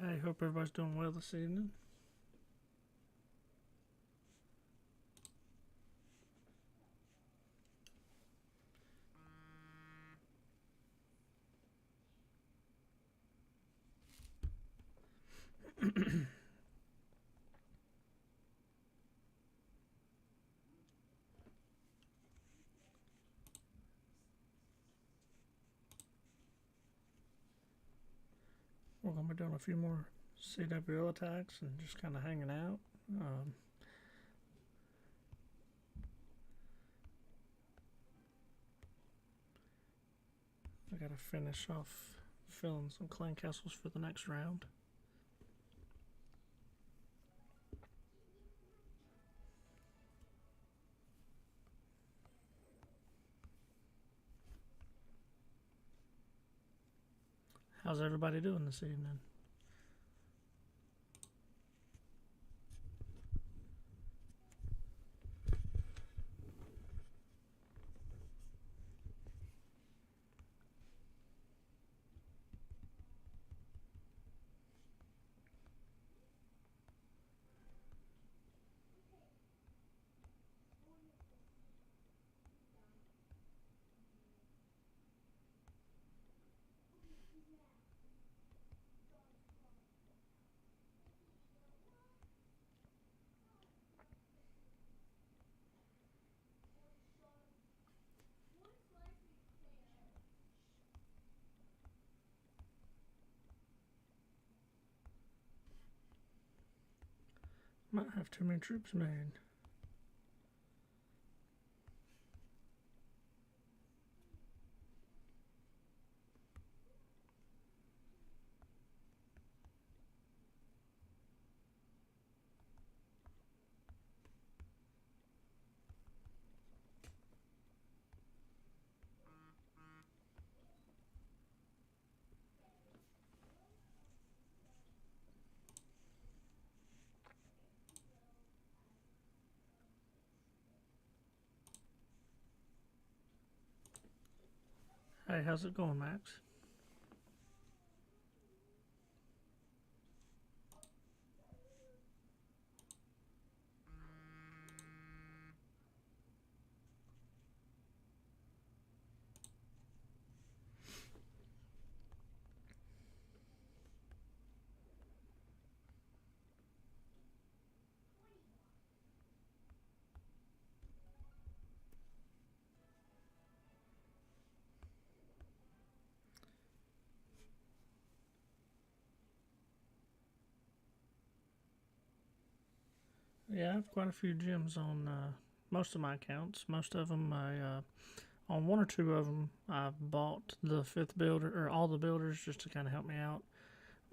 I hope everybody's doing well this evening. We're going to be doing a few more CWL attacks and just kind of hanging out. I got to finish off filling some clan castles for the next round. How's everybody doing this evening? Might have too many troops made. Hey, how's it going, Max? Yeah, I have quite a few gems on most of my accounts. Most of them, on one or two of them, I've bought the fifth builder or all the builders just to kind of help me out.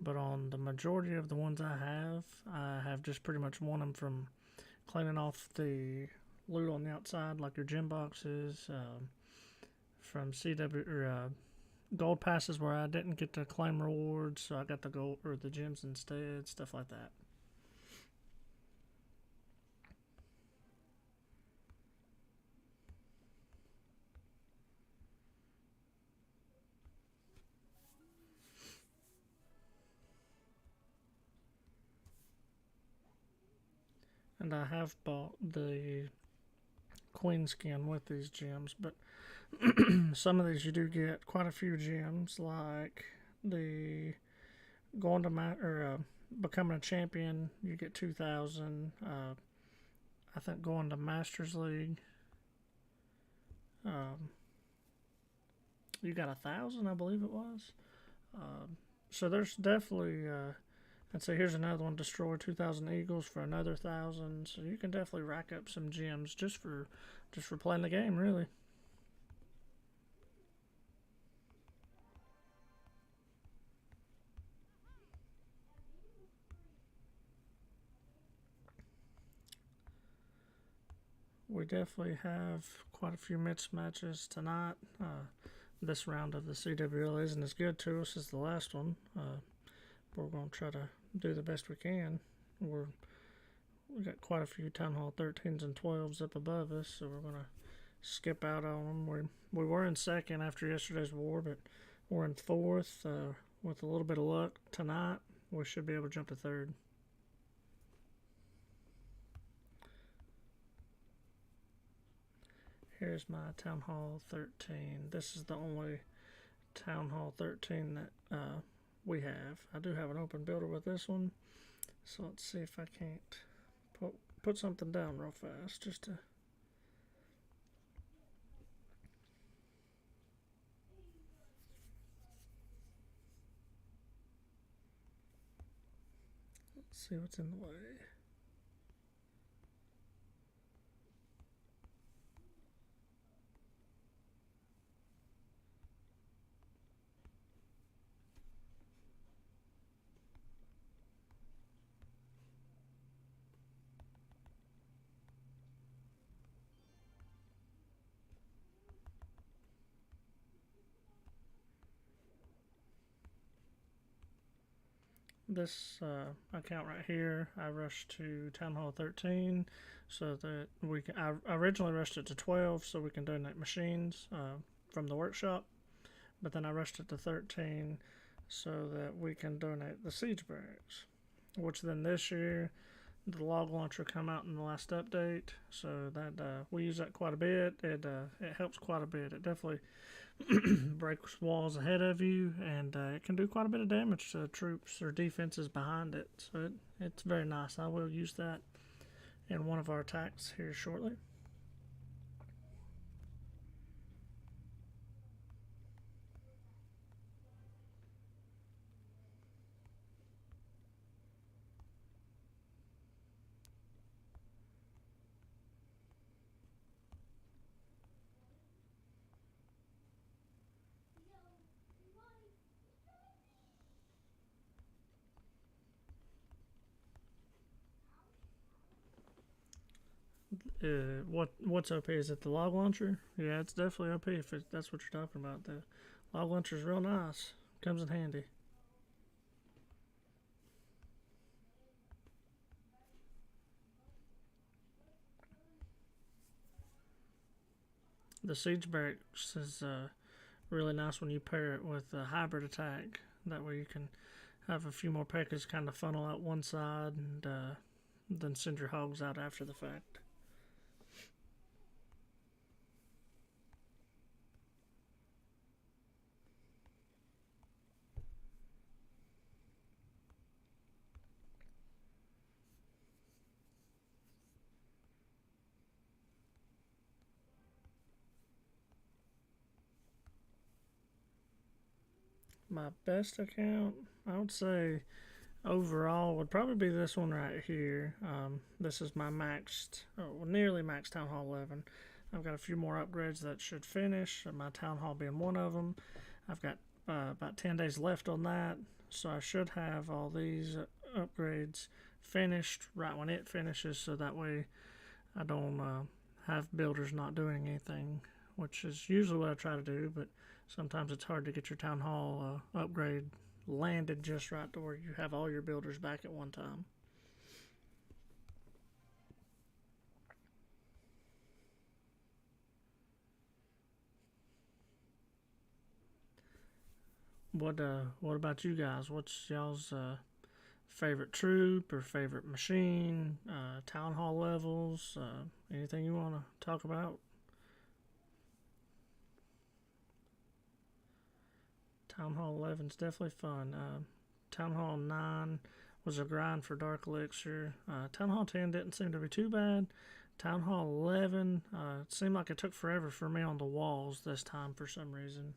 But on the majority of the ones I have just pretty much won them from cleaning off the loot on the outside, like your gem boxes, from CW or gold passes where I didn't get to claim rewards, so I got the gold or the gems instead, stuff like that. And I have bought the queen skin with these gems, but some of these you do get quite a few gems, like the going to becoming a champion, you get 2,000. I think going to Masters League, you got 1,000, I believe it was. So there's definitely, I'd say here's another one: destroy 2,000 eagles for another 1,000. So you can definitely rack up some gems just for playing the game, really. We definitely have quite a few mismatches tonight. This round of the CWL isn't as good to us as the last one. We're going to try to do the best we can. We got quite a few Town Hall 13s and 12s up above us, so we're going to skip out on them. We were in second after yesterday's war, but we're in fourth with a little bit of luck tonight. we should be able to jump to 3rd. Here's my Town Hall 13. This is the only Town Hall 13 that we have. I do have an open builder with this one, so let's see if I can't put something down real fast just to. Let's see what's in the way. This account right here, I rushed to Town Hall 13 so that we can. I originally rushed it to 12 so we can donate machines from the workshop, but then I rushed it to 13 so that we can donate the siege barracks, which then this year the log launcher come out in the last update, so that we use that quite a bit. It helps quite a bit. It definitely breaks walls ahead of you, and it can do quite a bit of damage to troops or defenses behind it. So it's very nice. I will use that in one of our attacks here shortly. What's OP? Is it the log launcher? Yeah, it's definitely OP if that's what you're talking about. The log launcher is real nice. Comes in handy. The siege barracks is really nice when you pair it with a hybrid attack. That way you can have a few more packers kind of funnel out one side and then send your hogs out after the fact. My best account, I would say, overall would probably be this one right here. This is my maxed, nearly maxed Town Hall 11. I've got a few more upgrades that should finish, my Town Hall being one of them. I've got about 10 days left on that, so I should have all these upgrades finished right when it finishes, so that way I don't have builders not doing anything, which is usually what I try to do, but sometimes it's hard to get your Town Hall upgrade landed just right to where you have all your builders back at one time. What about you guys? What's y'all's favorite troop or favorite machine? Town Hall levels? Anything you want to talk about? Town Hall 11 is definitely fun. Town Hall 9 was a grind for Dark Elixir. Town Hall 10 didn't seem to be too bad. Town Hall 11, it seemed like it took forever for me on the walls this time for some reason.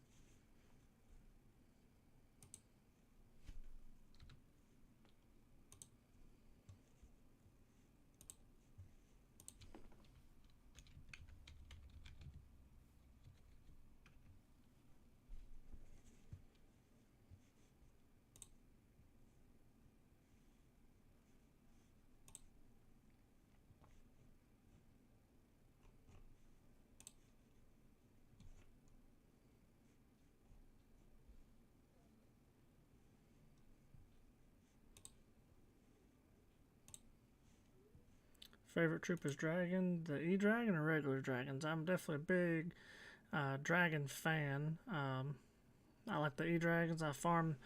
Favorite troop is Dragon, the E-Dragon or regular Dragons? I'm definitely a big Dragon fan. I like the E-Dragons. I farm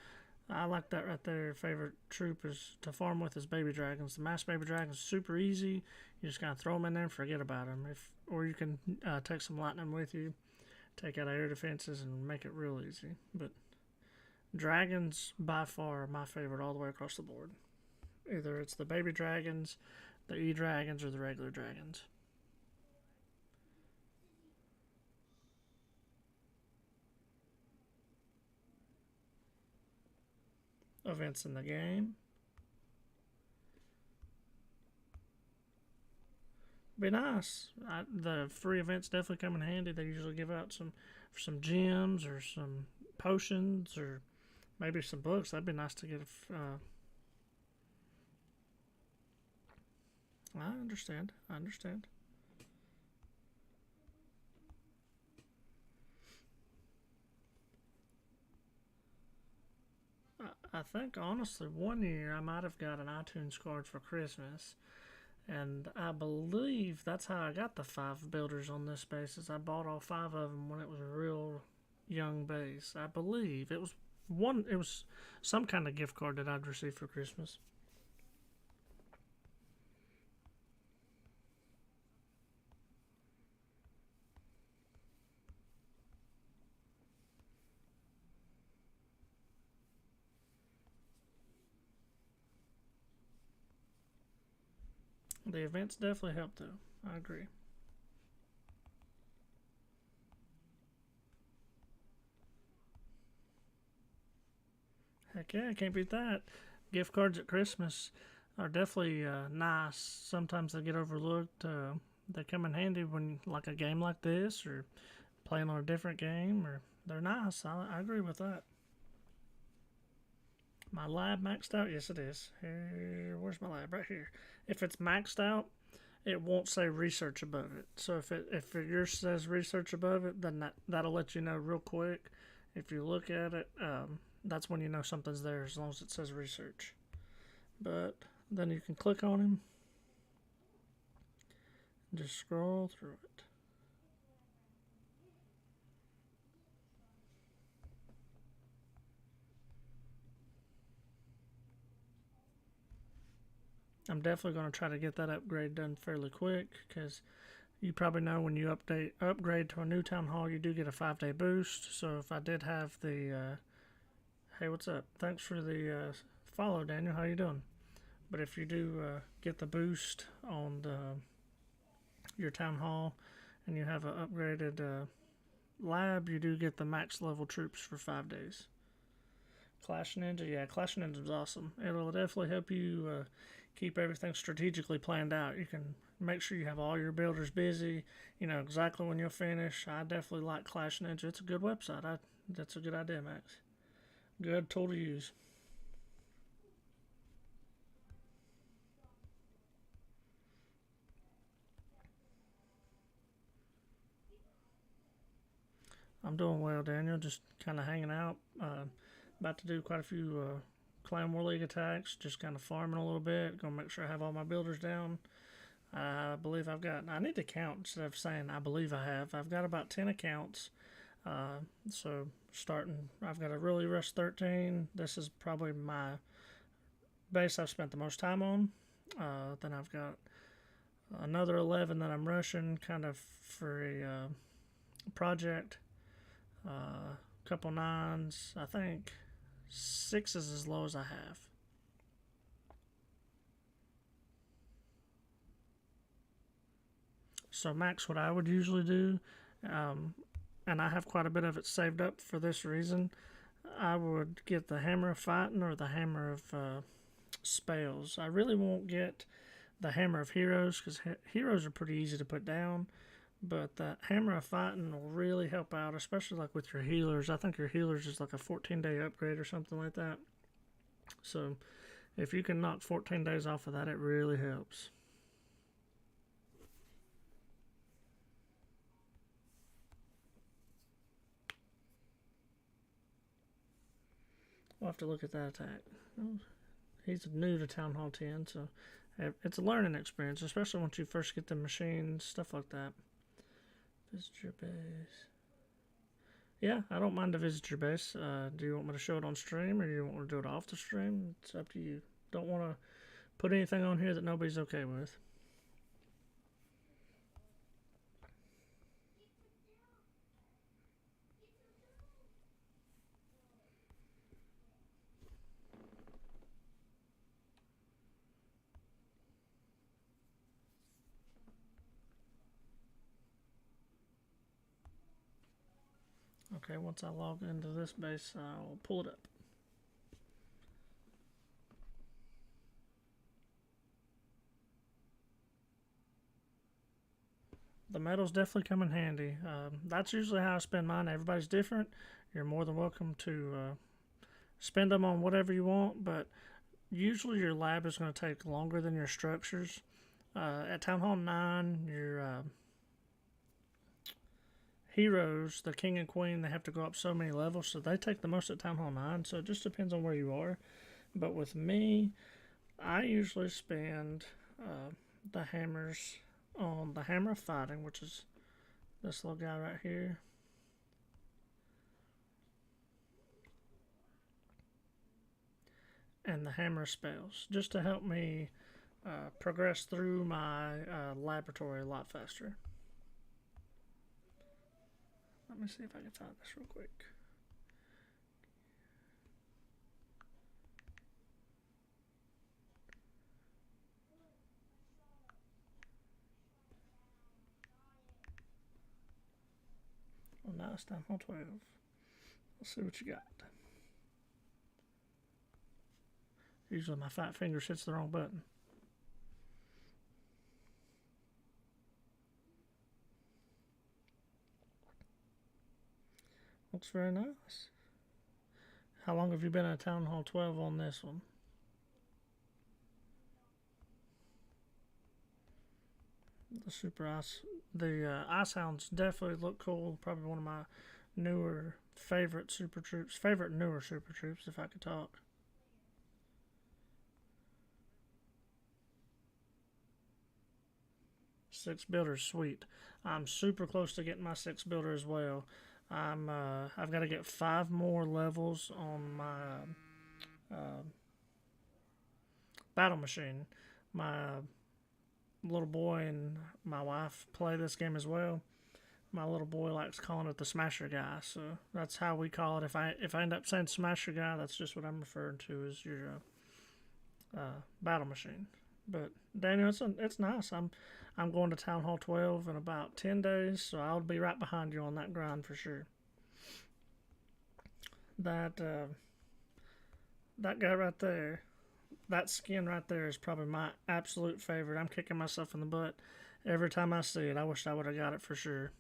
I like that right there. Favorite troop is to farm with is baby dragons. The mass baby dragons super easy. You just kind of throw them in there and forget about them. Or you can take some lightning with you, take out air defenses, and make it real easy. But dragons by far are my favorite all the way across the board. Either it's the baby dragons, the E dragons, or the regular dragons. Events in the game. Be nice. The free events definitely come in handy. They usually give out some gems or some potions or maybe some books. That'd be nice to get. I understand. I understand. I think honestly, one year I might have got an iTunes card for Christmas, and I believe that's how I got the 5 builders on this basis. I bought all 5 of them when it was a real young base. I believe it was one. It was some kind of gift card that I'd received for Christmas. The events definitely help, though. I agree. Heck yeah, can't beat that. Gift cards at Christmas are definitely nice. Sometimes they get overlooked. They come in handy when like a game like this or playing on a different game, or they're nice. I agree with that. My lab maxed out? Yes, it is. Here, where's my lab? Right here. If it's maxed out, it won't say research above it. So if yours says research above it, then that'll let you know real quick. If you look at it, that's when you know something's there as long as it says research. But then you can click on him and just scroll through it. I'm definitely going to try to get that upgrade done fairly quick because you probably know when you upgrade to a new town hall, you do get a 5-day boost. So if I did have the hey, what's up? Thanks for the follow, Daniel. How you doing? But if you do get the boost on your town hall and you have an upgraded lab, you do get the max level troops for 5 days. Clash Ninja, yeah, Clash Ninja is awesome. It'll definitely help you keep everything strategically planned out. You can make sure you have all your builders busy. You know exactly when you'll finish. I definitely like Clash Ninja. It's a good website. That's a good idea, Max. Good tool to use. I'm doing well, Daniel. Just kind of hanging out. About to do quite a few Clan War League attacks. Just kind of farming a little bit. Gonna make sure I have all my builders down. I believe I've got. I need to count instead of saying I believe I have. I've got about 10 accounts. So starting, I've got a really rush 13. This is probably my base I've spent the most time on. Then I've got another 11 that I'm rushing, kind of for a project. Couple nines. I think 6 is as low as I have. So max, what I would usually do, and I have quite a bit of it saved up for this reason. I would get the hammer of fighting or the hammer of spells. I really won't get the hammer of heroes because heroes are pretty easy to put down. But that hammer of fighting will really help out, especially like with your healers. I think your healers is like a 14-day upgrade or something like that. So if you can knock 14 days off of that, it really helps. We'll have to look at that attack. He's new to Town Hall 10, so it's a learning experience, especially once you first get the machines, stuff like that. Visit your base. Yeah, I don't mind to visit your base. Do you want me to show it on stream, or do you want me to do it off the stream? It's up to you. Don't want to put anything on here that nobody's okay with. Okay, once I log into this base, I'll pull it up. The metals definitely come in handy. That's usually how I spend mine. Everybody's different. You're more than welcome to spend them on whatever you want, but usually your lab is going to take longer than your structures. At Town Hall 9, your heroes, the king and queen, they have to go up so many levels, so they take the most at Town Hall 9, so it just depends on where you are. But with me, I usually spend the hammers on the hammer of fighting, which is this little guy right here. And the hammer of spells, just to help me progress through my laboratory a lot faster. Let me see if I can find this real quick. Well, now it's down on 12. Let's see what you got. Usually my fat finger hits the wrong button. Looks very nice. How long have you been at Town Hall 12 on this one? The super ice, the ice hounds definitely look cool. Probably one of my newer favorite super troops, newer super troops, if I could talk. Six builder, sweet. I'm super close to getting my six builder as well. I've got to get 5 more levels on my battle machine. My little boy and my wife play this game as well. My little boy likes calling it the Smasher Guy, so that's how we call it. If I end up saying Smasher Guy, that's just what I'm referring to as your battle machine. But Daniel, it's nice. I'm going to Town Hall 12 in about 10 days, so I'll be right behind you on that grind for sure. That guy right there, that skin right there is probably my absolute favorite. I'm kicking myself in the butt every time I see it. I wish I would have got it for sure.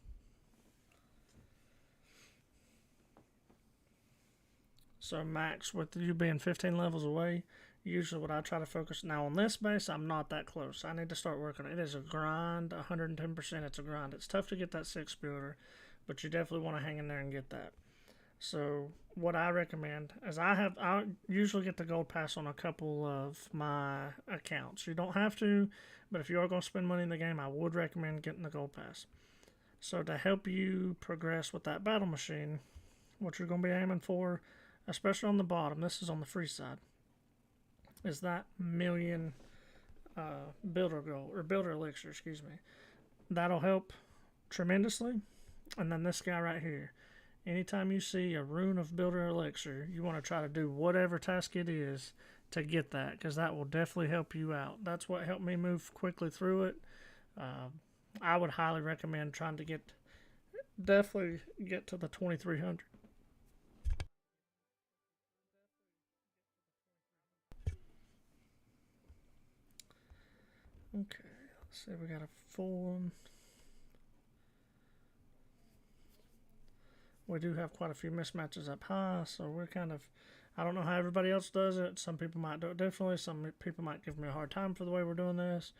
So Max, with you being 15 levels away, usually what I try to focus now on this base, I'm not that close. I need to start working. It is a grind, 110%. It's a grind. It's tough to get that 6 builder, but you definitely want to hang in there and get that. So what I recommend is I usually get the gold pass on a couple of my accounts. You don't have to, but if you are going to spend money in the game, I would recommend getting the gold pass. So to help you progress with that battle machine, what you're going to be aiming for, especially on the bottom, this is on the free side, is that million builder gold, or builder elixir, excuse me. That'll help tremendously. And then this guy right here, anytime you see a rune of builder elixir, you want to try to do whatever task it is to get that, because that will definitely help you out. That's what helped me move quickly through it. I would highly recommend trying to definitely get to the 2300. Okay, let's see, we got a full one. We do have quite a few mismatches up high, so we're kind of, I don't know how everybody else does it. Some people might do it differently. Some people might give me a hard time for the way we're doing this.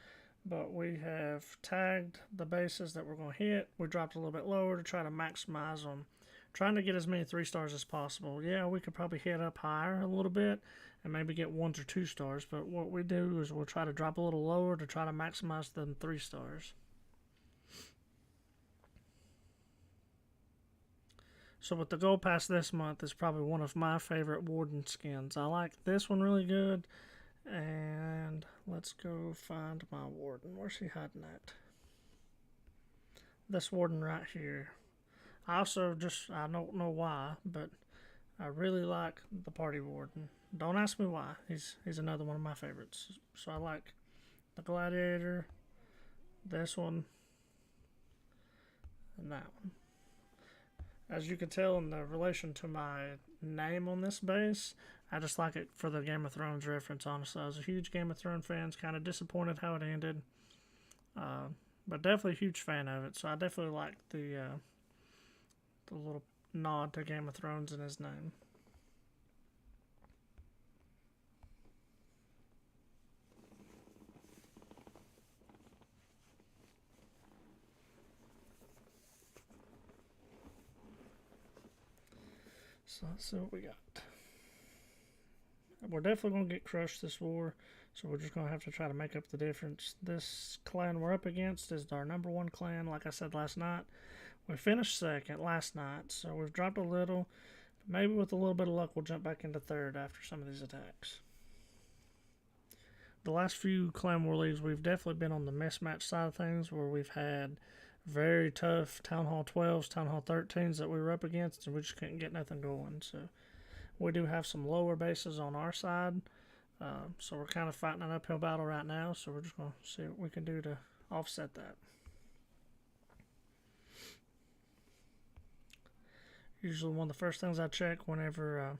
But we have tagged the bases that we're going to hit. We dropped a little bit lower to try to maximize them. Trying to get as many 3 stars as possible. Yeah, we could probably hit up higher a little bit and maybe get 1 or 2 stars. But what we do is we'll try to drop a little lower to try to maximize them 3 stars. So with the gold pass this month is probably one of my favorite warden skins. I like this one really good. And let's go find my warden. Where's he hiding at? This warden right here. I also I don't know why, but I really like the party warden. Don't ask me why. He's another one of my favorites. So I like the gladiator, this one, and that one. As you can tell in the relation to my name on this base, I just like it for the Game of Thrones reference, honestly. I was a huge Game of Thrones fan, kind of disappointed how it ended. But definitely a huge fan of it, so I definitely like the little nod to Game of Thrones in his name. So let's see what we got. We're definitely going to get crushed this war, so we're just going to have to try to make up the difference. This clan we're up against is our #1 clan, like I said last night. We finished second last night, so we've dropped a little. Maybe with a little bit of luck, we'll jump back into third after some of these attacks. The last few clan war leagues, we've definitely been on the mismatch side of things, where we've had very tough Town Hall 12s, Town Hall 13s that we were up against, and we just couldn't get nothing going. So we do have some lower bases on our side, so we're kind of fighting an uphill battle right now, so we're just going to see what we can do to offset that. Usually one of the first things I check whenever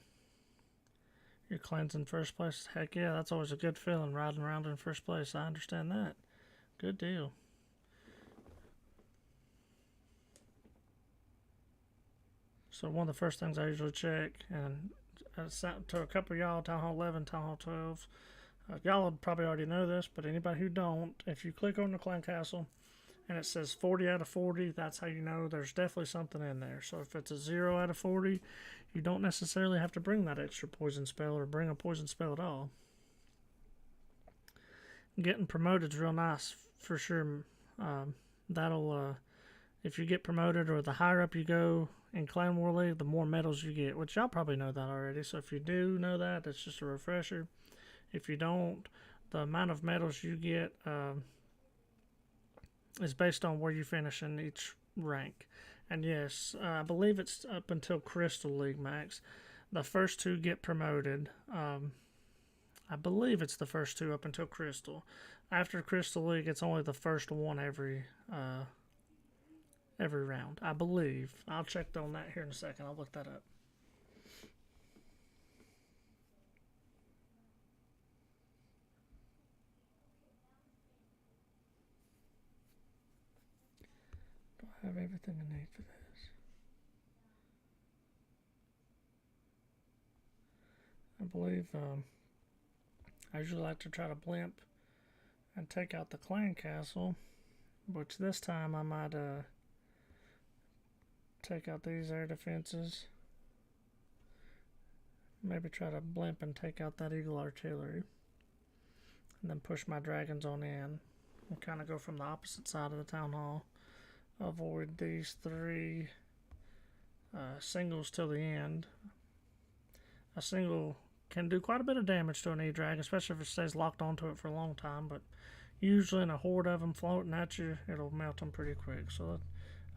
your clan's in first place. Heck yeah, that's always a good feeling, riding around in first place. I understand that. Good deal. So one of the first things I usually check, and to a couple of y'all, Town Hall 11, Town Hall 12, y'all would probably already know this, but anybody who don't, if you click on the clan castle and it says 40 out of 40, that's how you know there's definitely something in there. So if it's a 0 out of 40, you don't necessarily have to bring that extra poison spell or bring a poison spell at all. Getting promoted is real nice for sure. If you get promoted or the higher up you go in Clan War League, the more medals you get, which y'all probably know that already. So if you do know that, that's just a refresher. If you don't, the amount of medals you get is based on where you finish in each rank. And yes, I believe it's up until Crystal League max. The first two get promoted. I believe it's the first two up until Crystal. After Crystal League, it's only the first one every round, I believe. I'll check on that here in a second. I'll look that up. Do I have everything I need for this? I believe I usually like to try to blimp and take out the clan castle, which this time I might take out these air defenses. Maybe try to blimp and take out that eagle artillery, and then push my dragons on in and kind of go from the opposite side of the town hall. Avoid these three singles till the end. A single can do quite a bit of damage to an E-Drag, especially if it stays locked onto it for a long time, but usually in a horde of them floating at you, it'll melt them pretty quick. So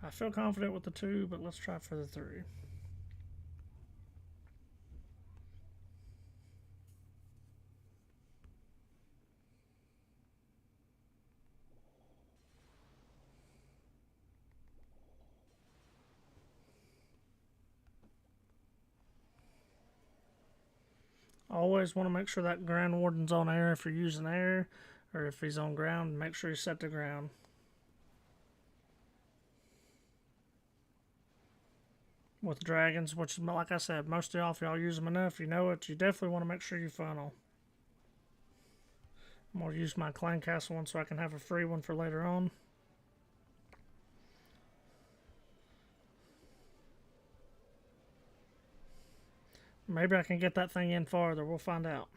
I feel confident with the 2, but let's try for the 3. Always want to make sure that Grand Warden's on air if you're using air, or if he's on ground, make sure he's set to ground. With dragons, which, like I said, most of y'all, if y'all use them enough, you know it, you definitely want to make sure you funnel. I'm going to use my clan castle one so I can have a free one for later on. Maybe I can get that thing in farther. We'll find out.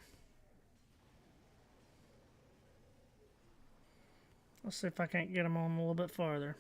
Let's see if I can't get him on a little bit farther.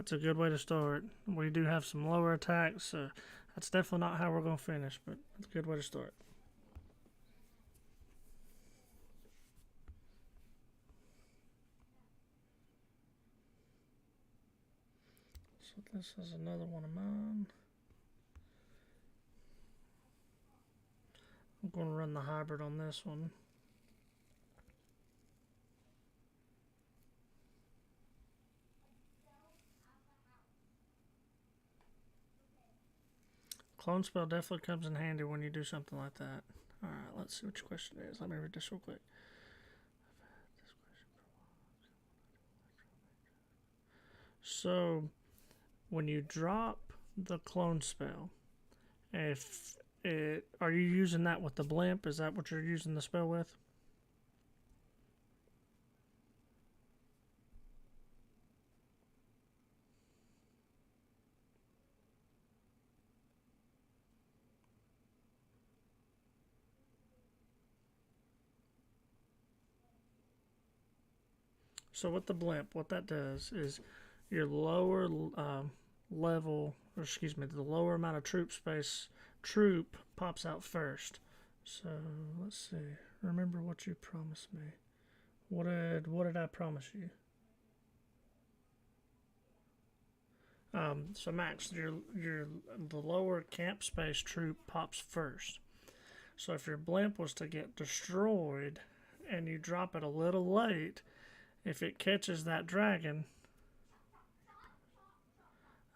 That's a good way to start. We do have some lower attacks, so that's definitely not how we're going to finish, but it's a good way to start. So this is another one of mine. I'm going to run the hybrid on this one. Clone spell definitely comes in handy when you do something like that. Alright, let's see what your question is. Let me read this real quick. So, when you drop the clone spell, are you using that with the blimp? Is that what you're using the spell with? So with the blimp, what that does is your lower level, or excuse me, the lower amount of troop pops out first. So let's see. Remember what you promised me. What did I promise you? So Max, the lower camp space troop pops first. So if your blimp was to get destroyed and you drop it a little late, if it catches that dragon,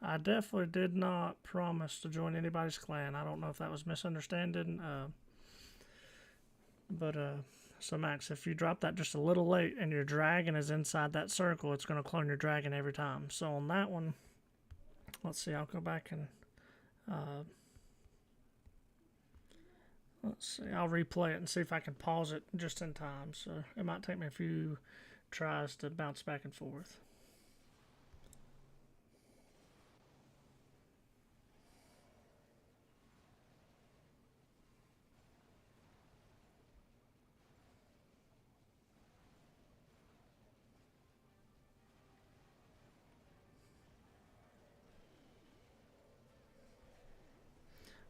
I definitely did not promise to join anybody's clan. I don't know if that was misunderstanding, so Max, if you drop that just a little late and your dragon is inside that circle, it's going to clone your dragon every time. So on that one, let's see, I'll go back and let's see, I'll replay it and see if I can pause it just in time. So it might take me a few tries to bounce back and forth.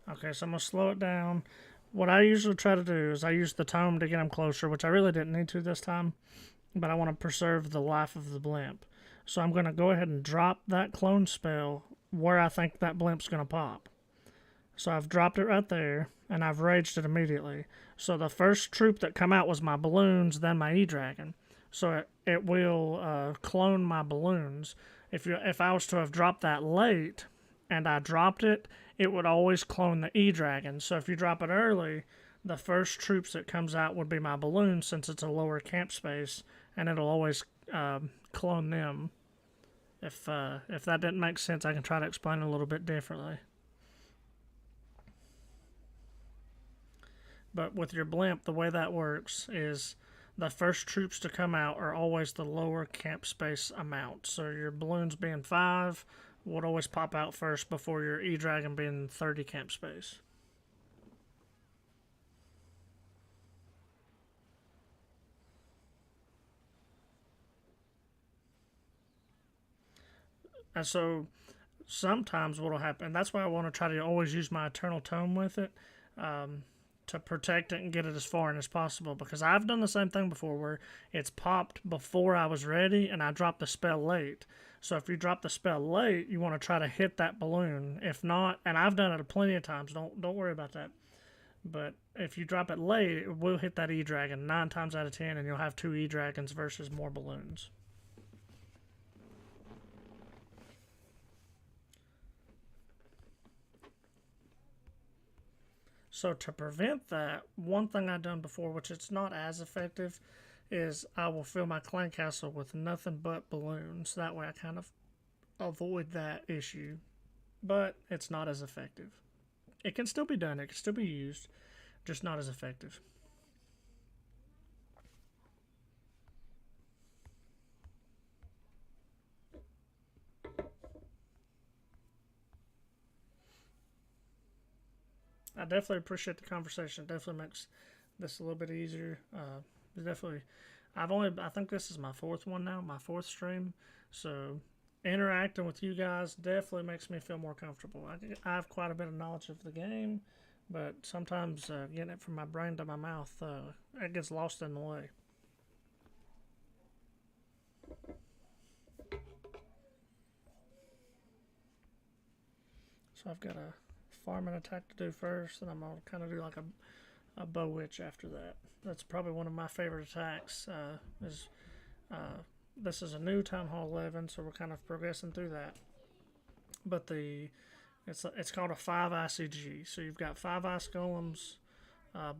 Okay, so I'm going to slow it down. What I usually try to do is I use the tome to get them closer, which I really didn't need to this time, but I want to preserve the life of the blimp. So I'm going to go ahead and drop that clone spell where I think that blimp's going to pop. So I've dropped it right there, and I've raged it immediately. So the first troop that come out was my balloons, then my E-Dragon. So it will clone my balloons. If I was to have dropped that late, and I dropped it, it would always clone the E-Dragon. So if you drop it early, the first troops that comes out would be my balloons, since it's a lower camp space, and it'll always clone them. If that didn't make sense, I can try to explain it a little bit differently. But with your blimp, the way that works is the first troops to come out are always the lower camp space amount. So your balloons being 5 would always pop out first before your E-Dragon being 30 camp space. And so sometimes what will happen, and that's why I want to try to always use my Eternal Tome with it, to protect it and get it as far in as possible, because I've done the same thing before where it's popped before I was ready and I dropped the spell late. So if you drop the spell late, you want to try to hit that balloon. If not, and I've done it plenty of times, don't worry about that. But if you drop it late, it will hit that E-Dragon 9 times out of 10, and you'll have 2 E-Dragons versus more balloons. So to prevent that, one thing I've done before, which it's not as effective, is I will fill my clan castle with nothing but balloons. That way I kind of avoid that issue. But it's not as effective. It can still be done. It can still be used. Just not as effective. I definitely appreciate the conversation. It definitely makes this a little bit easier. Definitely, I think this is my 4th one now, my 4th stream. So interacting with you guys definitely makes me feel more comfortable. I have quite a bit of knowledge of the game, but sometimes getting it from my brain to my mouth, it gets lost in the way. So I've got a farming attack to do first, and I'm gonna kind of do like a bow witch after that. That's probably one of my favorite attacks. Uh, this is a new Town Hall 11, so we're kind of progressing through that. But it's called a 5 ICG. So you've got 5 ice golems,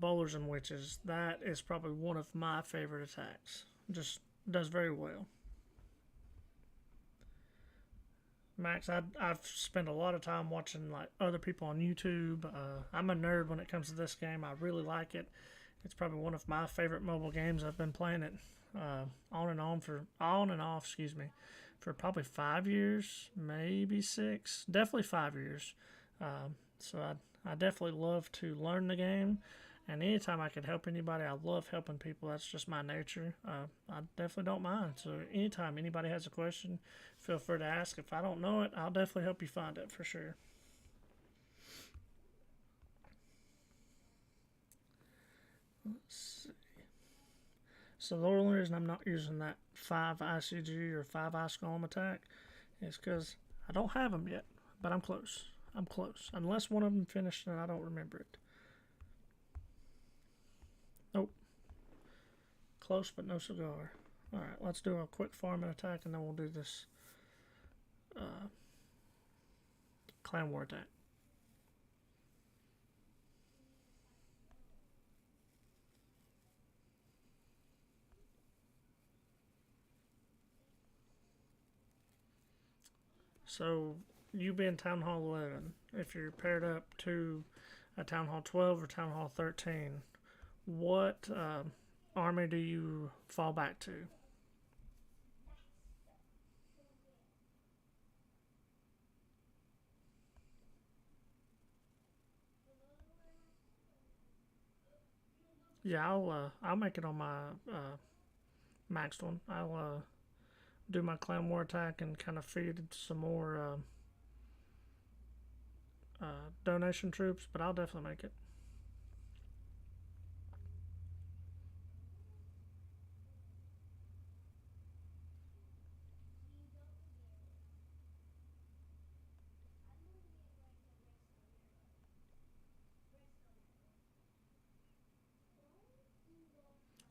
bowlers, and witches. That is probably one of my favorite attacks. Just does very well. Max, I've spent a lot of time watching like other people on YouTube. I'm a nerd when it comes to this game. I really like it. It's probably one of my favorite mobile games. I've been playing it on and off, excuse me, for probably 5 years, maybe 6, definitely 5 years. So I definitely love to learn the game, and anytime I can help anybody, I love helping people. That's just my nature. I definitely don't mind. So anytime anybody has a question, feel free to ask. If I don't know it, I'll definitely help you find it for sure. Let's see. So the only reason I'm not using that 5 ICG or 5 ice golem attack is because I don't have them yet, but I'm close. I'm close. Unless one of them finished and I don't remember it. Nope. Close, but no cigar. Alright, let's do a quick farming attack, and then we'll do this clan war attack. So, you being Town Hall 11, if you're paired up to a Town Hall 12 or Town Hall 13, what army do you fall back to? Yeah, I'll make it on my maxed one. I'll do my clan war attack and kind of feed some more donation troops, but I'll definitely make it.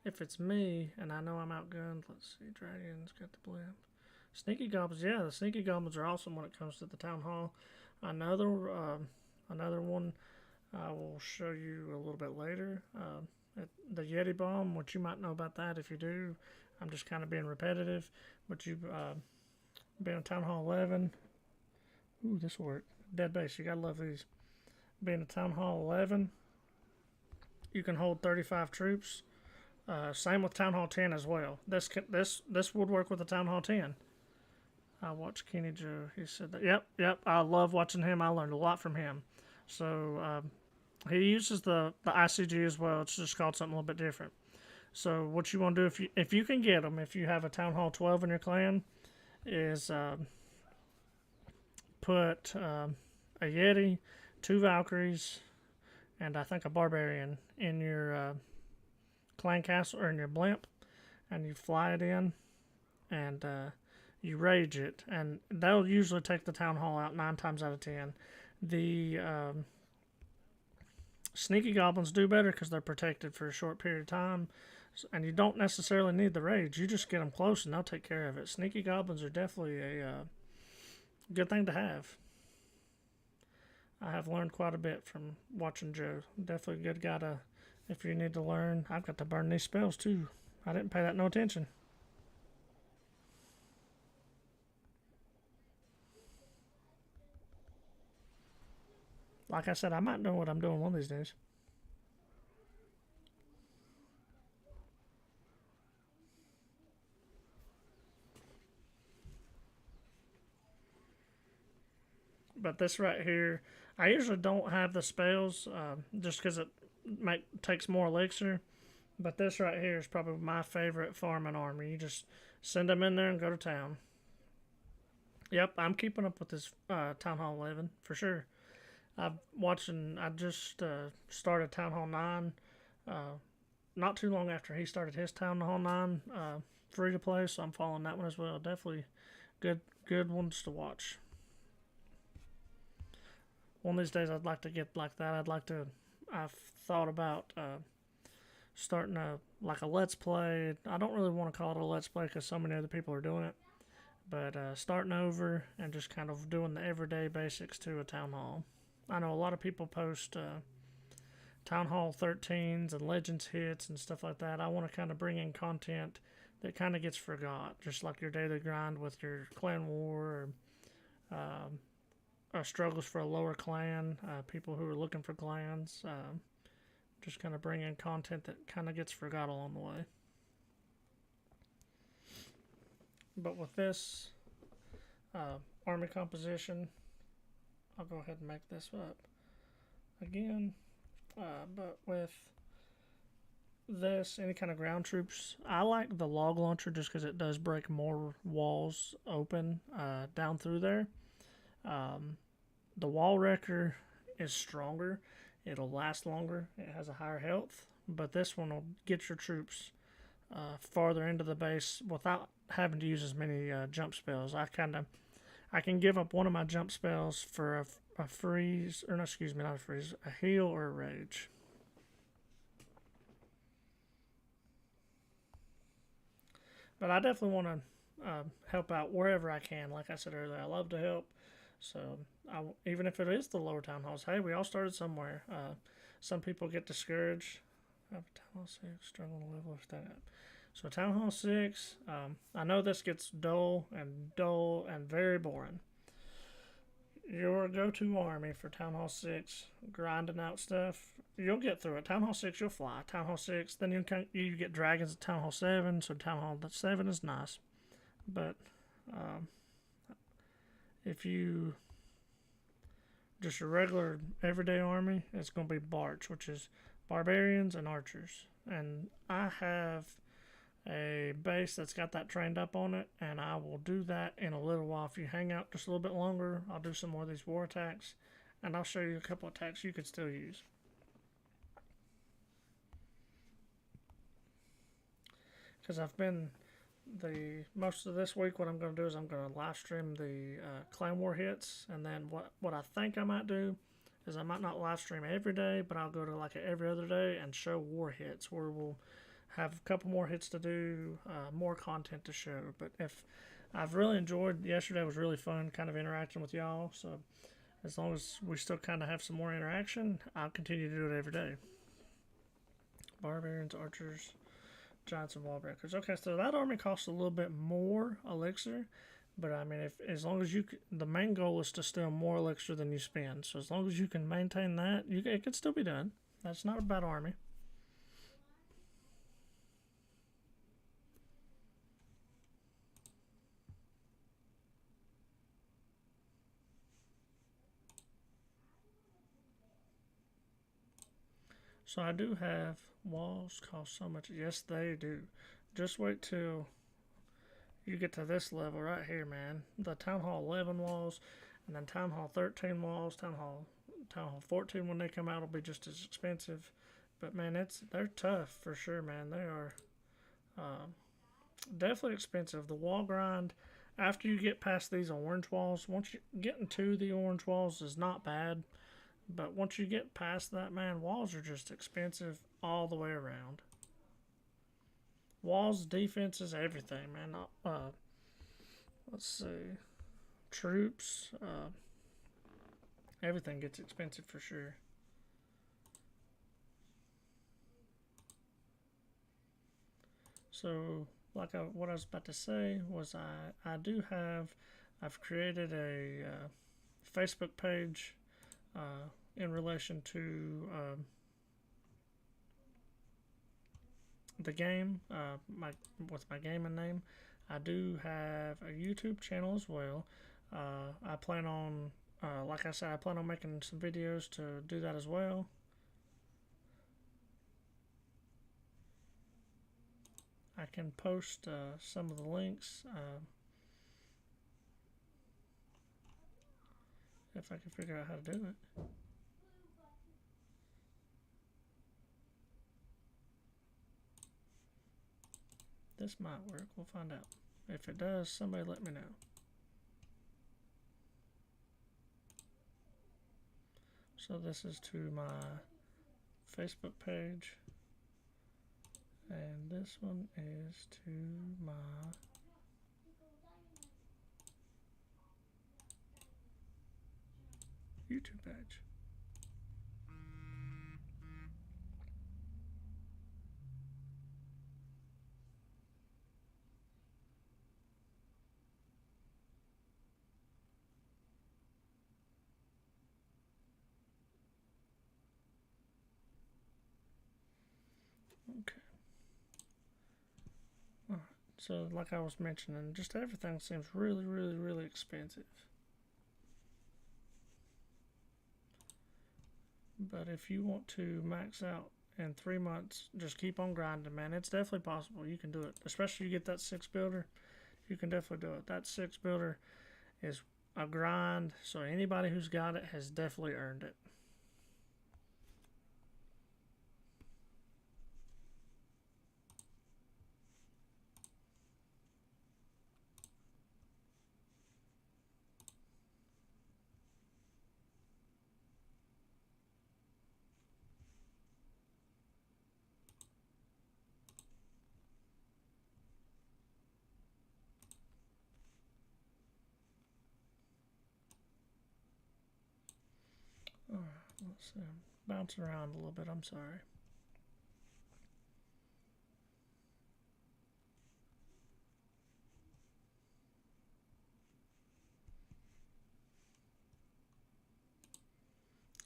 If it's me and I know I'm outgunned, let's see, dragons got the blimp. Sneaky goblins, yeah, the sneaky goblins are awesome when it comes to the town hall. Another another one I will show you a little bit later. The Yeti bomb, which you might know about that. If you do, I'm just kind of being repetitive. But you being a town hall 11. Ooh, this worked. Dead base, you gotta love these. Being a town hall 11, you can hold 35 troops. Same with Town Hall 10 as well. This would work with the Town Hall 10. I watched Kenny Joe. He said that. Yep. I love watching him. I learned a lot from him. So he uses the ICG as well. It's just called something a little bit different. So what you want to do if you can get them, if you have a Town Hall 12 in your clan, is put a Yeti, 2 Valkyries, and I think a Barbarian in your clan castle or in your blimp, and you fly it in, and you rage it, and that'll usually take the town hall out 9 times out of 10. The sneaky goblins do better because they're protected for a short period of time, and you don't necessarily need the rage. You just get them close and they'll take care of it. Sneaky goblins are definitely a good thing to have. I have learned quite a bit from watching Joe. Definitely a good guy to, if you need to learn. I've got to burn these spells too. I didn't pay that no attention. Like I said, I might know what I'm doing one of these days. But this right here, I usually don't have the spells just because it takes more elixir. But this right here is probably my favorite farming army. You just send them in there and go to town. Yep, I'm keeping up with this Town Hall 11 for sure. I just started Town Hall 9 uh, not too long after he started his Town Hall 9 free to play, so I'm following that one as well. Definitely good ones to watch. One of these days I'd like to get like that. I've thought about starting a let's play. I don't really want to call it a let's play because so many other people are doing it, but starting over and just kind of doing the everyday basics to a town hall. I know a lot of people post town hall 13s and legends hits and stuff like that. I want to kind of bring in content that kind of gets forgot, just like your daily grind with your clan war or struggles for a lower clan, people who are looking for clans. Just kind of bring in content that kind of gets forgot along the way. But with this army composition, I'll go ahead and make this up again. But with this, any kind of ground troops, I like the log launcher just because it does break more walls open down through there. The wall wrecker is stronger. It'll last longer. It has a higher health, but this one will get your troops farther into the base without having to use as many jump spells. I can give up one of my jump spells for a freeze, or no, excuse me, not a freeze, a heal or a rage. But I definitely want to help out wherever I can. Like I said earlier, I love to help. So even if it is the lower town halls, hey, we all started somewhere. Some people get discouraged. Town hall 6, struggle to level that. So town hall 6, I know this gets dull and very boring. Your go-to army for Town Hall 6, grinding out stuff, you'll get through it. Town Hall 6, you'll fly. Town Hall 6, then you get dragons at Town Hall 7, so Town Hall 7 is nice. But if you just a regular everyday army, it's going to be Barch, which is barbarians and archers. And I have a base that's got that trained up on it, and I will do that in a little while. If you hang out just a little bit longer, I'll do some more of these war attacks, and I'll show you a couple of attacks you could still use. Because most of this week, what I'm going to do is I'm going to live stream the clan war hits, and then what I think I might do is I might not live stream every day, but I'll go to like every other day and show war hits where we'll have a couple more hits to do, more content to show. But if I've really enjoyed yesterday, was really fun kind of interacting with y'all. So as long as we still kind of have some more interaction, I'll continue to do it every day. Barbarians, archers, giants, and wall breakers. Okay, so that army costs a little bit more elixir, but I mean, as long as the main goal is to steal more elixir than you spend. So as long as you can maintain that, it could still be done. That's not a bad army. So I do have walls cost so much. Yes, they do. Just wait till you get to this level right here, man. The Town Hall 11 walls, and then Town Hall 13 walls, Town Hall 14 when they come out will be just as expensive. But man, they're tough for sure, man. They are definitely expensive. The wall grind, after you get past these orange walls, once you get into the orange walls is not bad. But once you get past that, man, walls are just expensive all the way around. Walls, defenses, everything, man. Let's see. Troops, everything gets expensive for sure. So, what I was about to say was I've created a Facebook page in relation to the game, with my gaming name. I do have a YouTube channel as well. I plan on, like I said, I plan on making some videos to do that as well. I can post some of the links. if I can figure out how to do it. This might work. We'll find out. If it does, somebody let me know. So this is to my Facebook page. And this one is to my YouTube page. Okay. Alright, so like I was mentioning, just everything seems really, really, really expensive. But if you want to max out in 3 months, just keep on grinding, man. It's definitely possible. You can do it. Especially if you get that 6 builder, you can definitely do it. That 6 builder is a grind, so anybody who's got it has definitely earned it. Alright, let's see. I'm bouncing around a little bit. I'm sorry.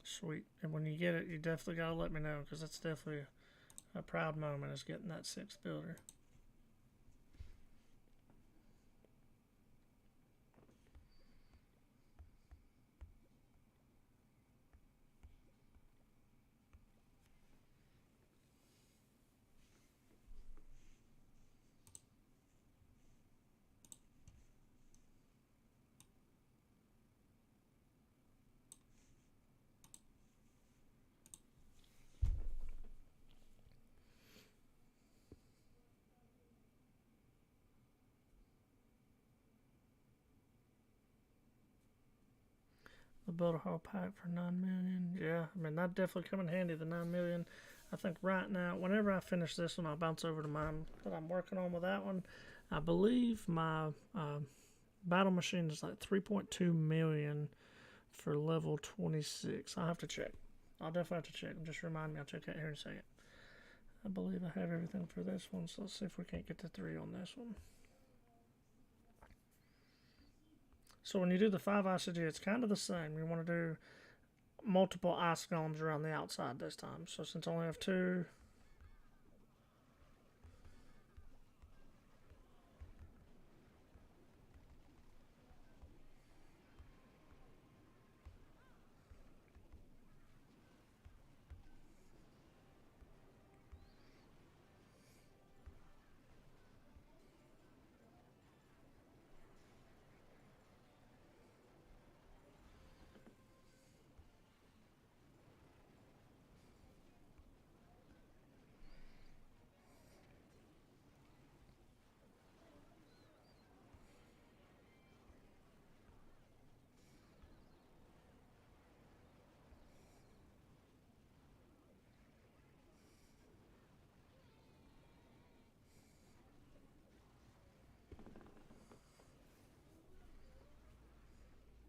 Sweet. And when you get it, you definitely got to let me know, because that's definitely a proud moment, is getting that 6 builder. The builder hall pack for 9 million. Yeah, I mean, that definitely come in handy, the 9 million. I think right now, whenever I finish this one, I'll bounce over to mine that I'm working on with that one. I believe my battle machine is like 3.2 million for level 26. I'll have to check. I'll definitely have to check. Just remind me. I'll check out here in a second. I believe I have everything for this one, so let's see if we can't get to 3 on this one. So when you do the 5 ICG, it's kind of the same. You want to do multiple ice golems around the outside this time. So since I only have 2,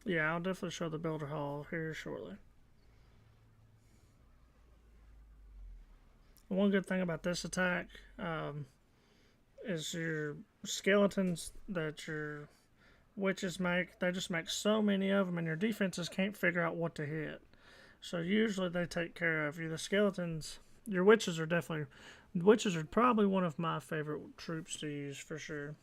yeah, I'll definitely show the builder hall here shortly. One good thing about this attack is your skeletons that your witches make, they just make so many of them, and your defenses can't figure out what to hit. So usually they take care of you. The skeletons, your witches are definitely, witches are probably one of my favorite troops to use for sure.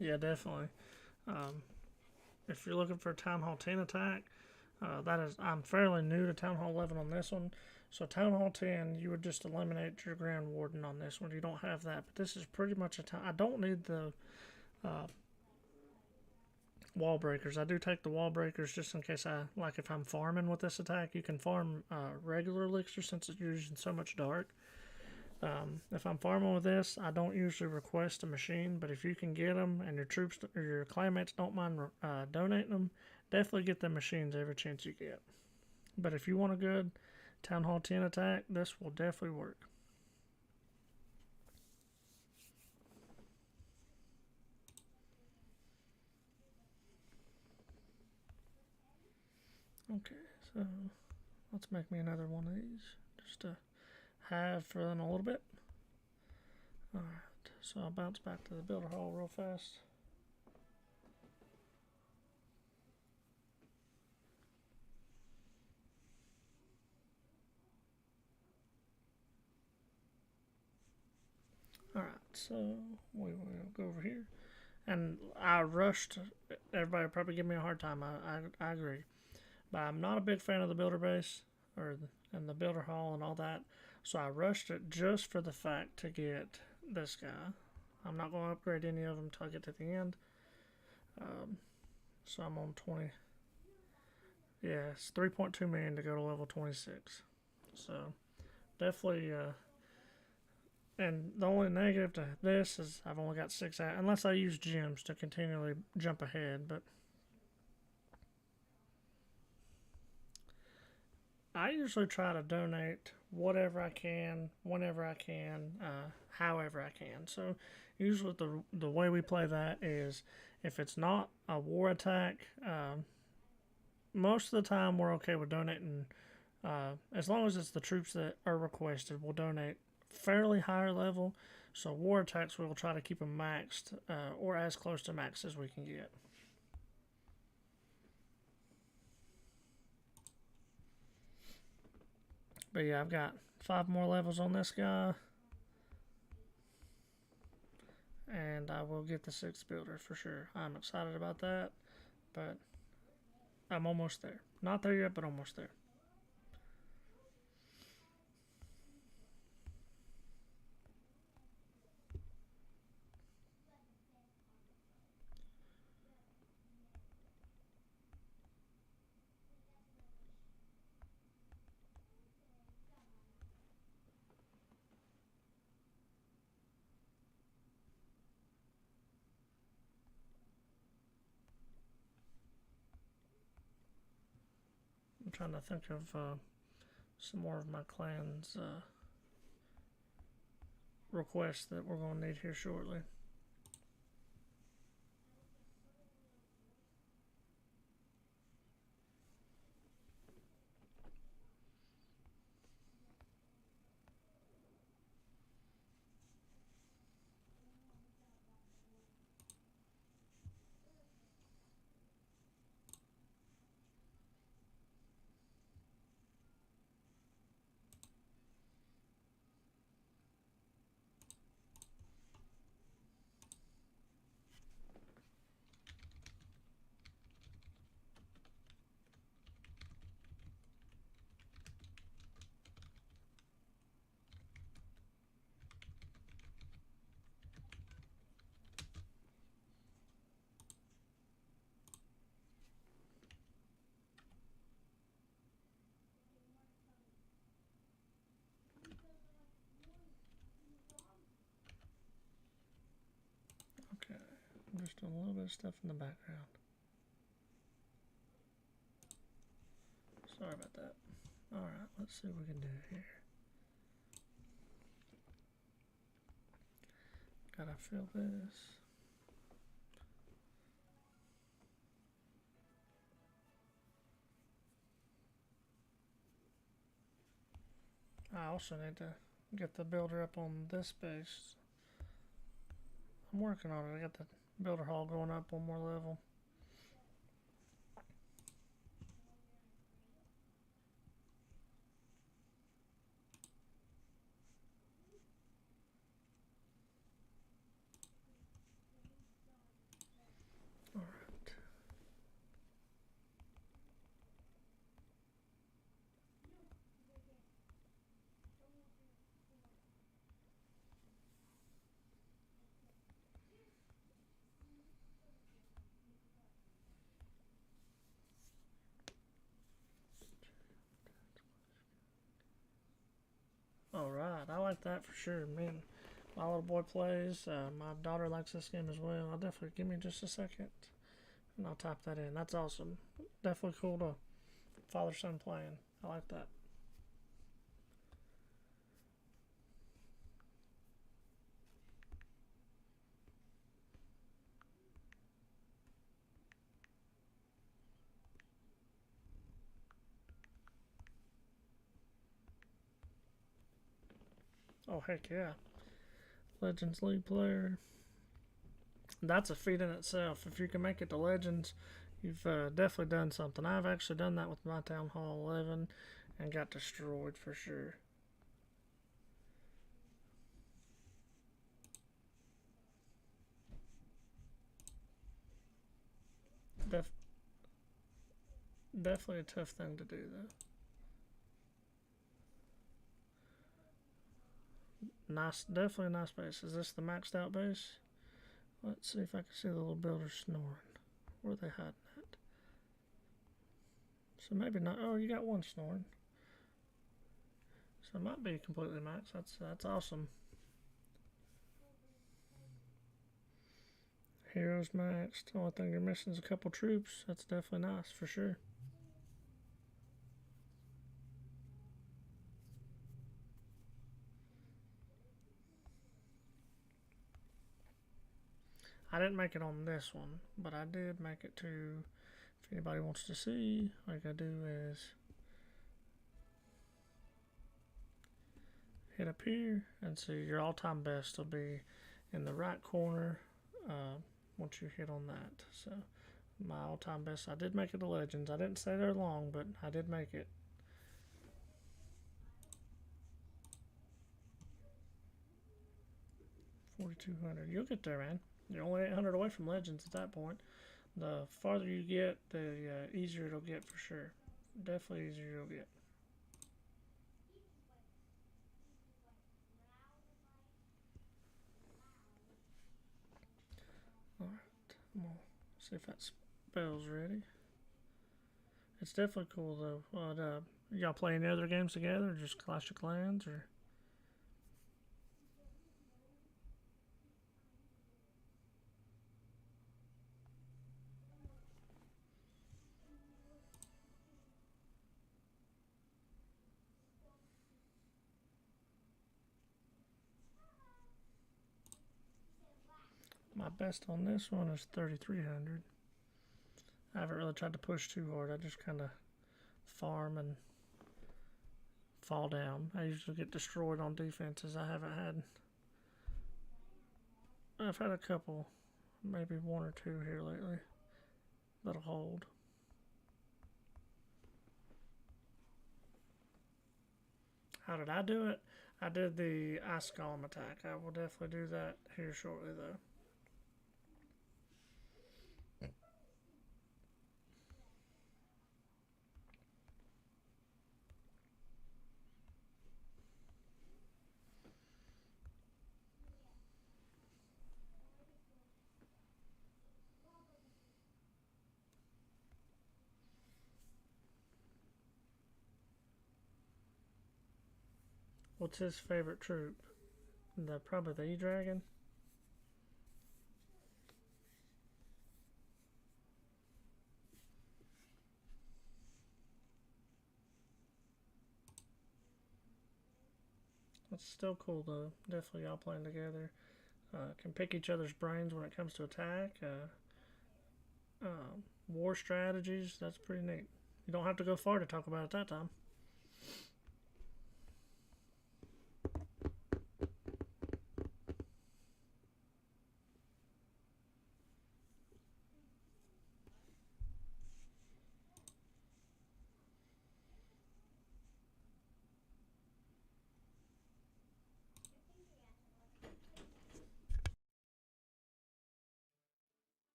Yeah, definitely. Um, if you're looking for a Town Hall 10 attack, that is, I'm fairly new to Town Hall 11 on this one. So Town Hall 10, you would just eliminate your Grand Warden on this one. You don't have that, but this is pretty much a time. I don't need the uh, wall breakers. I do take the wall breakers just in case I, like if I'm farming with this attack, you can farm regular elixir since it's using so much dark. If I'm farming with this, I don't usually request a machine, but if you can get them and your troops or your clanmates don't mind donating them, definitely get the machines every chance you get. But if you want a good Town Hall 10 attack, this will definitely work. Okay, so let's make me another one of these just to have for them a little bit. Alright, so I'll bounce back to the builder hall real fast. Alright, so we will go over here. And I rushed. Everybody will probably give me a hard time. I agree. But I'm not a big fan of the builder base and the builder hall and all that. So I rushed it just for the fact to get this guy. I'm not going to upgrade any of them until I get to the end. So I'm on 20. Yeah, it's 3.2 million to go to level 26. So definitely. And the only negative to this is I've only got 6 out, unless I use gems to continually jump ahead. But I usually try to donate whatever I can, whenever I can, however I can. So usually the way we play that is if it's not a war attack, most of the time we're okay with donating. As long as it's the troops that are requested, we'll donate fairly higher level. So war attacks, we'll try to keep them maxed or as close to max as we can get. But yeah, I've got 5 more levels on this guy. And I will get the 6th builder for sure. I'm excited about that. But I'm almost there. Not there yet, but almost there. I'm trying to think of some more of my clan's requests that we're going to need here shortly. Okay, I'm just doing a little bit of stuff in the background. Sorry about that. Alright, let's see what we can do here. Gotta fill this. I also need to get the builder up on this base. I'm working on it. I got the builder hall going up one more level. like that for sure. Man, my little boy plays. My daughter likes this game as well. I'll definitely give me just a second, and I'll type that in. That's awesome. Definitely cool to father-son playing. I like that. Oh heck yeah, Legends League player. That's a feat in itself. If you can make it to Legends, you've definitely done something. I've actually done that with my Town Hall 11 and got destroyed for sure. Def Definitely a tough thing to do though. Nice, definitely a nice base. Is this the maxed out base? Let's see if I can see the little builders snoring. Where are they hiding at? So maybe not. Oh, you got one snoring. So it might be completely maxed. That's awesome. Heroes maxed. Only thing you're missing is a couple troops. That's definitely nice for sure. I didn't make it on this one, but I did make it to. If anybody wants to see, all you gotta do is hit up here and see your all-time best will be in the right corner once you hit on that. So my all-time best, I did make it to Legends. I didn't stay there long, but I did make it. 4,200. You'll get there, man. You're only 800 away from Legends at that point. The farther you get, the easier it'll get for sure. Definitely easier you'll get. Alright, I'm gonna see if that spell's ready. It's definitely cool though. What, y'all play any other games together, or just Clash of Clans, or? My best on this one is 3,300. I haven't really tried to push too hard. I just kind of farm and fall down. I usually get destroyed on defenses. I've had a couple, maybe one or two here lately that'll hold. How did I do it? I did the ice golem attack. I will definitely do that here shortly though. What's his favorite troop? Probably the E-Dragon. That's still cool though. Definitely y'all playing together. Can pick each other's brains when it comes to attack. War strategies. That's pretty neat. You don't have to go far to talk about it that time.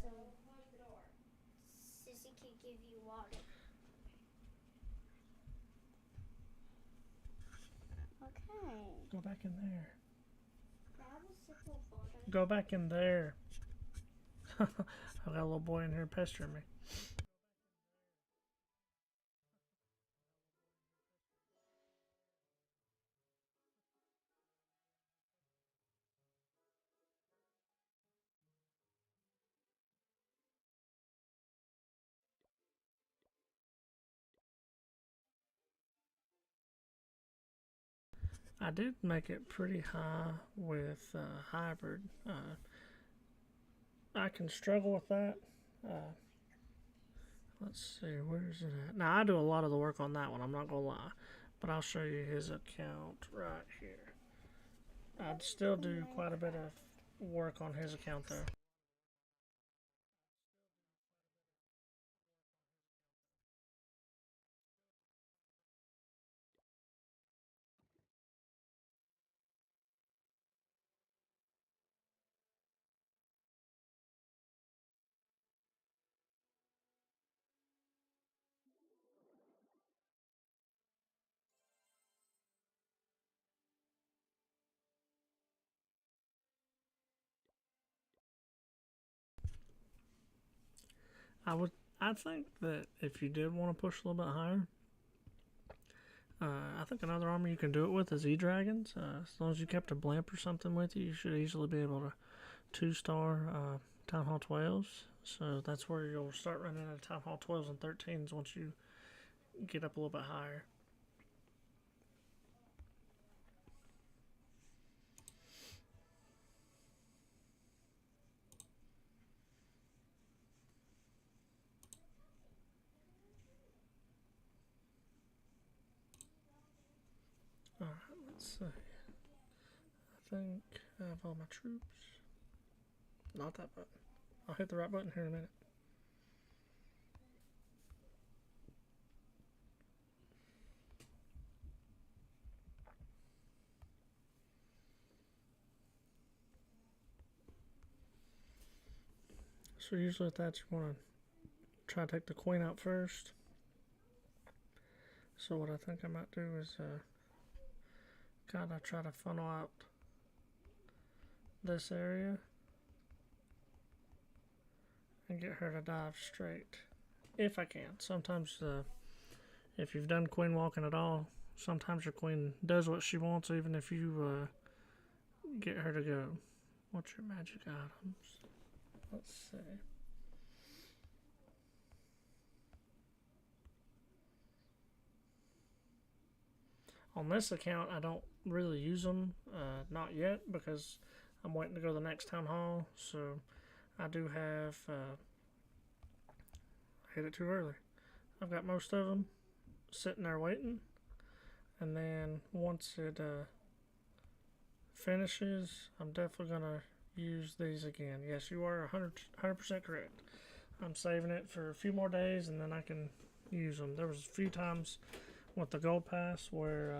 So Sissy can give you water. go back in there. I have a simple folder. Go back in there. I got a little boy in here pestering me. I did make it pretty high with hybrid. I can struggle with that. Let's see, where is it at? Now, I do a lot of the work on that one, I'm not going to lie. But I'll show you his account right here. I'd still do quite a bit of work on his account though. I would, I think that if you did want to push a little bit higher, I think another armor you can do it with is E-Dragons. As long as you kept a blimp or something with you, you should easily be able to 2-star Town Hall 12s. So that's where you'll start running out of Town Hall 12s and 13s once you get up a little bit higher. Alright, let's see. I think I have all my troops. Not that button. I'll hit the right button here in a minute. So usually with that you want to try to take the queen out first. So what I think I might do is kind of try to funnel out this area and get her to dive straight if I can. Sometimes if you've done queen walking at all, sometimes your queen does what she wants even if you get her to go. What's your magic items? Let's see. On this account, I don't really use them, not yet, because I'm waiting to go to the next town hall. So I do have. I hit it too early. I've got most of them sitting there waiting, and then once it finishes, I'm definitely gonna use these again. Yes, you are 100% correct. I'm saving it for a few more days, and then I can use them. There was a few times with the gold pass where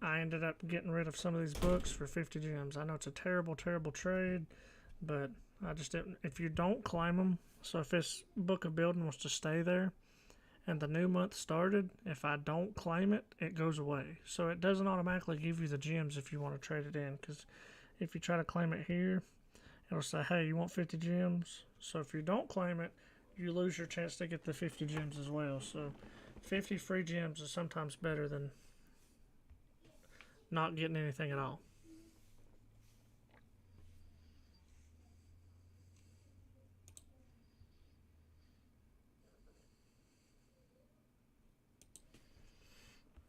I ended up getting rid of some of these books for 50 gems. I know it's a terrible trade, but I just didn't. If you don't claim them, so if this book of building was to stay there and the new month started, if I don't claim it, it goes away. So it doesn't automatically give you the gems if you want to trade it in, because if you try to claim it here, it'll say, hey, you want 50 gems? So if you don't claim it, you lose your chance to get the 50 gems as well. So 50 free gems is sometimes better than not getting anything at all.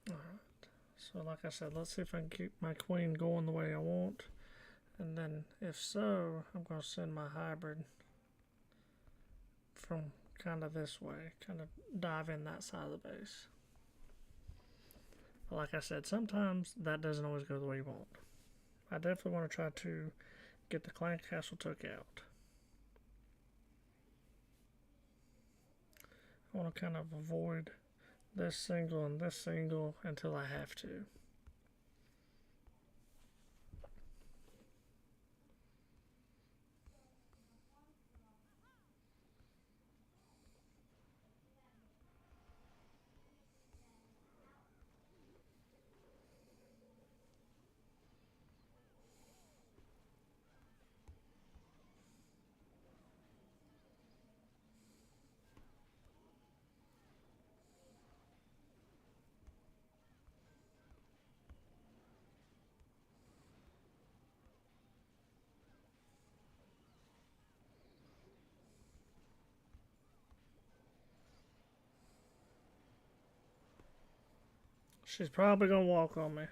Alright, so like I said, let's see if I can keep my queen going the way I want. And then if so, I'm going to send my hybrid from kind of this way, kind of dive in that side of the base. But like I said, sometimes that doesn't always go the way you want. I definitely want to try to get the clan castle took out. I want to kind of avoid this single and this single until I have to. She's probably gonna walk on me.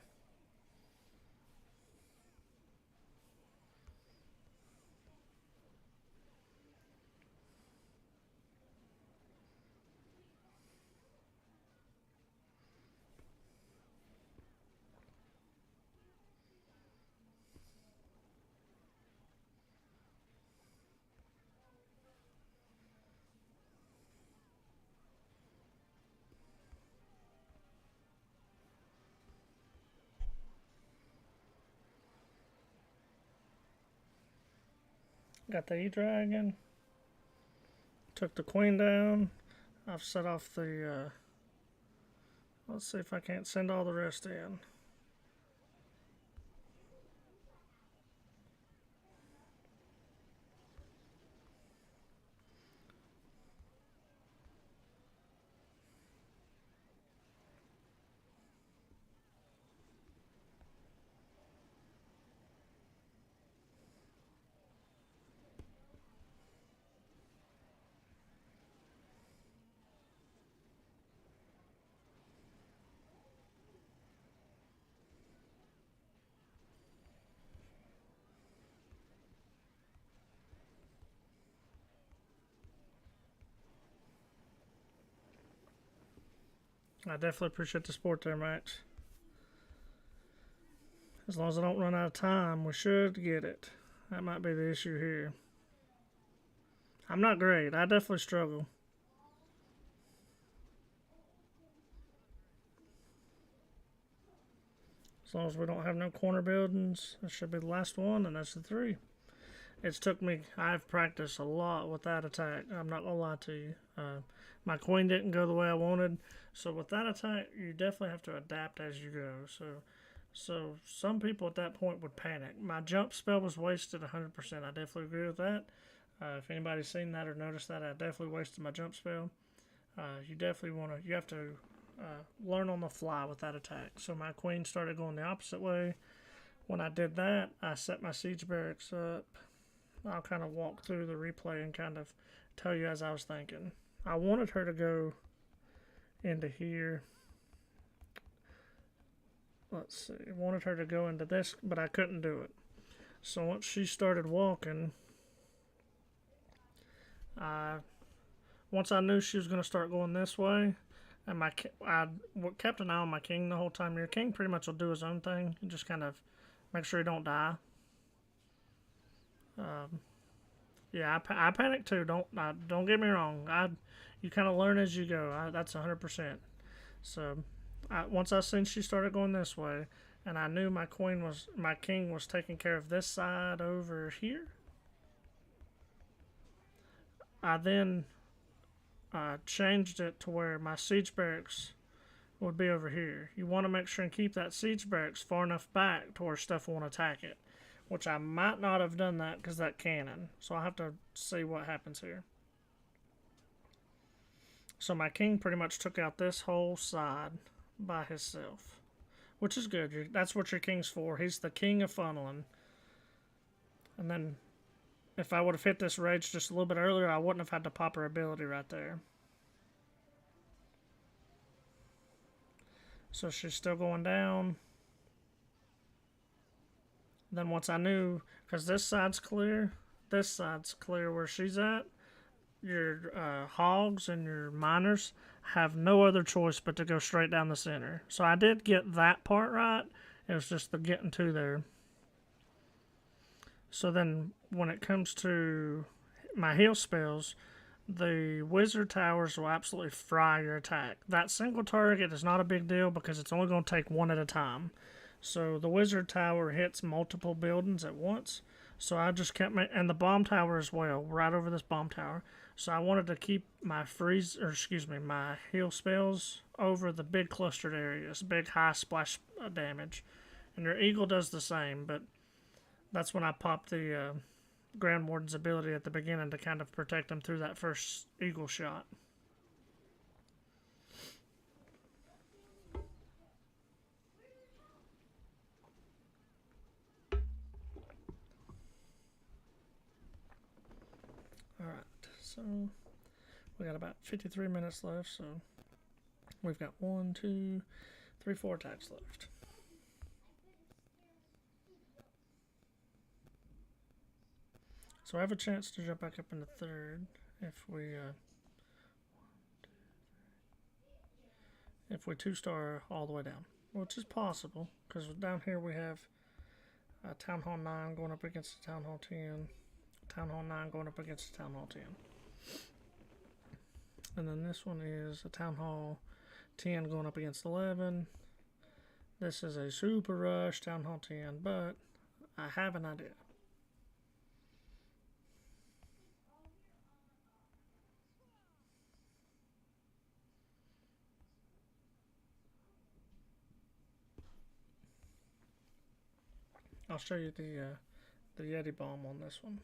Got the E-Dragon. Took the queen down. I've set off the, let's see if I can't send all the rest in. I definitely appreciate the support there, Max. As long as I don't run out of time, we should get it. That might be the issue here. I'm not great. I definitely struggle. As long as we don't have no corner buildings, that should be the last one, and that's the 3. It's took me, I've practiced a lot with that attack. I'm not gonna lie to you. My queen didn't go the way I wanted, so with that attack, you definitely have to adapt as you go. So some people at that point would panic. My jump spell was wasted 100%. I definitely agree with that. If anybody's seen that or noticed that, I definitely wasted my jump spell. You have to learn on the fly with that attack. So my queen started going the opposite way. When I did that, I set my siege barracks up. I'll kind of walk through the replay and kind of tell you as I was thinking. I wanted her to go into here. Let's see. I wanted her to go into this, but I couldn't do it. So once she started walking, once I knew she was going to start going this way, and I kept an eye on my king the whole time. Your king pretty much will do his own thing. You just kind of make sure he don't die. Yeah, I panicked too. Don't get me wrong. You kind of learn as you go. That's 100%. So once I seen she started going this way, and I knew my king was taking care of this side over here, I then changed it to where my siege barracks would be over here. You want to make sure and keep that siege barracks far enough back to where stuff won't attack it, which I might not have done that because that cannon. So I'll have to see what happens here. So my king pretty much took out this whole side by himself, which is good. That's what your king's for. He's the king of funneling. And then if I would have hit this rage just a little bit earlier, I wouldn't have had to pop her ability right there. So she's still going down. Then once I knew, because this side's clear where she's at, your hogs and your miners have no other choice but to go straight down the center. So I did get that part right. It was just the getting to there. So then when it comes to my heal spells, the wizard towers will absolutely fry your attack. That single target is not a big deal because it's only going to take one at a time. So the wizard tower hits multiple buildings at once. So I just kept and the bomb tower as well, right over this bomb tower. So I wanted to keep my my heal spells over the big clustered areas, big high splash damage. And your eagle does the same, but that's when I popped the Grand Warden's ability at the beginning to kind of protect them through that first eagle shot. Alright, so we got about 53 minutes left, so we've got 1, 2, 3-4 attacks left. So I have a chance to jump back up into third if we 2-star all the way down, which is possible because down here we have Town Hall 9 going up against the Town Hall 10, Town Hall 9 going up against the Town Hall 10, and then this one is a Town Hall 10 going up against 11. This is a super rush Town Hall 10, but I have an idea. I'll show you the Yeti bomb on this one.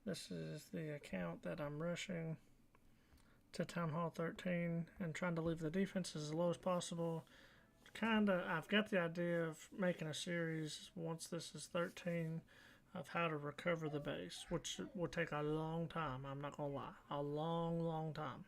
This is the account that I'm rushing to Town Hall 13 and trying to leave the defense as low as possible. I've got the idea of making a series once this is 13 of how to recover the base, which will take a long time. I'm not gonna lie, a long time.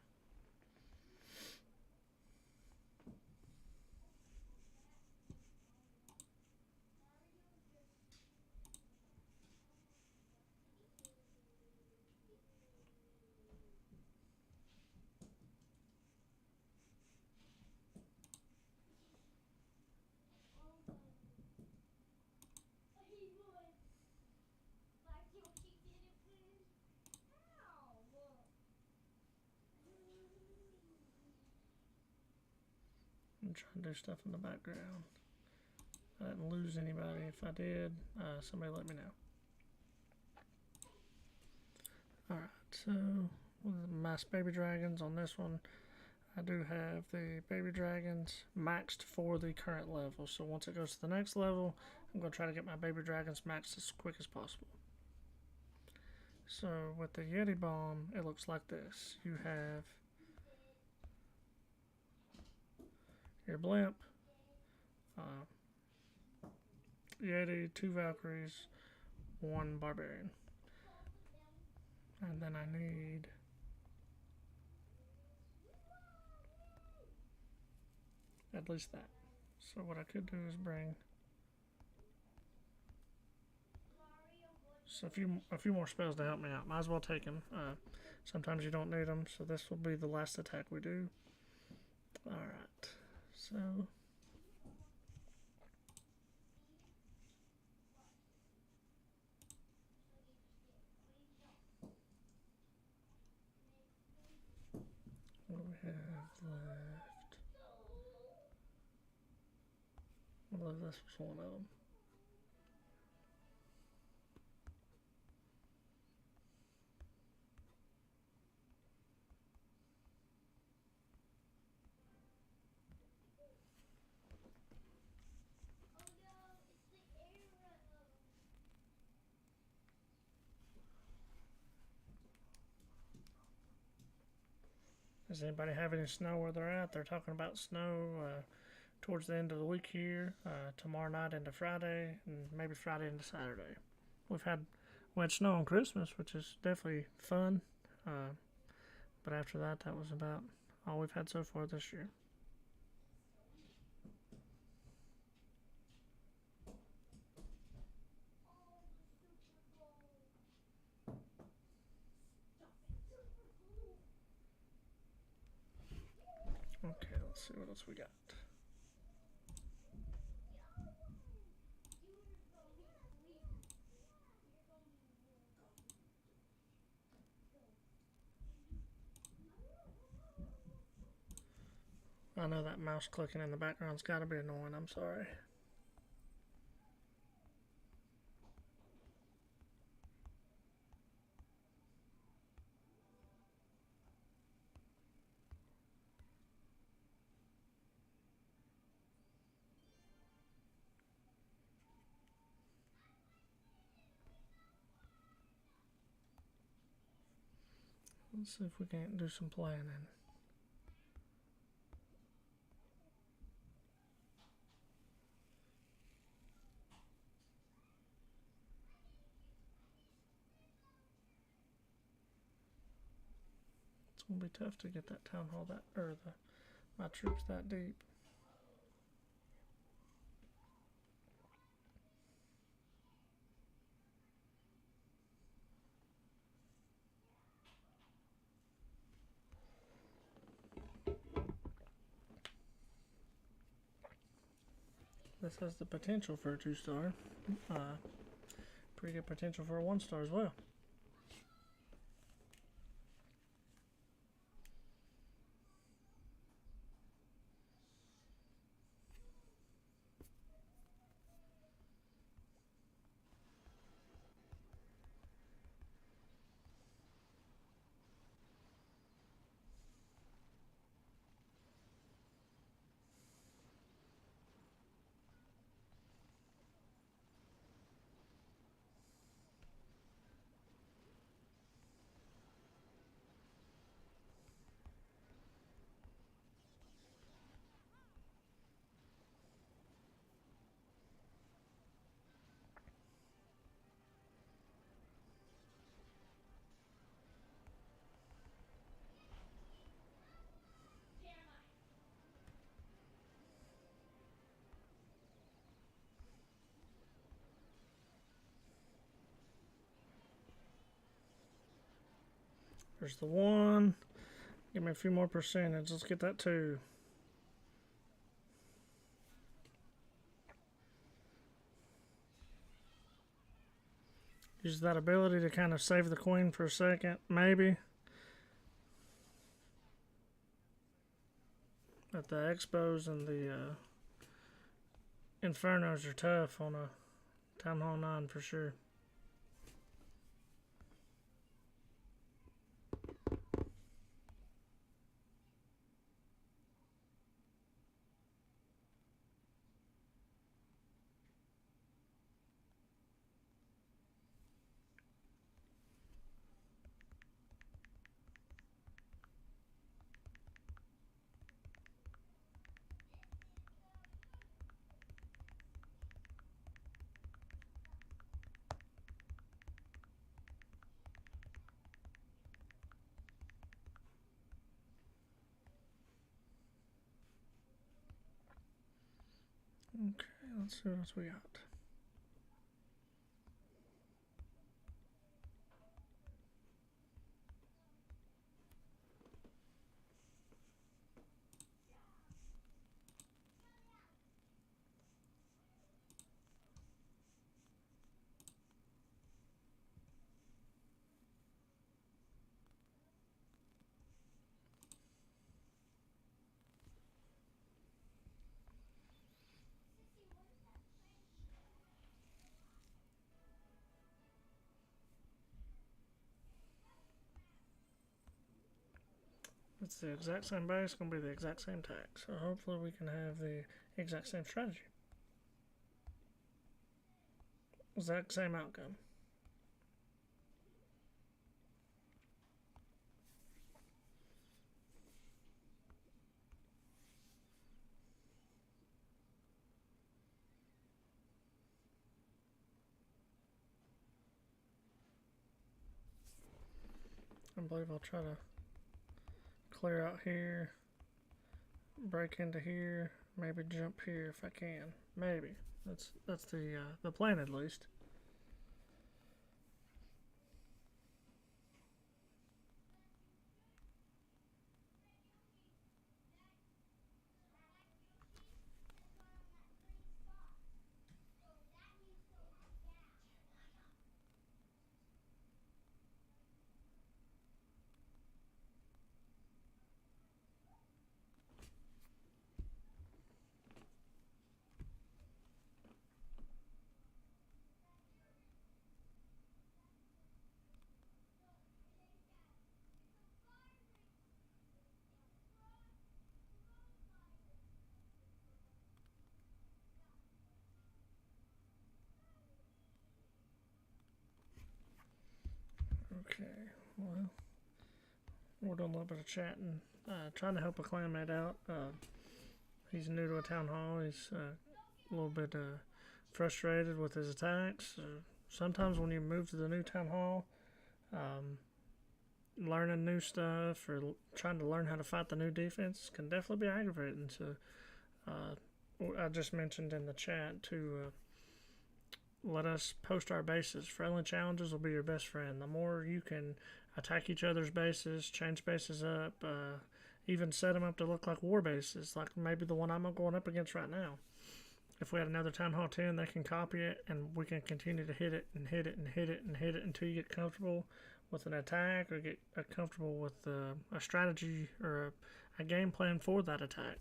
I'm trying to do stuff in the background. I didn't lose anybody. If I did, somebody let me know. Alright, so with the mass baby dragons on this one, I do have the baby dragons maxed for the current level. So once it goes to the next level, I'm going to try to get my baby dragons maxed as quick as possible. So with the Yeti bomb, it looks like this. You have your blimp, Yeti, 2 Valkyries, 1 barbarian, and then I need at least that. So what I could do is bring a few more spells to help me out. Might as well take them. Sometimes you don't need them, so this will be the last attack we do. Alright, so what do we have left? I believe this was one of them. Does anybody have any snow where they're at? They're talking about snow towards the end of the week here, tomorrow night into Friday, and maybe Friday into Saturday. We had snow on Christmas, which is definitely fun, but after that, that was about all we've had so far this year. Okay, let's see what else we got. I know that mouse clicking in the background's got to be annoying. I'm sorry. Let's see if we can't do some planning. It's gonna be tough to get that town hall my troops that deep. This has the potential for a 2-star. Pretty good potential for a 1-star as well. There's the 1. Give me a few more percentage. Let's get that 2. Use that ability to kind of save the queen for a second, maybe. But the expos and the infernos are tough on a Town Hall 9 for sure. Okay, let's see what else we got. It's the exact same base, going to be the exact same tax. So hopefully we can have the exact same strategy. Exact same outcome. I believe I'll try to clear out here, break into here, maybe jump here if I can. Maybe. That's the plan at least. Okay, well, we're doing a little bit of chatting, trying to help a clanmate out. He's new to a town hall. He's a little bit frustrated with his attacks. Sometimes when you move to the new town hall, learning new stuff or trying to learn how to fight the new defense can definitely be aggravating. So I just mentioned in the chat to let us post our bases. Friendly challenges will be your best friend. The more you can attack each other's bases, change bases up, even set them up to look like war bases, like maybe the one I'm going up against right now. If we had another Town Hall 10, they can copy it, and we can continue to hit it and hit it and hit it and hit it until you get comfortable with an attack or get comfortable with a strategy or a game plan for that attack.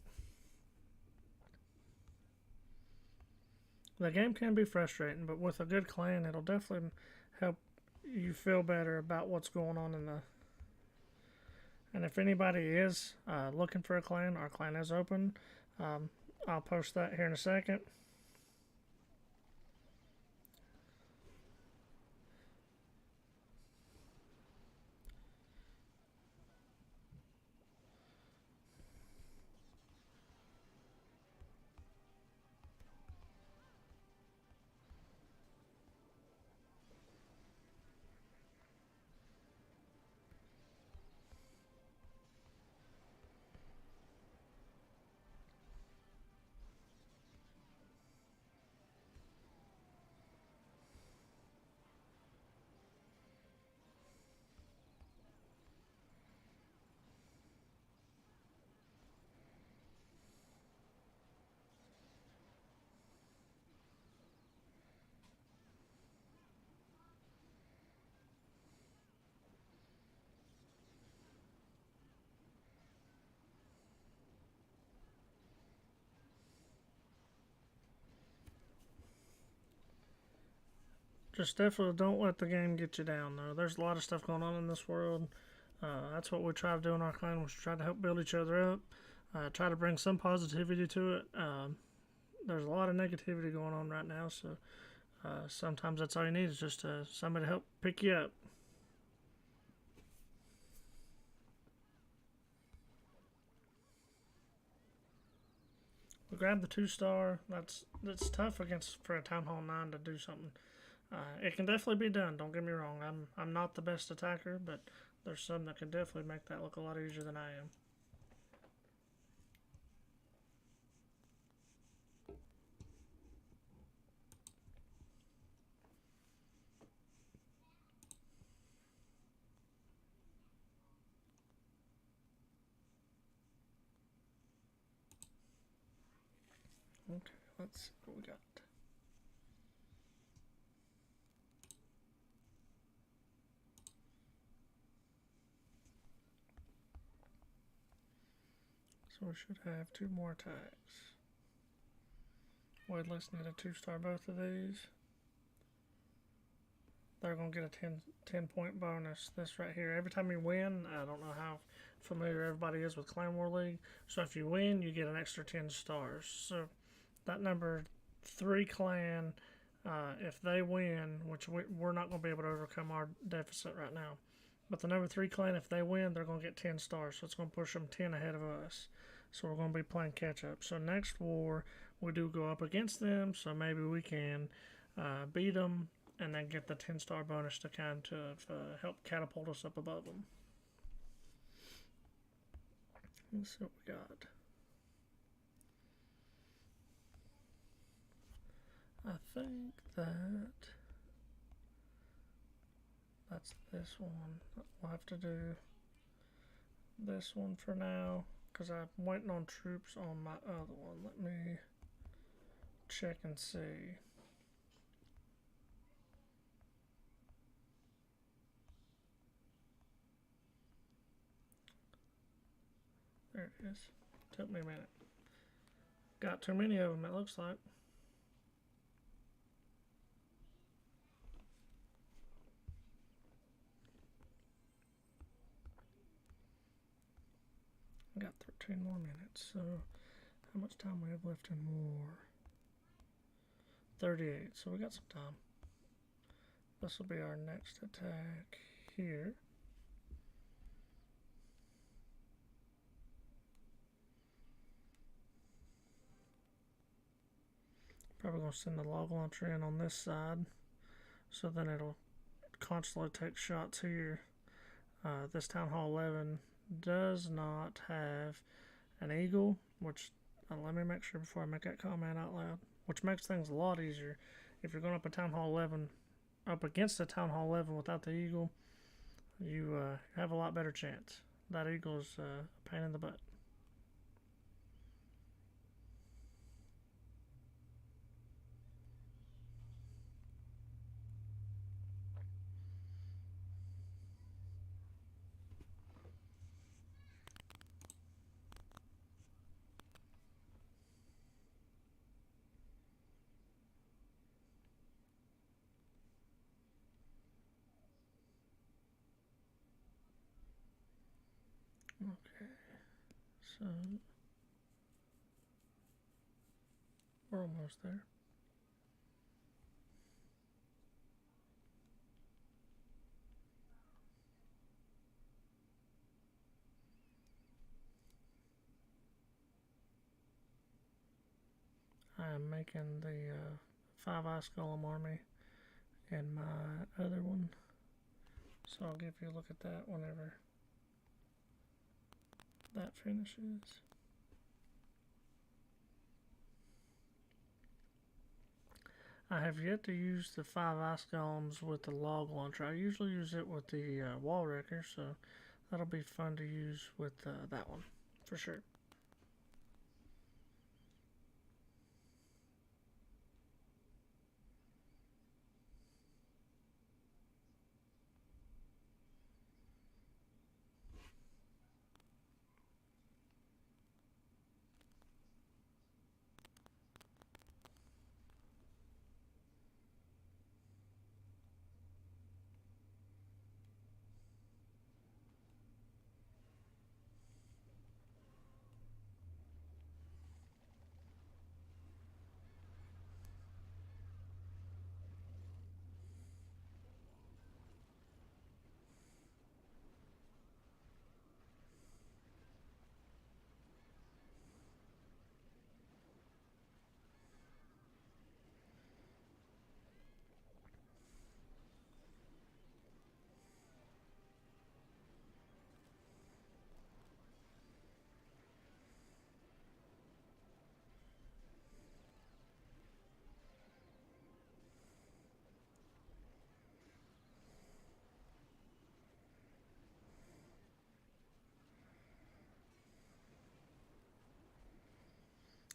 The game can be frustrating, but with a good clan, it'll definitely help you feel better about what's going on in the... And if anybody is looking for a clan, our clan is open. I'll post that here in a second. Just definitely don't let the game get you down, though. There's a lot of stuff going on in this world. That's what we try to do in our clan. We try to help build each other up. Try to bring some positivity to it. There's a lot of negativity going on right now, so sometimes that's all you need is just somebody to help pick you up. We grab the 2-star. That's tough for a Town Hall 9 to do something. It can definitely be done. Don't get me wrong. I'm not the best attacker, but there's some that can definitely make that look a lot easier than I am. Okay, let's see what we got. So we should have 2 more attacks. Weighless need a 2-star both of these. They're going to get a 10-point bonus. This right here. Every time you win, I don't know how familiar everybody is with Clan War League. So if you win, you get an extra 10 stars. So that number 3 clan, if they win, which we're not going to be able to overcome our deficit right now. But the number 3 clan, if they win, they're going to get 10 stars. So it's going to push them 10 ahead of us. So we're going to be playing catch up. So next war, we do go up against them. So maybe we can beat them and then get the 10-star bonus to kind of help catapult us up above them. Let's see what we got. I think that's this one. We'll have to do this one for now because I'm waiting on troops on my other one. Let me check and see. There it is. Took me a minute. Got too many of them, it looks like. I got 13 more minutes, so how much time we have left in war? 38, so we got some time. This will be our next attack here. Probably going to send the log launcher in on this side, so then it'll constantly take shots here. This Town Hall 11 does not have an eagle, which let me make sure before I make that comment out loud, which makes things a lot easier. If you're going up a Town Hall 11, up against a Town Hall 11 without the eagle, you have a lot better chance. That eagle is a pain in the butt. Okay, so we're almost there. I am making the 5-Ice Golem army in my other one, so I'll give you a look at that whenever that finishes. I have yet to use the 5-Ice Golems with the log launcher. I usually use it with the wall wrecker, so that'll be fun to use with that one for sure.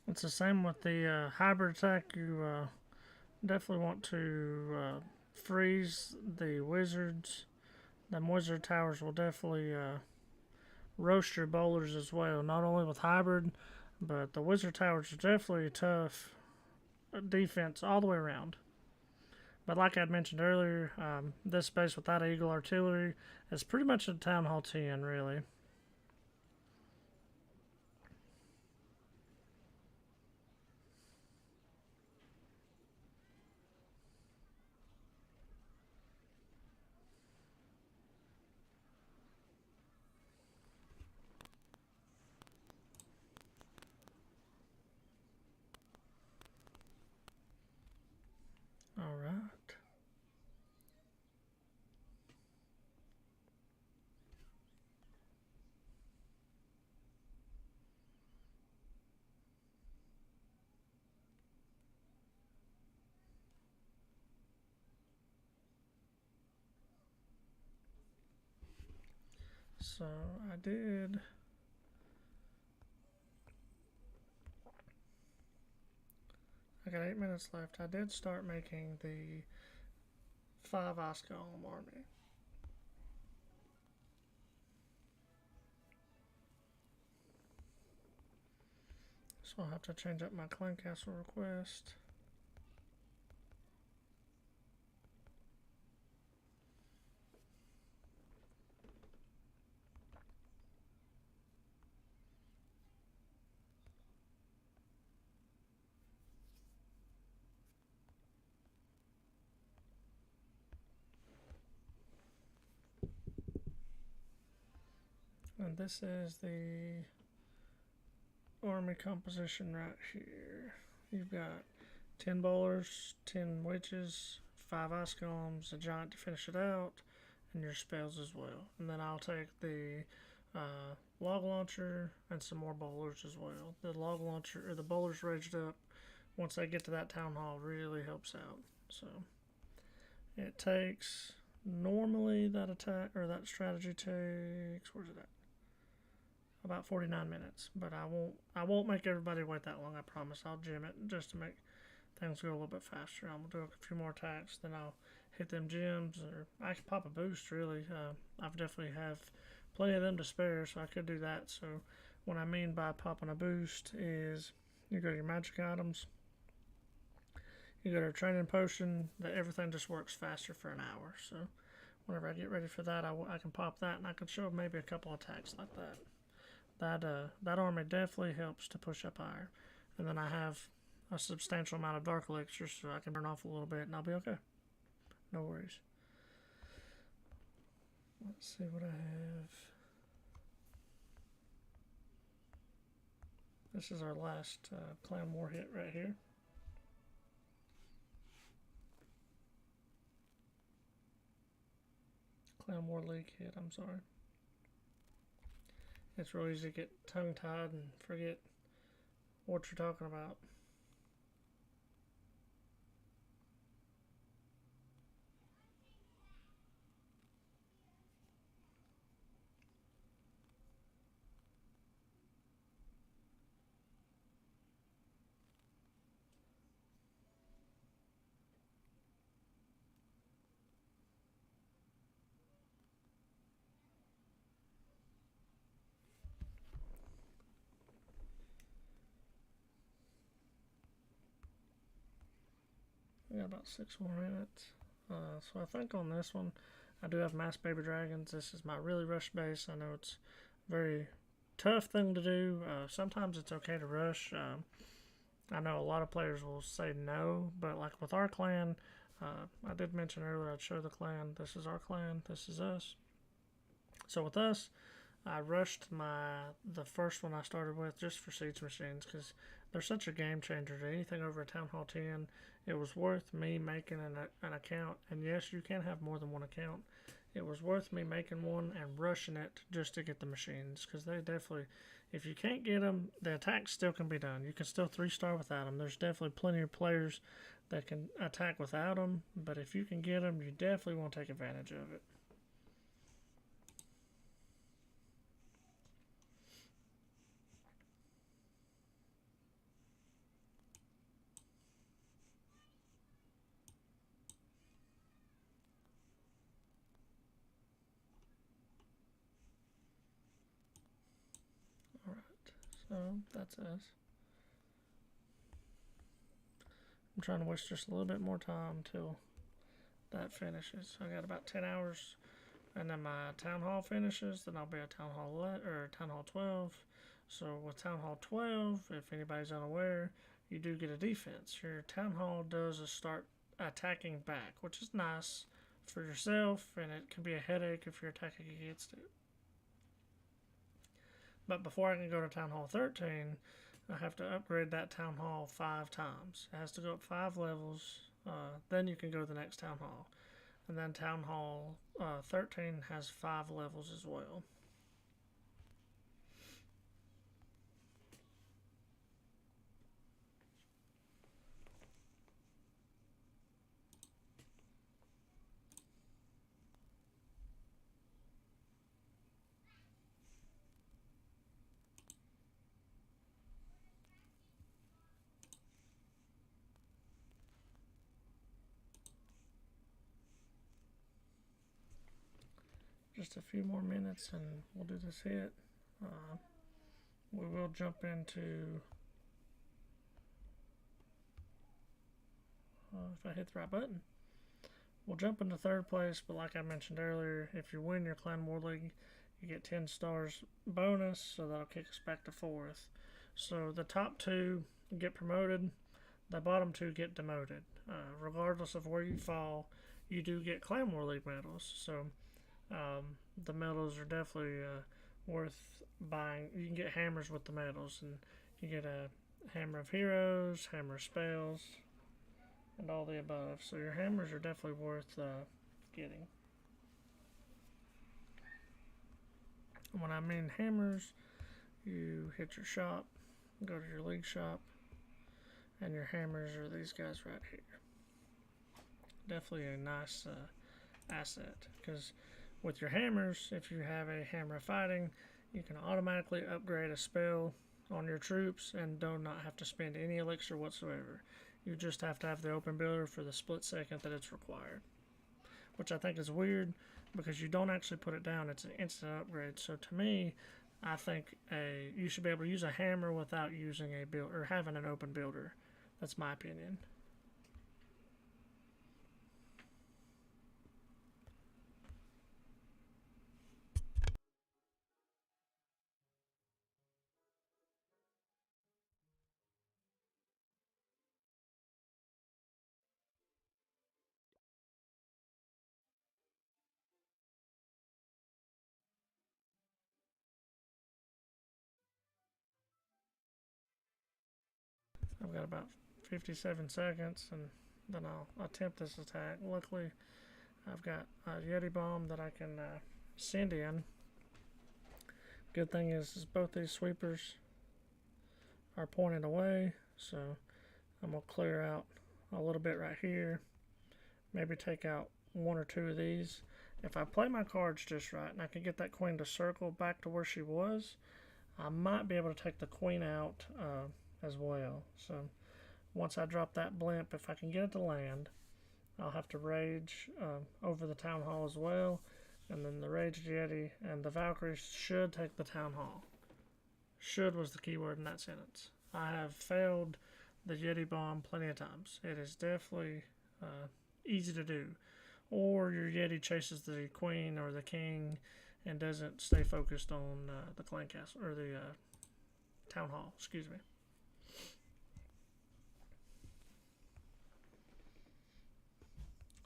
It's the same with the hybrid attack. You definitely want to freeze the wizards. Them wizard towers will definitely roast your bowlers as well. Not only with hybrid, but the wizard towers are definitely tough defense all the way around. But like I'd mentioned earlier, this base without Eagle Artillery is pretty much a Town Hall 10, really. All right. So I did. I got 8 minutes left. I did start making the 5-Ice Golem army. So I'll have to change up my clan castle request. And this is the army composition right here. You've got 10 bowlers, 10 witches, 5 ice golems, a giant to finish it out, and your spells as well. And then I'll take the log launcher and some more bowlers as well. The log launcher or the bowlers raised up once I get to that town hall really helps out. So it takes normally that attack or that strategy takes where's it at? About 49 minutes, but I won't make everybody wait that long. I promise. I'll gym it just to make things go a little bit faster. I'm gonna do a few more attacks, then I'll hit them gems, or I can pop a boost. Really, I've definitely have plenty of them to spare, so I could do that. So what I mean by popping a boost is you go to your magic items, you go to a training potion. That everything just works faster for an hour. So whenever I get ready for that, I can pop that, and I can show maybe a couple attacks like that. That army definitely helps to push up higher. And then I have a substantial amount of dark elixirs, so I can burn off a little bit and I'll be okay. No worries. Let's see what I have. This is our last clan war hit right here. Clan War League hit, I'm sorry. It's real easy to get tongue-tied and forget what you're talking about. We got about 6 more minutes. So I think on this one, I do have mass baby dragons. This is my really rush base. I know it's a very tough thing to do. Sometimes it's okay to rush. I know a lot of players will say no, but like with our clan, I did mention earlier I'd show the clan. This is our clan. This is us. So with us, I rushed the first one I started with just for siege machines because they're such a game changer. Anything over a Town Hall 10, it was worth me making an account. And yes, you can have more than one account. It was worth me making one and rushing it just to get the machines because they definitely, if you can't get them, the attack still can be done. You can still 3-star without them. There's definitely plenty of players that can attack without them, but if you can get them, you definitely want to take advantage of it. So that's us. I'm trying to waste just a little bit more time until that finishes. I got about 10 hours, and then my town hall finishes. Then I'll be at town hall or town hall 12. So with town hall 12, if anybody's unaware, you do get a defense. Your town hall does start attacking back, which is nice for yourself, and it can be a headache if you're attacking against it. But before I can go to Town Hall 13, I have to upgrade that Town Hall 5 times. It has to go up 5 levels. Then you can go to the next Town Hall. And then Town Hall 13 has 5 levels as well. Just a few more minutes and we'll do this hit. We will jump into, if I hit the right button, we'll jump into 3rd place, but like I mentioned earlier, if you win your Clan War League, you get 10 stars bonus, so that'll kick us back to 4th. So the top 2 get promoted, the bottom 2 get demoted. Regardless of where you fall, you do get Clan War League medals. So the medals are definitely worth buying. You can get hammers with the medals, and you get a hammer of heroes, hammer of spells, and all the above. So your hammers are definitely worth getting. When I mean hammers, you hit your shop, go to your league shop, and your hammers are these guys right here. Definitely a nice asset, because with your hammers, if you have a hammer fighting, you can automatically upgrade a spell on your troops and do not have to spend any elixir whatsoever. You just have to have the open builder for the split second that it's required, which I think is weird because you don't actually put it down. It's an instant upgrade. So to me, I think you should be able to use a hammer without using a build or having an open builder. That's my opinion. I've got about 57 seconds, and then I'll attempt this attack. Luckily, I've got a Yeti bomb that I can send in. Good thing is both these sweepers are pointed away, so I'm going to clear out a little bit right here. Maybe take out one or two of these. If I play my cards just right and I can get that queen to circle back to where she was, I might be able to take the queen out as well. So once I drop that blimp, if I can get it to land, I'll have to rage over the town hall as well, and then the raged yeti and the Valkyrie should take the town hall. Should was the key word in that sentence. I have failed the yeti bomb plenty of times. It is definitely easy to do. Or your yeti chases the queen or the king and doesn't stay focused on the clan castle or the town hall. Excuse me.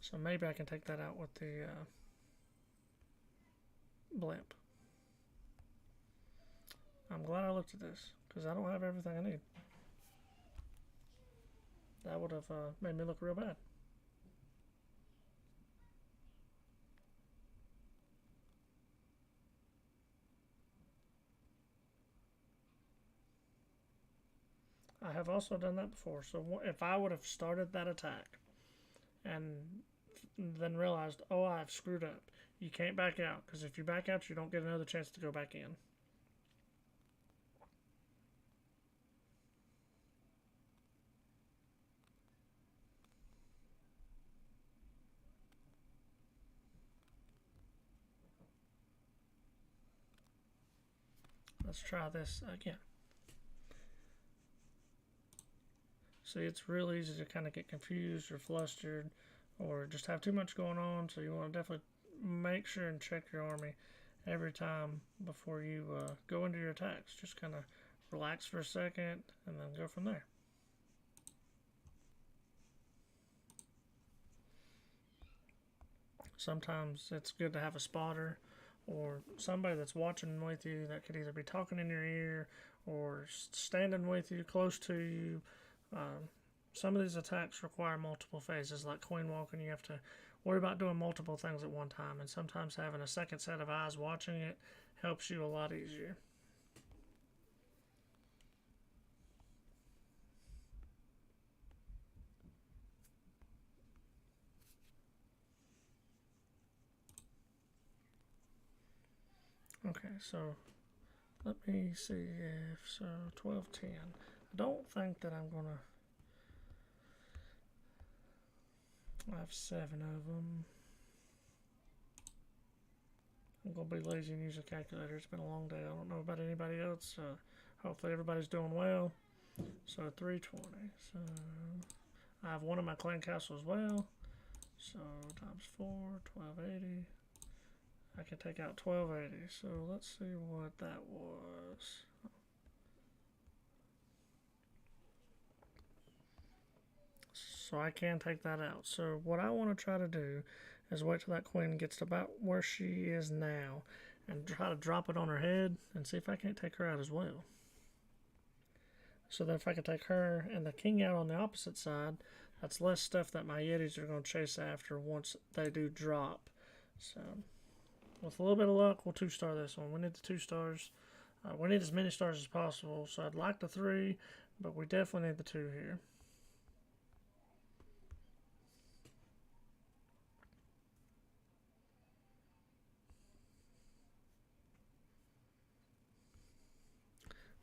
So maybe I can take that out with the blimp. I'm glad I looked at this because I don't have everything I need. That would have made me look real bad. I have also done that before. So if I would have started that attack and then realized, oh, I've screwed up, you can't back out, because if you back out, you don't get another chance to go back in. Let's try this again. See, it's real easy to kind of get confused or flustered or just have too much going on, so you want to definitely make sure and check your army every time before you go into your attacks. Just kind of relax for a second and then go from there. Sometimes it's good to have a spotter or somebody that's watching with you that could either be talking in your ear or standing with you, close to you. Some of these attacks require multiple phases, like queen walking. You have to worry about doing multiple things at one time, and sometimes having a second set of eyes watching it helps you a lot easier. Okay, so let me see if so 1210. I don't think that I'm gonna. I have 7 of them. I'm gonna be lazy and use a calculator. It's been a long day. I don't know about anybody else. Hopefully everybody's doing well. So 320. So I have one in my clan castle as well. So times 4, 1280. I can take out 1280. So let's see what that was. So I can take that out. So what I want to try to do is wait till that queen gets to about where she is now and try to drop it on her head and see if I can't take her out as well. So that if I can take her and the king out on the opposite side, that's less stuff that my yetis are going to chase after once they do drop. So With a little bit of luck, we'll 2-star this one. We need the 2 stars. We need as many stars as possible, so I'd like the 3, but we definitely need the 2 here.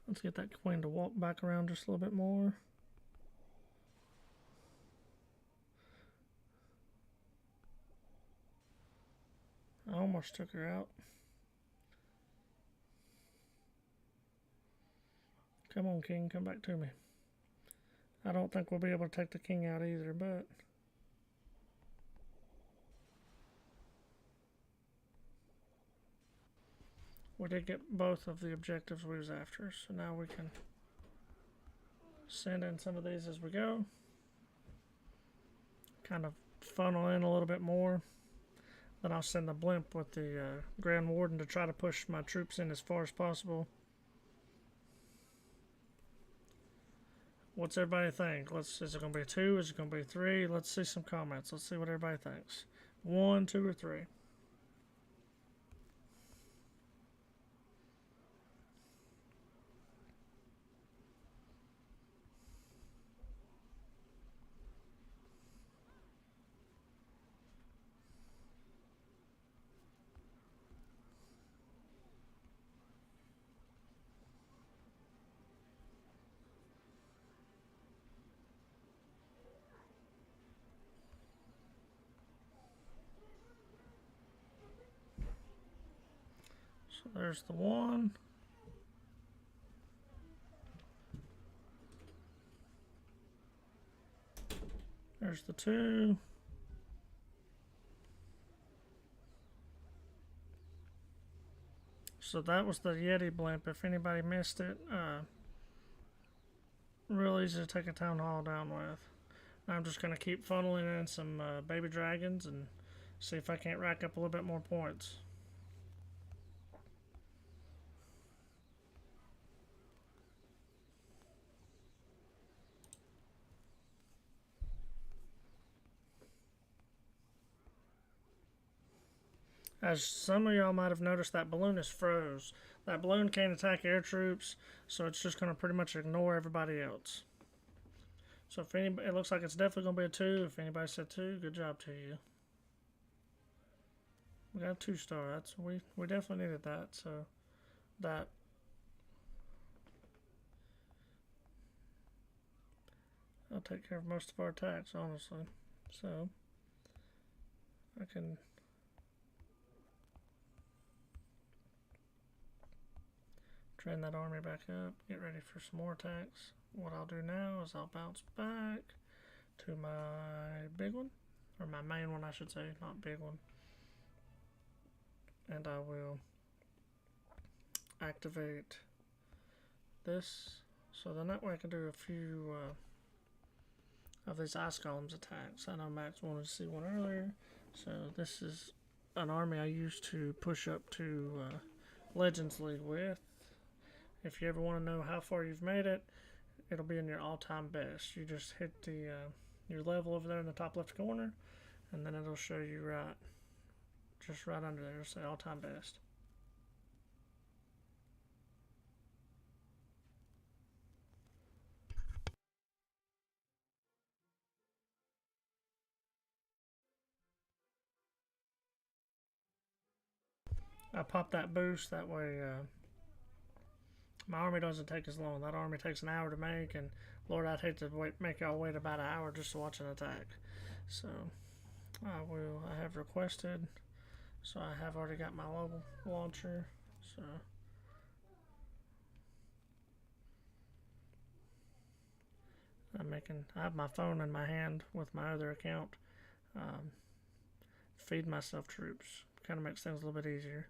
Let's get that queen to walk back around just a little bit more. I almost took her out. Come on, king, come back to me. I don't think we'll be able to take the king out either, but we did get both of the objectives we was after, so now we can send in some of these as we go. Kind of funnel in a little bit more. Then I'll send the blimp with the Grand Warden to try to push my troops in as far as possible. What's everybody think? Is it going to be a 2? Is it going to be a 3? Let's see some comments. Let's see what everybody thinks. 1, 2, or 3? So there's the 1. There's the 2. So that was the Yeti blimp. If anybody missed it, real easy to take a town hall down with. I'm just going to keep funneling in some baby dragons and see if I can't rack up a little bit more points. As some of y'all might have noticed, that balloon is froze. That balloon can't attack air troops, so it's just going to pretty much ignore everybody else. So if anybody, it looks like it's definitely going to be a 2. If anybody said 2, good job to you. We got a 2-star. That's we definitely needed that. So that I'll take care of most of our attacks, honestly. So I can train that army back up, get ready for some more attacks. What I'll do now is I'll bounce back to my big one, or my main one I should say, not big one. And I will activate this, so then that way I can do a few of these ice columns attacks. I know Max wanted to see one earlier, so this is an army I used to push up to Legends League with. If you ever want to know how far you've made it, it'll be in your all-time best. You just hit the your level over there in the top left corner, and then it'll show you just right under there. It'll say all-time best. I pop that boost, that way my army doesn't take as long. That army takes an hour to make, and Lord, I'd hate to make y'all wait about an hour just to watch an attack. So I have requested, so I have already got my level launcher, so I have my phone in my hand with my other account, feed myself troops. Kind of makes things a little bit easier.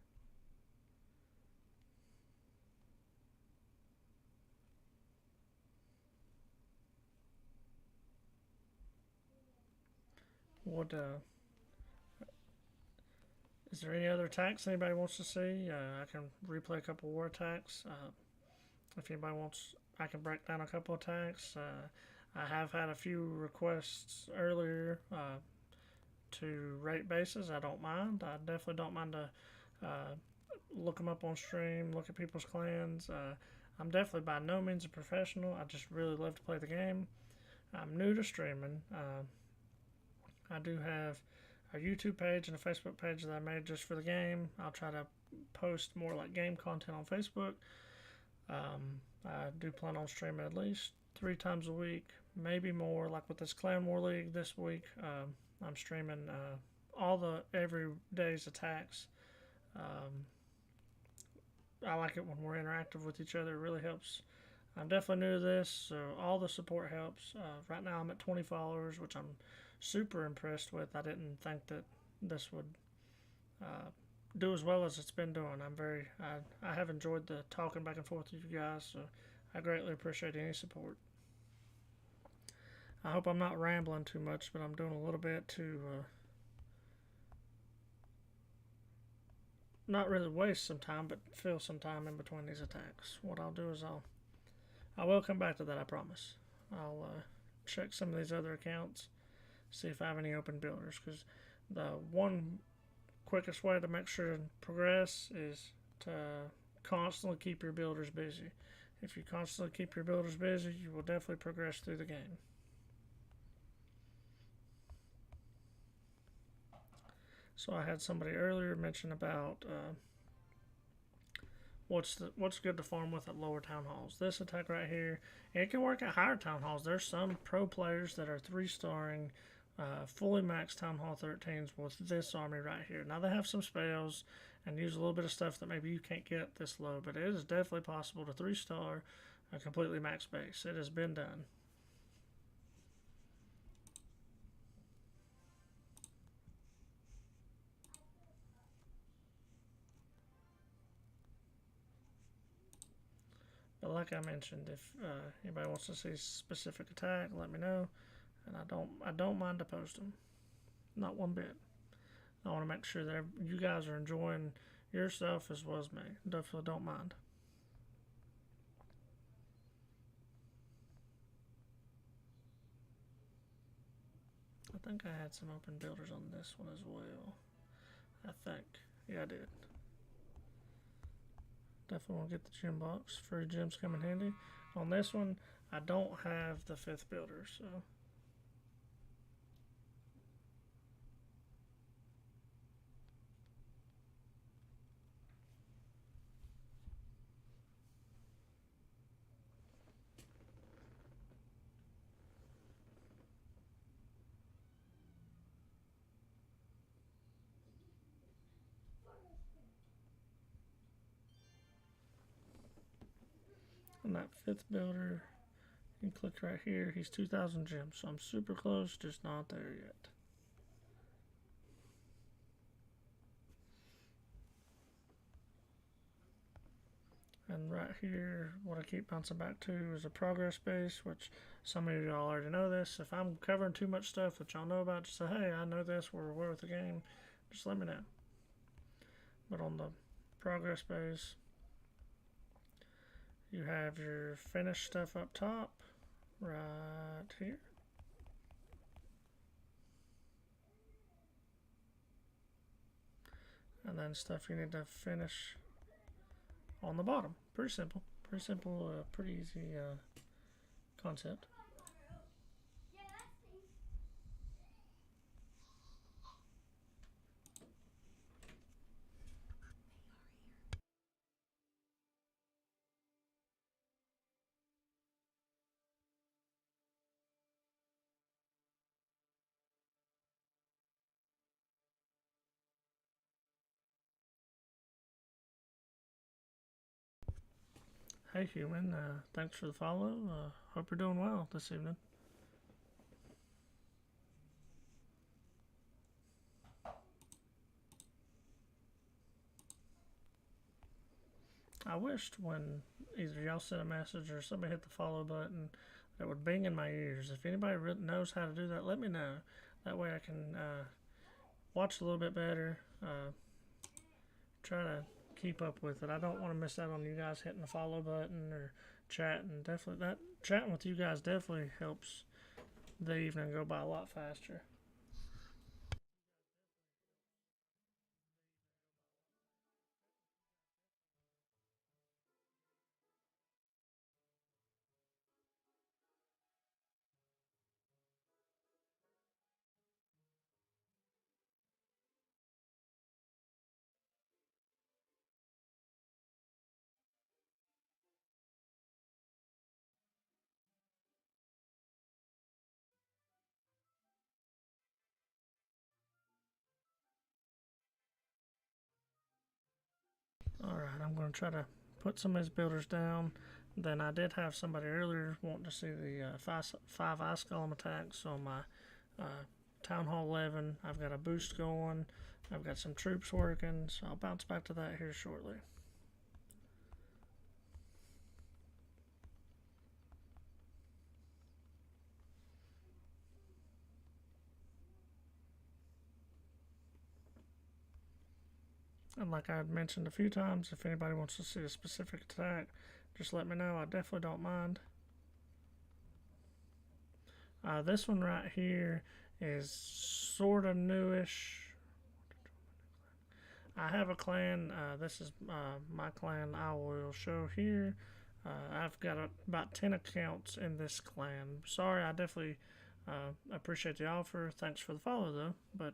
Is there any other attacks anybody wants to see? I can replay a couple war attacks. If anybody wants, I can break down a couple attacks. I have had a few requests earlier to rate bases. I don't mind. I definitely don't mind Look them up on stream, look at people's clans. I'm definitely by no means a professional. I just really love to play the game. I'm new to streaming. I do have a YouTube page and a Facebook page that I made just for the game. I'll try to post more like game content on Facebook. I do plan on streaming at least 3 times a week, maybe more. Like with this Clan War League this week, I'm streaming all the every day's attacks. I like it when we're interactive with each other. It really helps. I'm definitely new to this, so all the support helps. Right now I'm at 20 followers, which I'm super impressed with. I didn't think that this would do as well as it's been doing. I have enjoyed the talking back and forth with you guys, so I greatly appreciate any support. I hope I'm not rambling too much, but I'm doing a little bit to not really waste some time, but fill some time in between these attacks. What I'll do is I will come back to that, I promise. I'll check some of these other accounts, see if I have any open builders, because the one quickest way to make sure to progress is to constantly keep your builders busy. If you constantly keep your builders busy, you will definitely progress through the game. So I had somebody earlier mention about what's good to farm with at lower town halls. This attack right here, it can work at higher town halls. There's some pro players that are 3-starring fully maxed Town Hall 13s with this army right here. Now they have some spells and use a little bit of stuff that maybe you can't get this low, but it is definitely possible to 3-star a completely maxed base. It has been done. But like I mentioned, if anybody wants to see a specific attack, let me know, and I don't mind to post them, not one bit. I want to make sure that you guys are enjoying your stuff as well as me. Definitely don't mind. I think I had some open builders on this one as well. I think. Yeah, I did. Definitely want to get the gem box. Free gems come in handy. On this one, I don't have the 5th builder, so. And that 5th builder, you can click right here. He's 2,000 gems, so I'm super close, just not there yet. And right here, what I keep bouncing back to is a progress base, which some of y'all already know this. If I'm covering too much stuff that y'all know about, just say, hey, I know this, we're aware with the game, just let me know. But on the progress base, you have your finished stuff up top, right here. And then stuff you need to finish on the bottom. Pretty simple, pretty easy concept. Hey human, thanks for the follow. Hope you're doing well this evening. I wished when either y'all sent a message or somebody hit the follow button that would bing in my ears. If anybody really knows how to do that, let me know. That way I can watch a little bit better. Try to keep up with it. I don't want to miss out on you guys hitting the follow button or chatting. Definitely, that chatting with you guys definitely helps the evening go by a lot faster. I'm going to try to put some of these builders down. Then I did have somebody earlier wanting to see the five ice column attacks on my Town Hall 11. I've got a boost going. I've got some troops working, so I'll bounce back to that here shortly. And like I had mentioned a few times, if anybody wants to see a specific attack, just let me know. I definitely don't mind. This one right here is sort of newish. I have a clan. This is my clan. I will show here. I've got about 10 accounts in this clan. Sorry, I definitely appreciate the offer. Thanks for the follow, though. But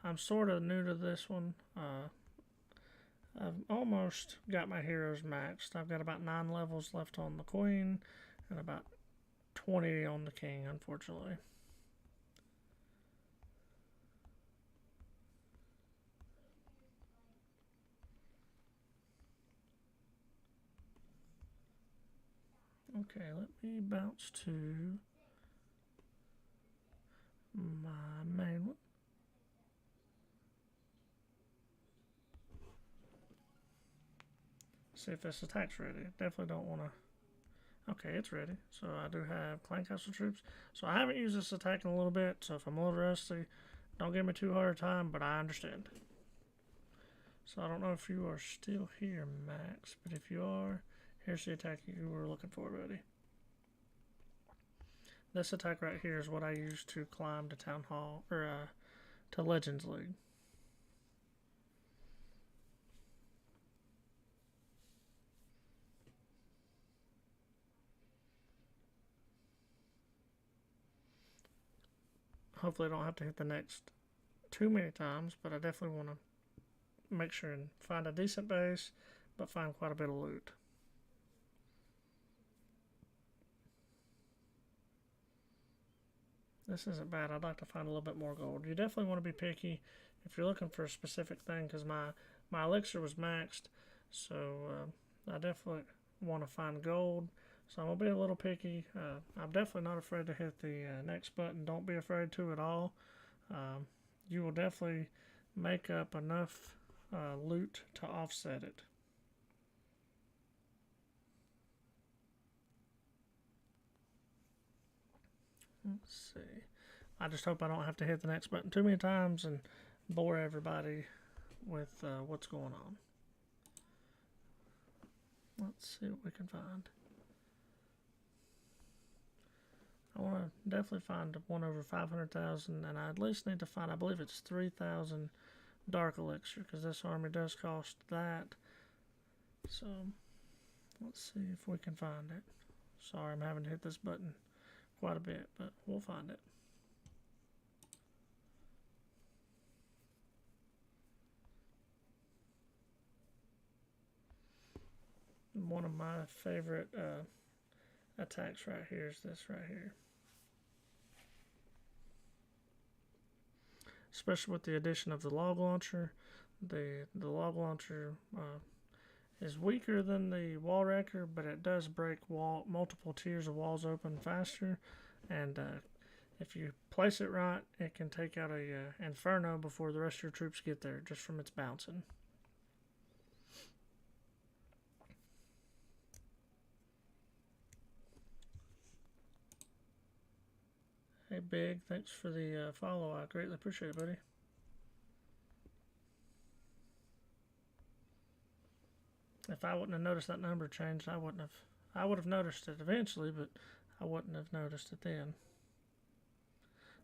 I'm sort of new to this one. I've almost got my heroes maxed. I've got about 9 levels left on the queen and about 20 on the king, unfortunately. Okay, let me bounce to my main one. See if this attack's ready. Definitely don't want to. Okay, it's ready. So I do have clan castle troops. So I haven't used this attack in a little bit, so if I'm a little rusty, don't give me too hard a time, but I understand. So I don't know if you are still here, Max, but if you are, here's the attack you were looking for, buddy. This attack right here is what I use to climb to Town Hall, or to Legends League. Hopefully I don't have to hit the next too many times, but I definitely want to make sure and find a decent base, but find quite a bit of loot. This isn't bad. I'd like to find a little bit more gold. You definitely want to be picky if you're looking for a specific thing, because my elixir was maxed, so I definitely want to find gold. So I'm going to be a little picky. I'm definitely not afraid to hit the next button. Don't be afraid to at all. You will definitely make up enough loot to offset it. Let's see. I just hope I don't have to hit the next button too many times and bore everybody with what's going on. Let's see what we can find. I want to definitely find one over 500,000, and I at least need to find, I believe it's 3,000 dark elixir, because this army does cost that. So, let's see if we can find it. Sorry, I'm having to hit this button quite a bit, but we'll find it. One of my favorite attacks right here is this right here. Especially with the addition of the log launcher. The log launcher is weaker than the wall wrecker, but it does break multiple tiers of walls open faster. And if you place it right, it can take out a inferno before the rest of your troops get there, just from its bouncing. Hey, Big, thanks for the follow. I greatly appreciate it, buddy. If I wouldn't have noticed that number changed, I would have noticed it eventually, but I wouldn't have noticed it then.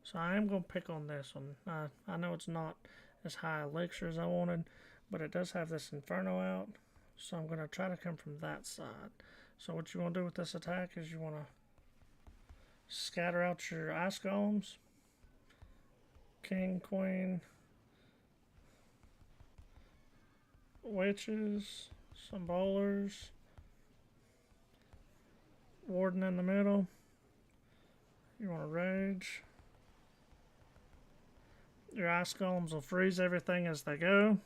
So I am going to pick on this one. I know it's not as high elixir as I wanted, but it does have this inferno out, so I'm going to try to come from that side. So what you want to do with this attack is you want to scatter out your ice golems, king, queen, witches, some bowlers, warden in the middle. You want to rage. Your ice golems will freeze everything as they go.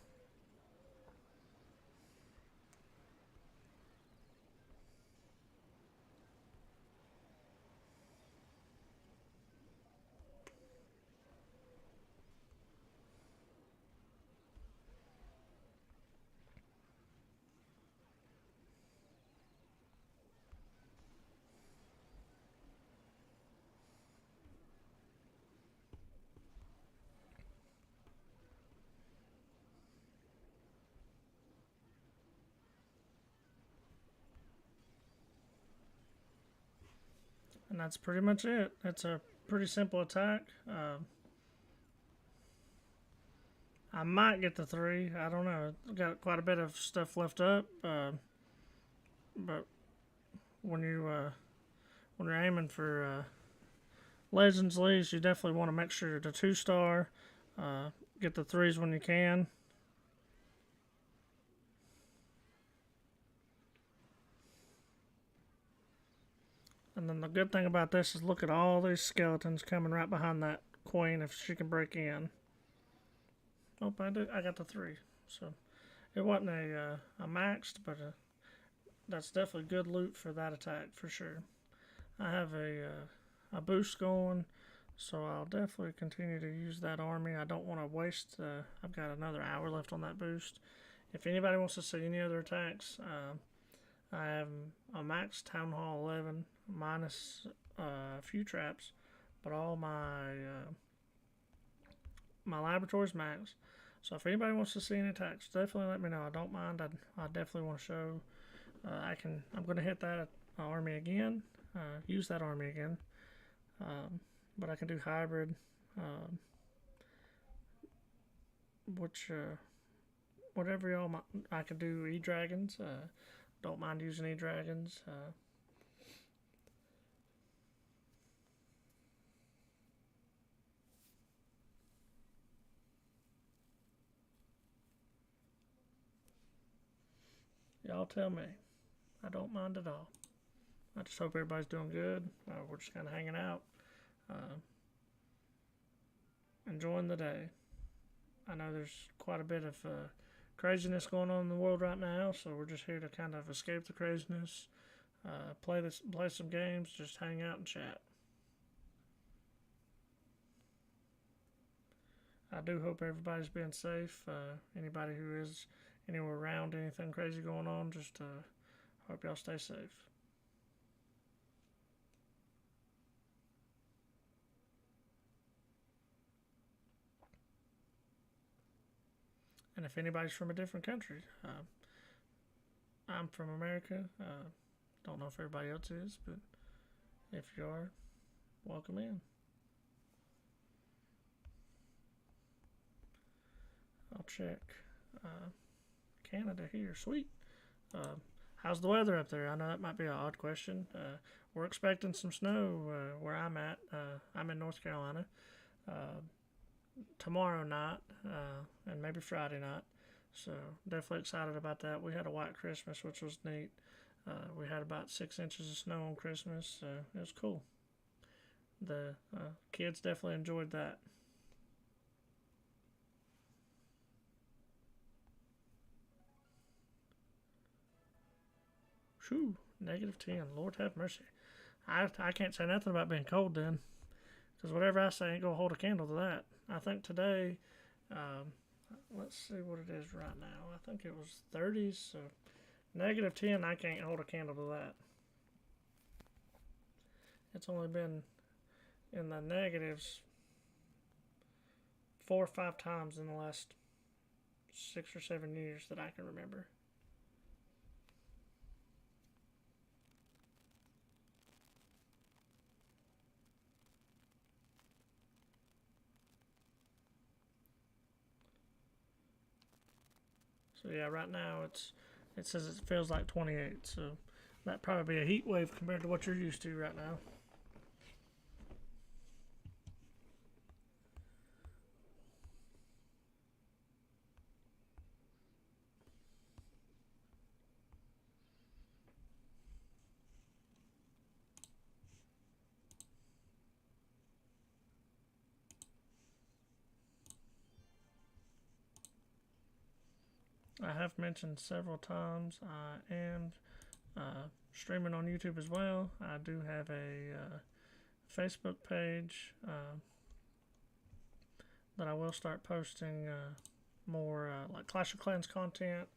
And that's pretty much it. It's a pretty simple attack. I might get the 3. I don't know. Got quite a bit of stuff left up. But when you're aiming for Legends Leagues, you definitely want to make sure the 2-star. Get the 3s when you can. And then the good thing about this is look at all these skeletons coming right behind that queen if she can break in. Oh, I got the 3. So it wasn't a maxed, but that's definitely good loot for that attack for sure. I have a boost going, so I'll definitely continue to use that army. I don't want to waste. I've got another hour left on that boost. If anybody wants to see any other attacks, I have a max Town Hall 11 minus a few traps, but all my laboratory's max. So if anybody wants to see any attacks, definitely let me know. I don't mind. I definitely want to show. I'm going to hit that army again. Use that army again. But I can do hybrid, whatever y'all. I can do E-Dragons. Don't mind using E-Dragons. Y'all tell me. I don't mind at all. I just hope everybody's doing good. We're just kind of hanging out. Enjoying the day. I know there's quite a bit of craziness going on in the world right now, so we're just here to kind of escape the craziness, play some games, just hang out and chat. I do hope everybody's being safe. Anybody who is anywhere around anything crazy going on, just hope y'all stay safe. And if anybody's from a different country, I'm from America. Don't know if everybody else is, but if you are, welcome in. I'll check. Canada here. Sweet. How's the weather up there? I know that might be an odd question. We're expecting some snow where I'm at. I'm in North Carolina. Tomorrow night and maybe Friday night. So definitely excited about that. We had a white Christmas, which was neat. We had about 6 inches of snow on Christmas. It was cool. The kids definitely enjoyed that. Whew, -10. Lord have mercy. I can't say nothing about being cold then, because whatever I say ain't gonna hold a candle to that. I think today, let's see what it is right now. I think it was 30s, so -10. I can't hold a candle to that. It's only been in the negatives 4 or 5 times in the last 6 or 7 years that I can remember. So yeah, right now it says it feels like 28. So that'd probably be a heat wave compared to what you're used to right now. I have mentioned several times I am streaming on YouTube as well. I do have a Facebook page that I will start posting more like Clash of Clans content.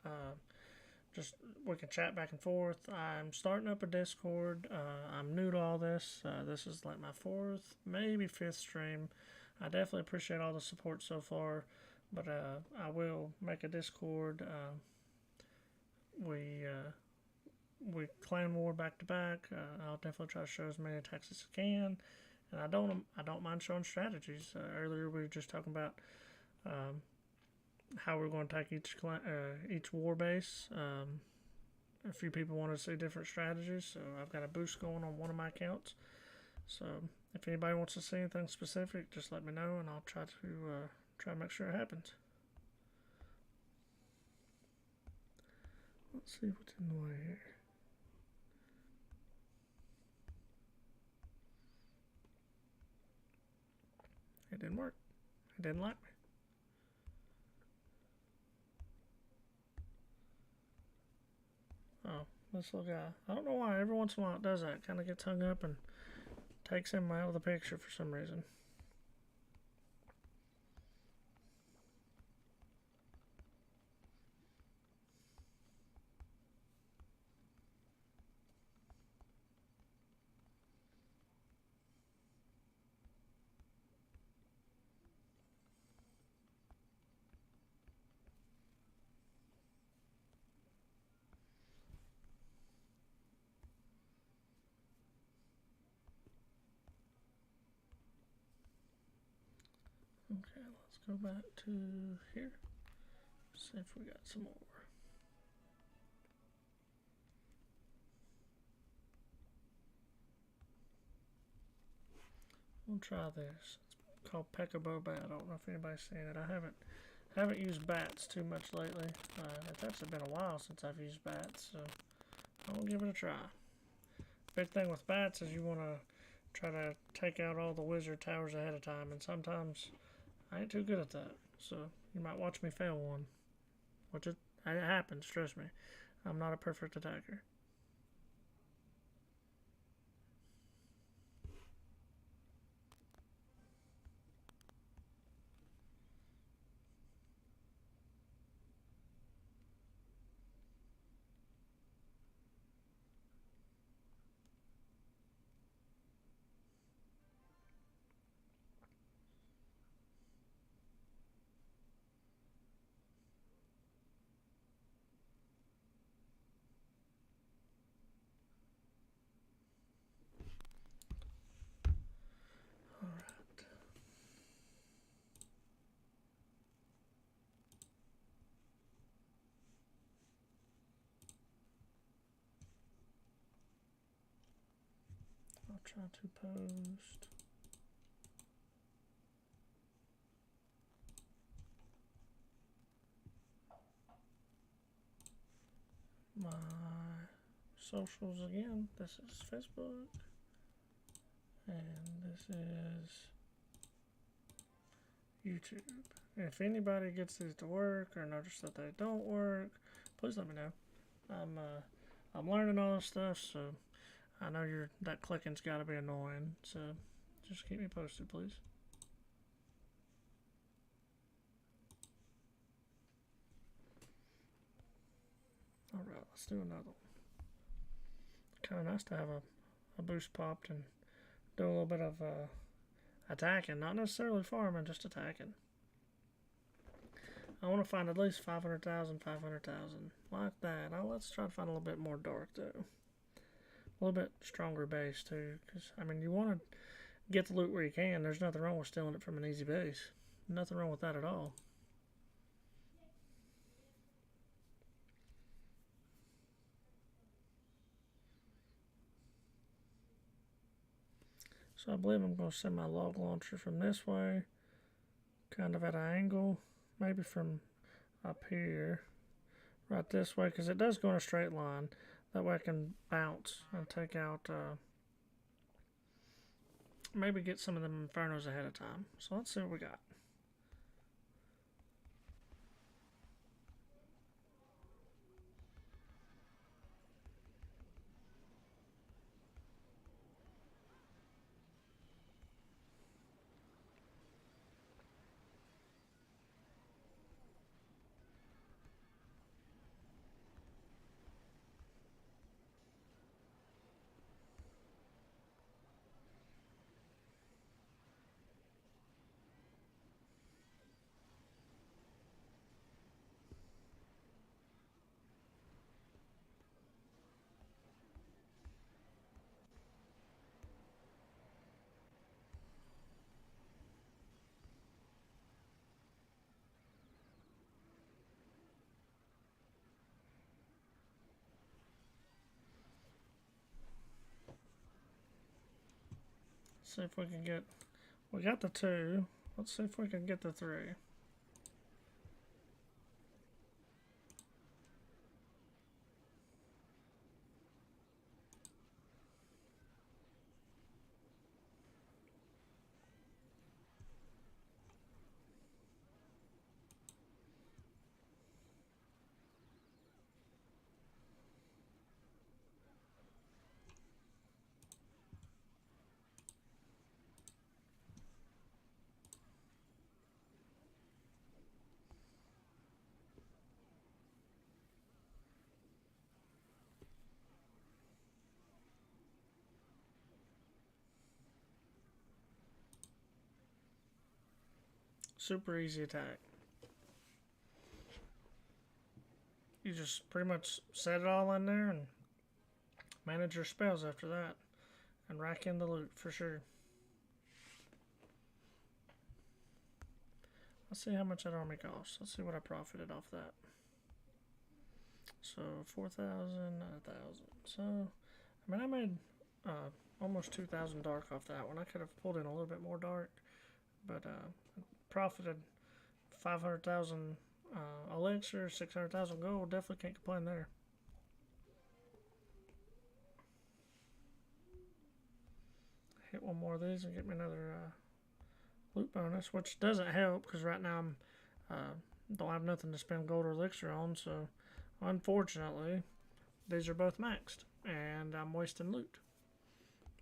Just we can chat back and forth. I'm starting up a Discord. I'm new to all this. This is like my 4th, maybe 5th stream. I definitely appreciate all the support so far. But I will make a Discord. we clan war back to back. I'll definitely try to show as many attacks as I can, and I don't mind showing strategies. Earlier we were just talking about how we're going to attack each war base. A few people want to see different strategies, so I've got a boost going on one of my accounts. So if anybody wants to see anything specific, just let me know, and I'll try to make sure it happens. Let's see what's in the way here. It didn't work. It didn't like me. Oh, this little guy. I don't know why. Every once in a while it does that. Kind of gets hung up and takes him out of the picture for some reason. Okay, let's go back to here. See if we got some more. We'll try this. It's called Peckabo Bat. I don't know if anybody's seen it. I haven't used bats too much lately. It's actually been a while since I've used bats, so I'll give it a try. Big thing with bats is you want to try to take out all the wizard towers ahead of time, and sometimes I ain't too good at that, so you might watch me fail one, which it happens, trust me. I'm not a perfect attacker. I'll try to post. My socials again. This is Facebook, and this is YouTube. And if anybody gets these to work or notice that they don't work, please let me know. I'm learning all this stuff, so I know that clicking's got to be annoying. So just keep me posted, please. All right, let's do another one. Kind of nice to have a boost popped and do a little bit of attacking, not necessarily farming, just attacking. I want to find at least 500,000, 500,000, like that. Now let's try to find a little bit more dark though. A little bit stronger base too, because I mean you want to get the loot where you can. There's nothing wrong with stealing it from an easy base. Nothing wrong with that at all. So I believe I'm going to send my log launcher from this way, kind of at an angle, maybe from up here, right this way, because it does go in a straight line. That way I can bounce and take out, maybe get some of them infernos ahead of time. So let's see what we got. see if we can get. We got the 2. Let's see if we can get the 3. Super easy attack. You just pretty much set it all in there and manage your spells after that. And rack in the loot for sure. Let's see how much that army costs. Let's see what I profited off that. So 4,000, 1,000. So, I mean, I made almost 2,000 dark off that one. I could have pulled in a little bit more dark, but profited 500,000 elixir, 600,000 gold. Definitely can't complain there. Hit one more of these and get me another loot bonus, which doesn't help because right now I'm don't have nothing to spend gold or elixir on. So, unfortunately, these are both maxed, and I'm wasting loot.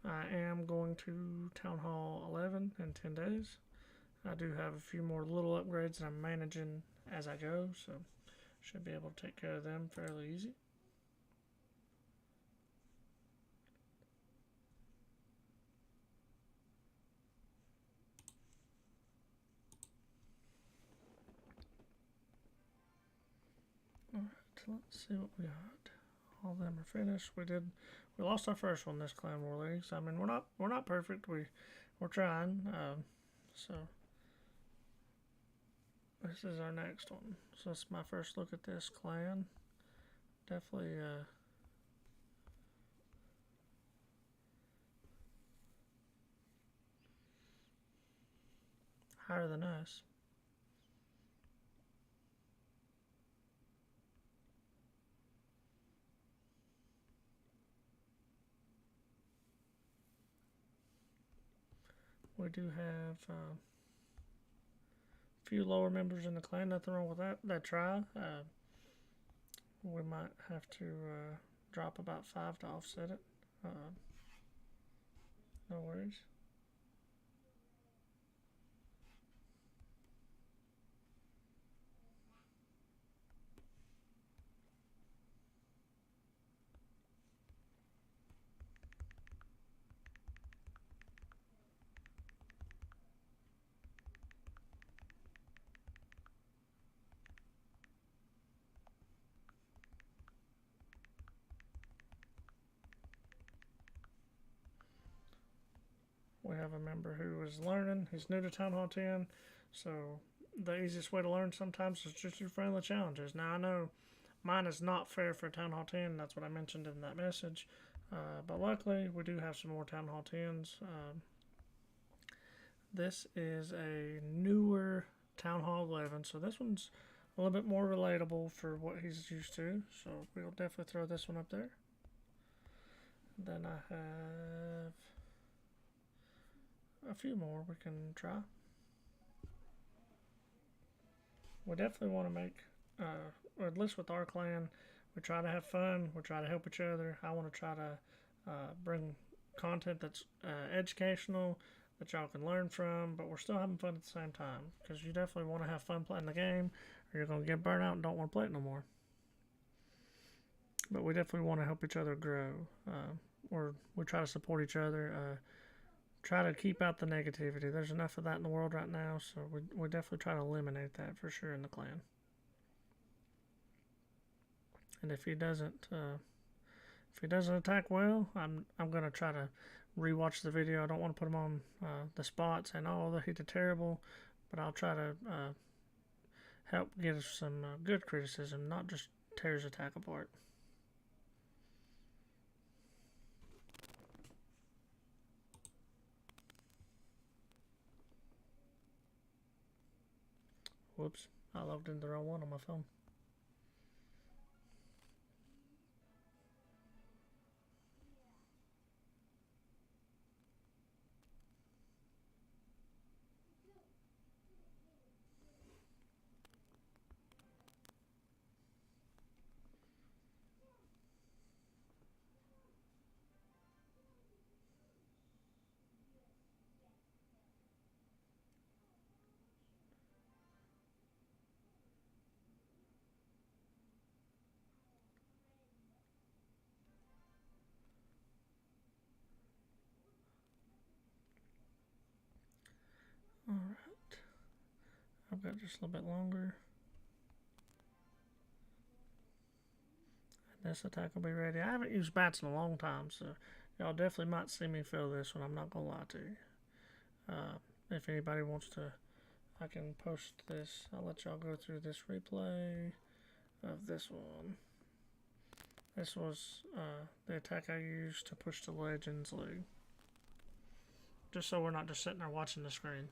I am going to Town Hall 11 in 10 days. I do have a few more little upgrades that I'm managing as I go, so should be able to take care of them fairly easy. Alright, let's see what we got. All of them are finished. We lost our first one this Clan War League. So I mean we're not perfect. We're trying. So this is our next one. So that's my first look at this clan. Definitely higher than us. We do have a few lower members in the clan. Nothing wrong with that try. We might have to drop about 5 to offset it. No worries. We have a member who is learning. He's new to Town Hall 10, so the easiest way to learn sometimes is just through friendly challenges. Now, I know mine is not fair for Town Hall 10. That's what I mentioned in that message. But luckily, we do have some more Town Hall 10s. This is a newer Town Hall 11, so this one's a little bit more relatable for what he's used to. So we'll definitely throw this one up there. Then I have a few more we can try. We definitely want to make, or at least with our clan, we try to have fun. We try to help each other. I want to try to bring content that's educational, that y'all can learn from, but we're still having fun at the same time. Because you definitely want to have fun playing the game, or you're going to get burnt out and don't want to play it no more. But we definitely want to help each other grow. We try to support each other. Try to keep out the negativity. There's enough of that in the world right now, so we definitely try to eliminate that for sure in the clan. And if he doesn't attack well, I'm gonna try to rewatch the video. I don't want to put him on the spot saying, "Oh, he did terrible," but I'll try to help get us some good criticism, not just tear his attack apart. Whoops, I logged into the wrong one on my phone. Alright. I've got just a little bit longer. And this attack will be ready. I haven't used bats in a long time, so y'all definitely might see me fill this one. I'm not going to lie to you. If anybody wants to, I can post this. I'll let y'all go through this replay of this one. This was the attack I used to push the Legends League. Just so we're not just sitting there watching the screen.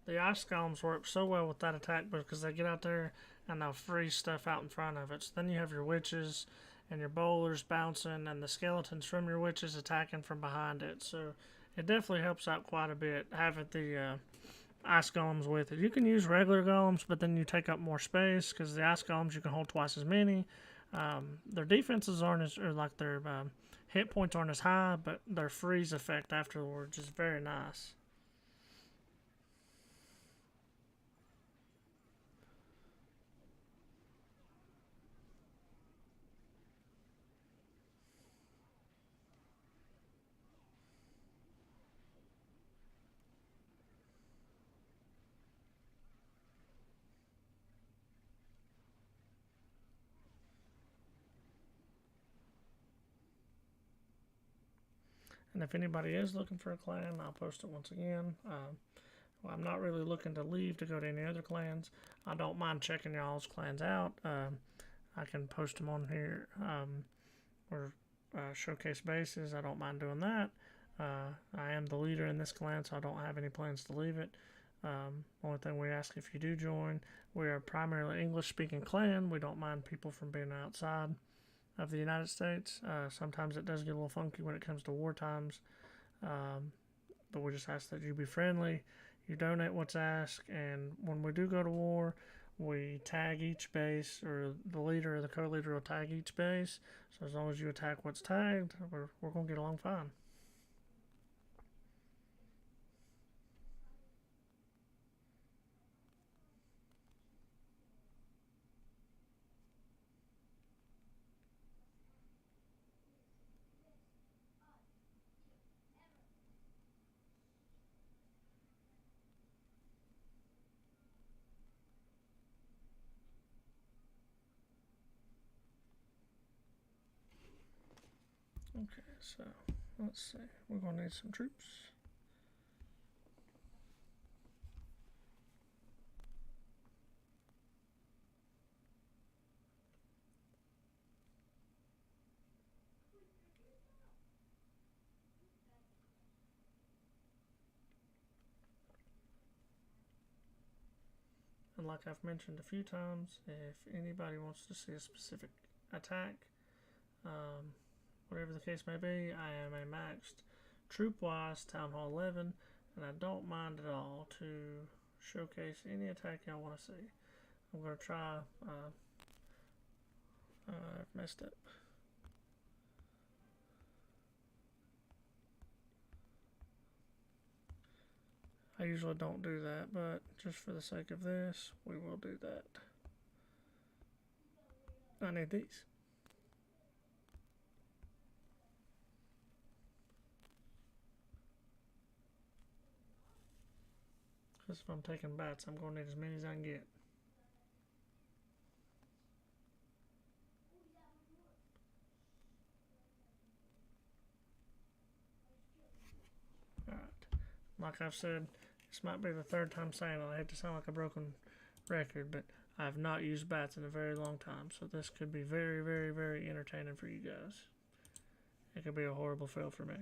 The ice golems work so well with that attack because they get out there and they'll freeze stuff out in front of it. So then you have your witches and your bowlers bouncing and the skeletons from your witches attacking from behind it. So it definitely helps out quite a bit having the ice golems with it. You can use regular golems, but then you take up more space because the ice golems you can hold twice as many. Their defenses aren't as, or like their hit points aren't as high, but their freeze effect afterwards is very nice. And if anybody is looking for a clan, I'll post it once again. Well, I'm not really looking to leave to go to any other clans. I don't mind checking y'all's clans out. I can post them on here or showcase bases. I don't mind doing that. I am the leader in this clan, so I don't have any plans to leave it. Only thing we ask if you do join, we are primarily English-speaking clan. We don't mind people from being outside of the United States. Sometimes it does get a little funky when it comes to war times, but we just ask that you be friendly, you donate what's asked, and when we do go to war, we tag each base, or the leader or the co-leader will tag each base. So as long as you attack what's tagged, we're going to get along fine. Okay, so let's see. We're going to need some troops. And like I've mentioned a few times, if anybody wants to see a specific attack, whatever the case may be, I am a maxed troop-wise Town Hall 11, and I don't mind at all to showcase any attack y'all want to see. I'm going to try, I've messed up. I usually don't do that, but just for the sake of this, we will do that. I need these. Because if I'm taking bats, I'm going to need as many as I can get. Alright. Like I've said, this might be the third time saying it. I hate to sound like a broken record, but I have not used bats in a very long time, so this could be very, very, very entertaining for you guys. It could be a horrible fail for me.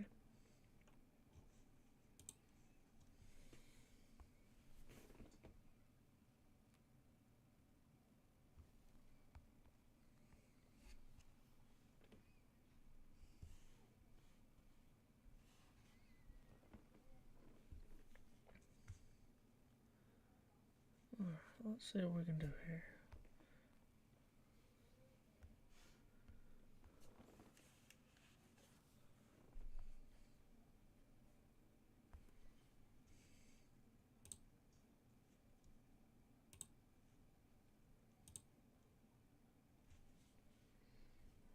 Let's see what we can do here.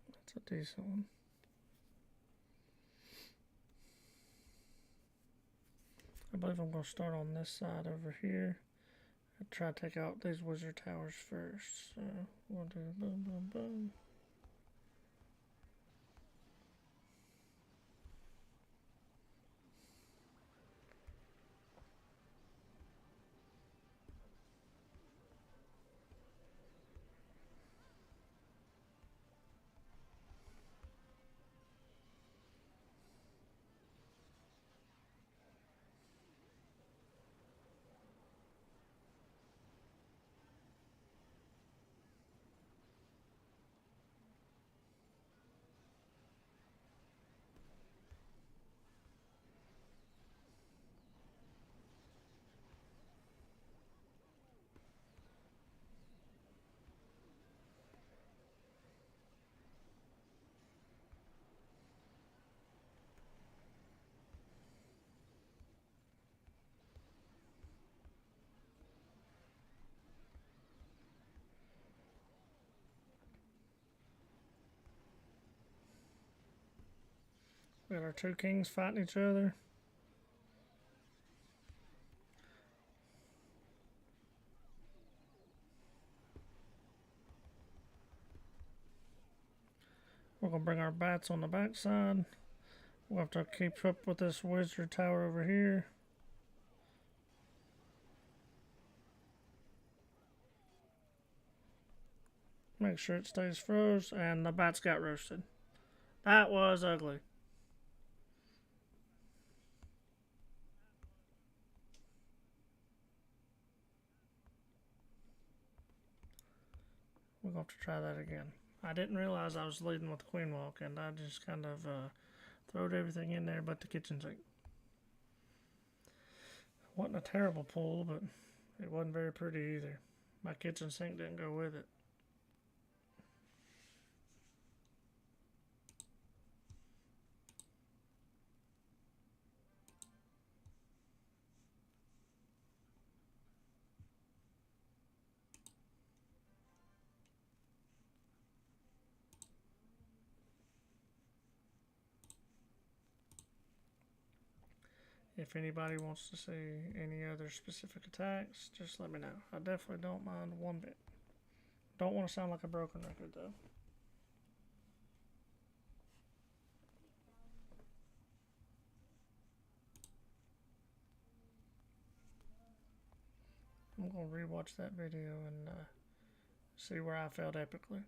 That's a decent one. I believe I'm going to start on this side over here. I'll try to take out these wizard towers first. So we'll do boom, boom, boom. We got our two kings fighting each other. We're going to bring our bats on the back side. We'll have to keep up with this wizard tower over here. Make sure it stays froze, and the bats got roasted. That was ugly. We're going to have to try that again. I didn't realize I was leading with the queen walk, and I just kind of throwed everything in there but the kitchen sink. Wasn't a terrible pull, but it wasn't very pretty either. My kitchen sink didn't go with it. If anybody wants to see any other specific attacks, just let me know. I definitely don't mind one bit. Don't want to sound like a broken record, though. I'm going to rewatch that video and see where I failed epically.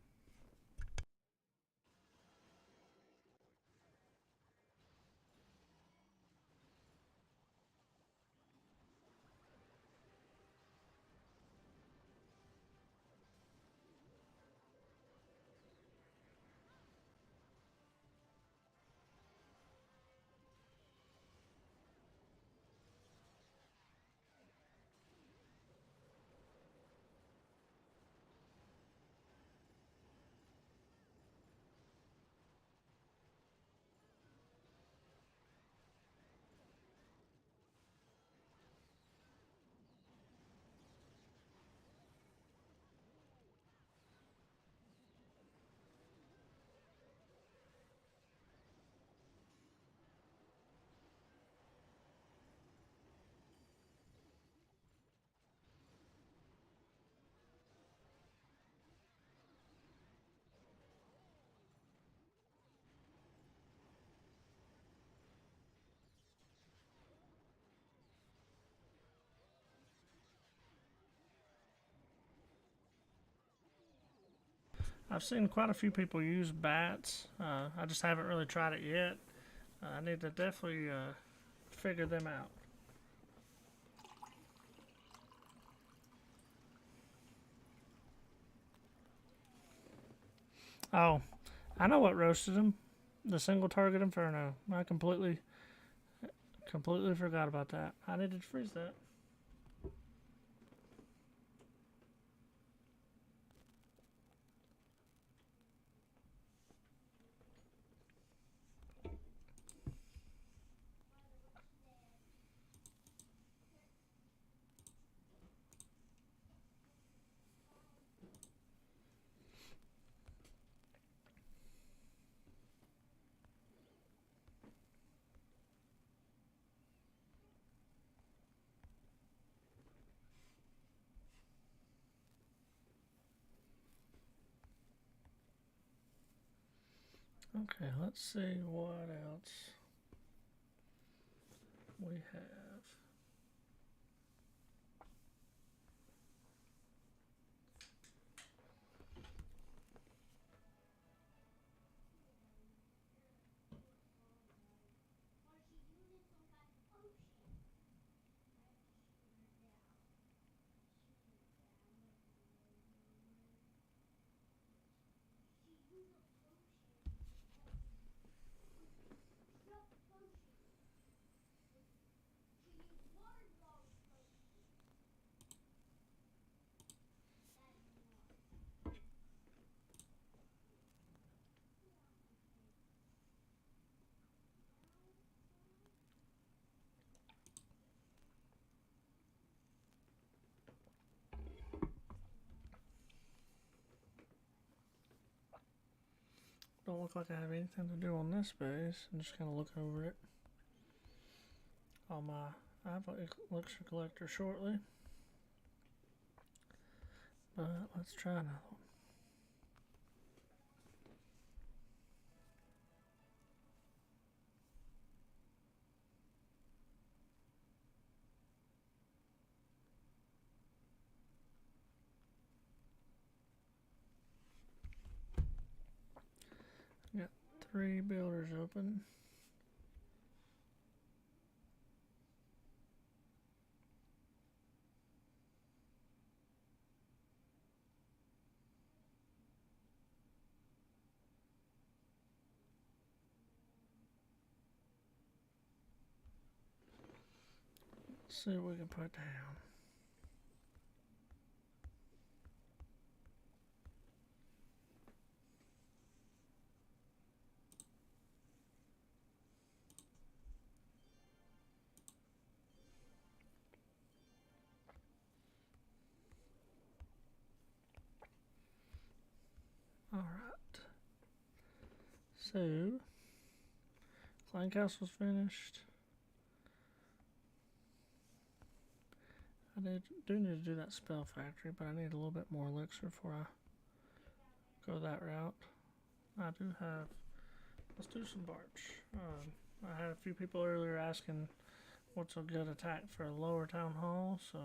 I've seen quite a few people use bats. I just haven't really tried it yet. I need to definitely figure them out. Oh, I know what roasted them. The single target inferno. I completely forgot about that. I needed to freeze that. Okay, let's see what else we have. Don't look like I have anything to do on this base. I'm just gonna look over it. I have an elixir collector shortly, but let's try another one. Got 3 builders open. Let's see what we can put down. Alright. So, Clan Castle's finished. I do need to do that spell factory, but I need a little bit more elixir before I go that route. I do have. Let's do some Barch. I had a few people earlier asking what's a good attack for a lower town hall, so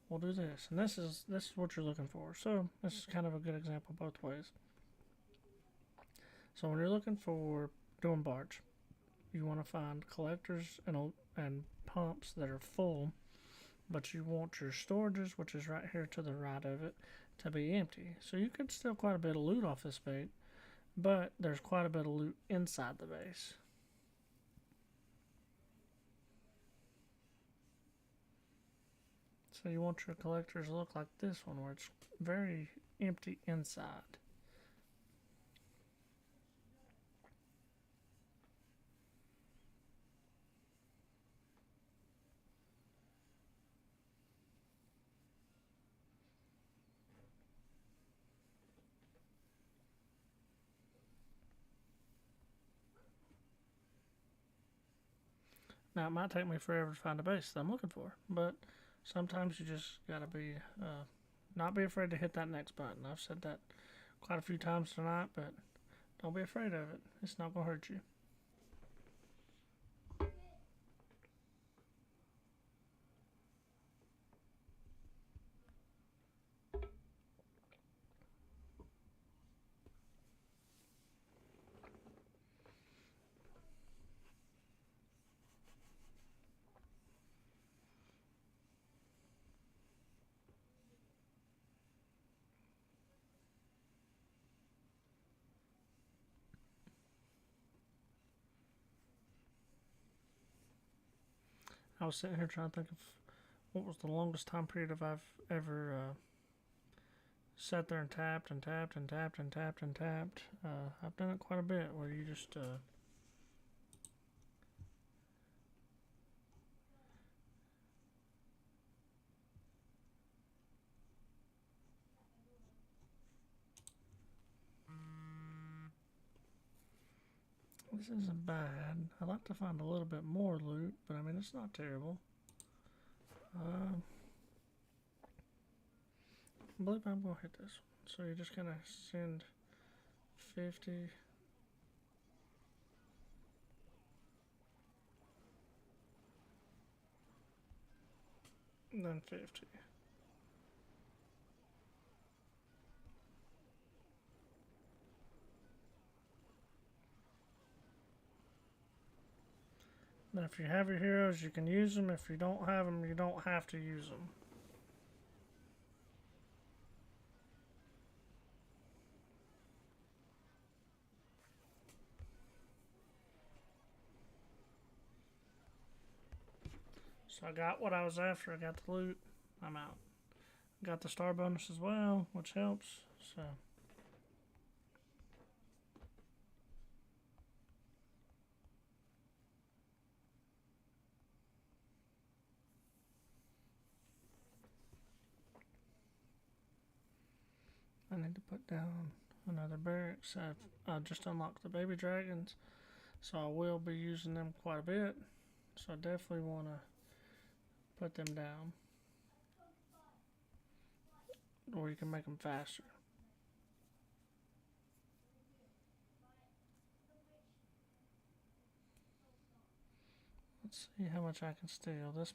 we'll do this. And this is what you're looking for. So this is kind of a good example both ways. So when you're looking for doing Barch, you want to find collectors and pumps that are full, but you want your storages, which is right here to the right of it, to be empty. So you could steal quite a bit of loot off this bait, but there's quite a bit of loot inside the base. So you want your collectors to look like this one, where it's very empty inside. Now, it might take me forever to find a base that I'm looking for, but sometimes you just gotta be, not be afraid to hit that next button. I've said that quite a few times tonight, but don't be afraid of it. It's not gonna hurt you. I was sitting here trying to think of what was the longest time period I've ever sat there and tapped and tapped and tapped and tapped and tapped. I've done it quite a bit where you just this isn't bad. I'd like to find a little bit more loot, but I mean it's not terrible. I believe I'm gonna hit this one. So you just kind of send 50. And then 50. Then if you have your heroes, you can use them. If you don't have them, you don't have to use them. So I got what I was after. I got the loot. I'm out. Got the star bonus as well, which helps. So I need to put down another barracks. I just unlocked the baby dragons, so I will be using them quite a bit. So I definitely want to put them down, or you can make them faster. Let's see how much I can steal. This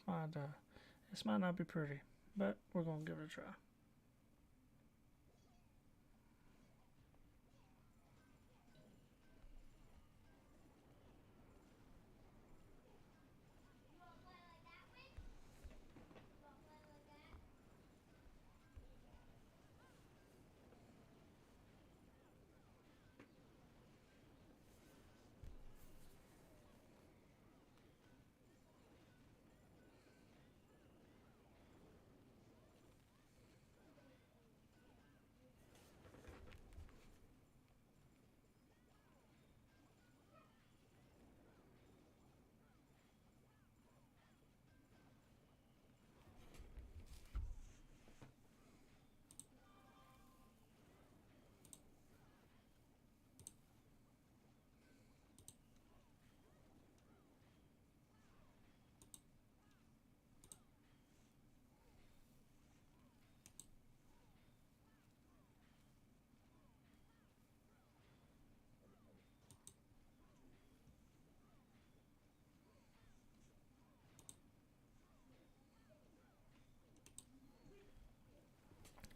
might not be pretty, but we're gonna give it a try.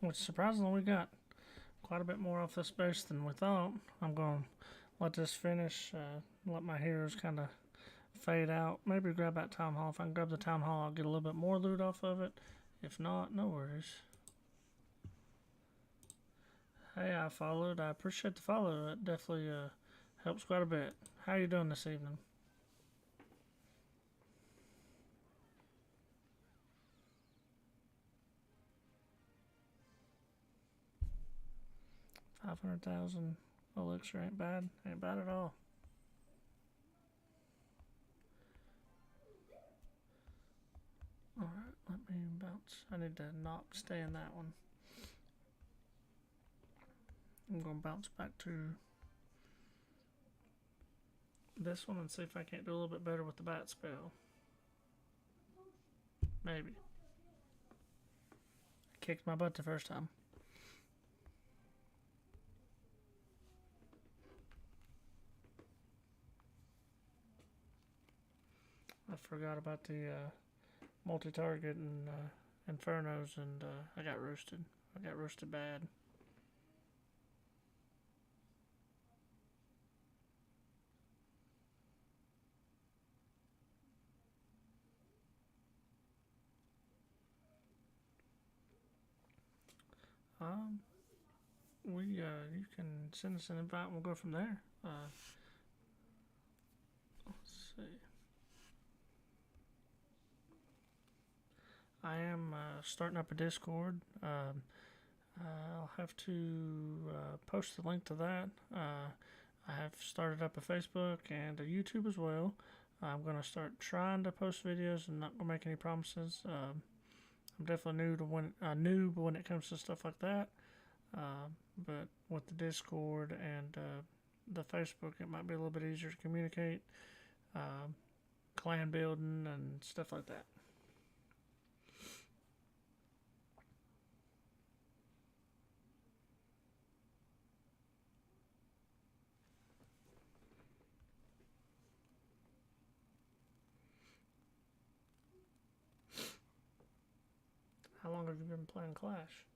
Which surprisingly we got quite a bit more off this base than we thought. I'm going to let this finish, let my heroes kind of fade out. Maybe grab that town hall. If I can grab the town hall, I'll get a little bit more loot off of it. If not, no worries. Hey, I followed. I appreciate the follow. It definitely helps quite a bit. How are you doing this evening? $500,000 elixir ain't bad. Ain't bad at all. Alright, let me bounce. I need to not stay in that one. I'm going to bounce back to this one and see if I can't do a little bit better with the bat spell. Maybe. Kicked my butt the first time. I forgot about the multi-target and infernos, and I got roasted. I got roasted bad. You can send us an invite and we'll go from there. Let's see. I am starting up a Discord. I'll have to post the link to that. I have started up a Facebook and a YouTube as well. I'm going to start trying to post videos and not going to make any promises. I'm definitely a noob when it comes to stuff like that. But with the Discord and the Facebook, it might be a little bit easier to communicate, clan building and stuff like that. How long have you been playing Clash?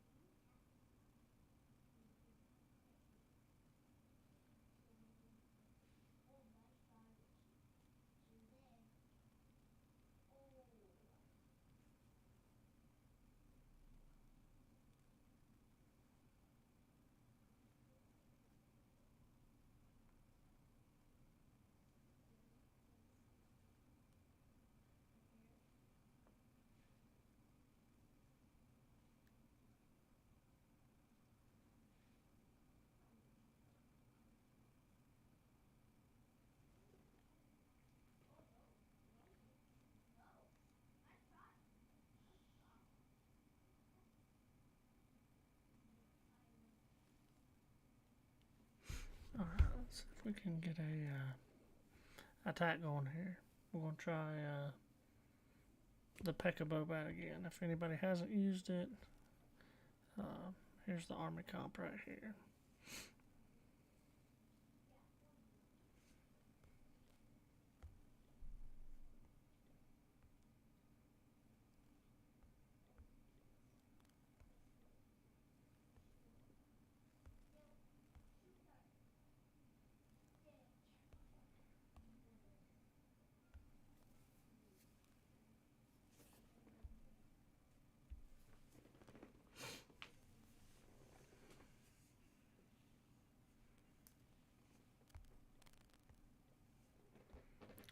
Alright, let's see if we can get a attack going here. We're going to try the Pekka bat again. If anybody hasn't used it, here's the army comp right here.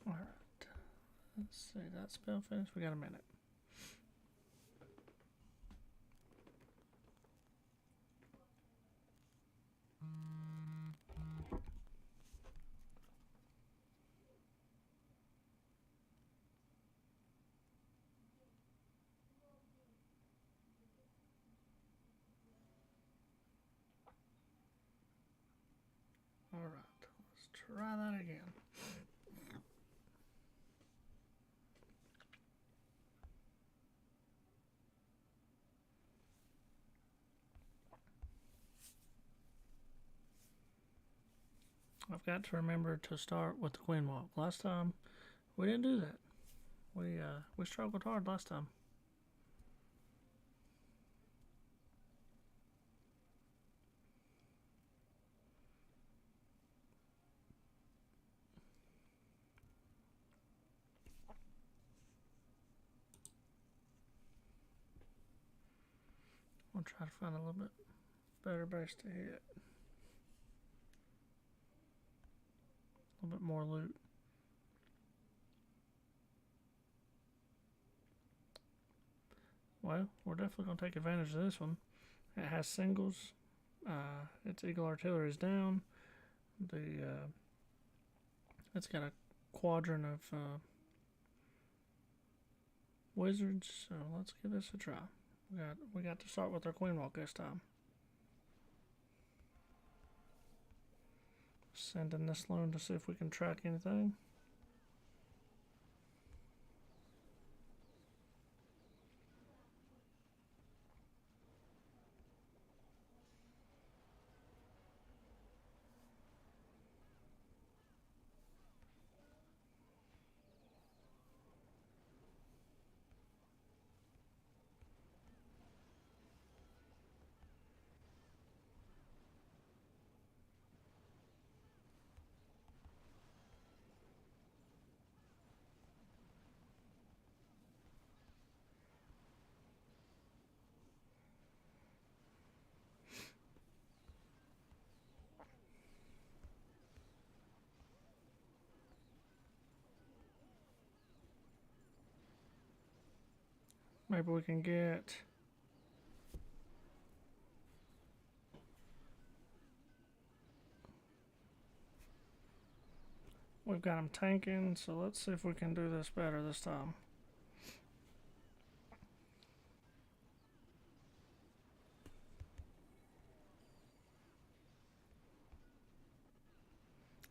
Alright, let's see, that spell finished. We got a minute. Alright, let's try that again. I've got to remember to start with the Queen Walk. Last time, we didn't do that. We struggled hard last time. I'll try to find a little bit better base to hit. A little bit more loot. Well, we're definitely going to take advantage of this one. It has singles. Its Eagle Artillery is down. It's got a quadrant of wizards, so let's give this a try. We got to start with our Queen Walk this time. Sending this loan to see if we can track anything. Maybe we can get... We've got them tanking, so let's see if we can do this better this time.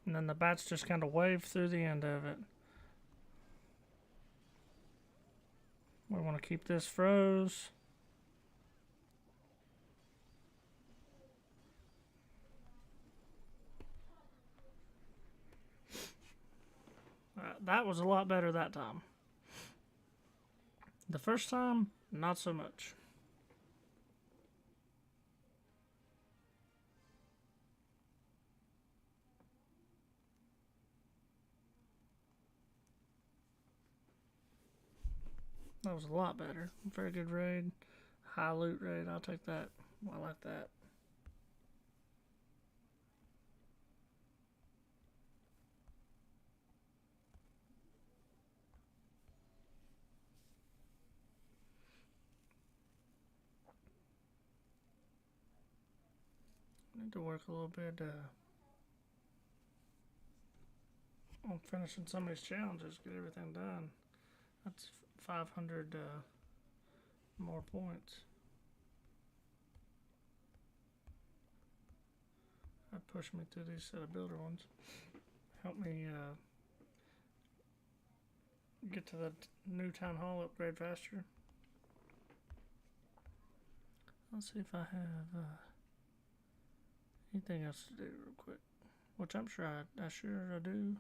And then the bats just kind of wave through the end of it. We want to keep this froze. That was a lot better that time. The first time, not so much. That was a lot better. Very good raid. High loot raid. I'll take that. I like that. Need to work a little bit on finishing some of these challenges. Get everything done. That's 500 more points. That pushed me through these set of builder ones. Help me get to the new town hall upgrade faster. Let's see if I have anything else to do real quick. Which I'm sure I do.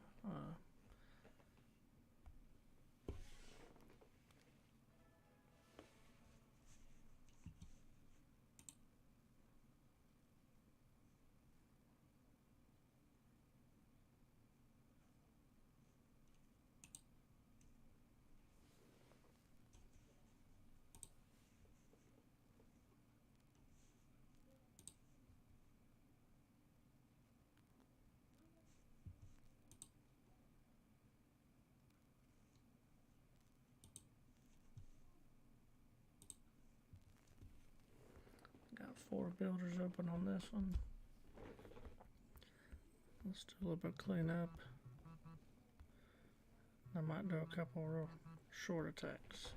Got 4 builders open on this one. Let's do a little bit of cleanup. I might do a couple real short attacks.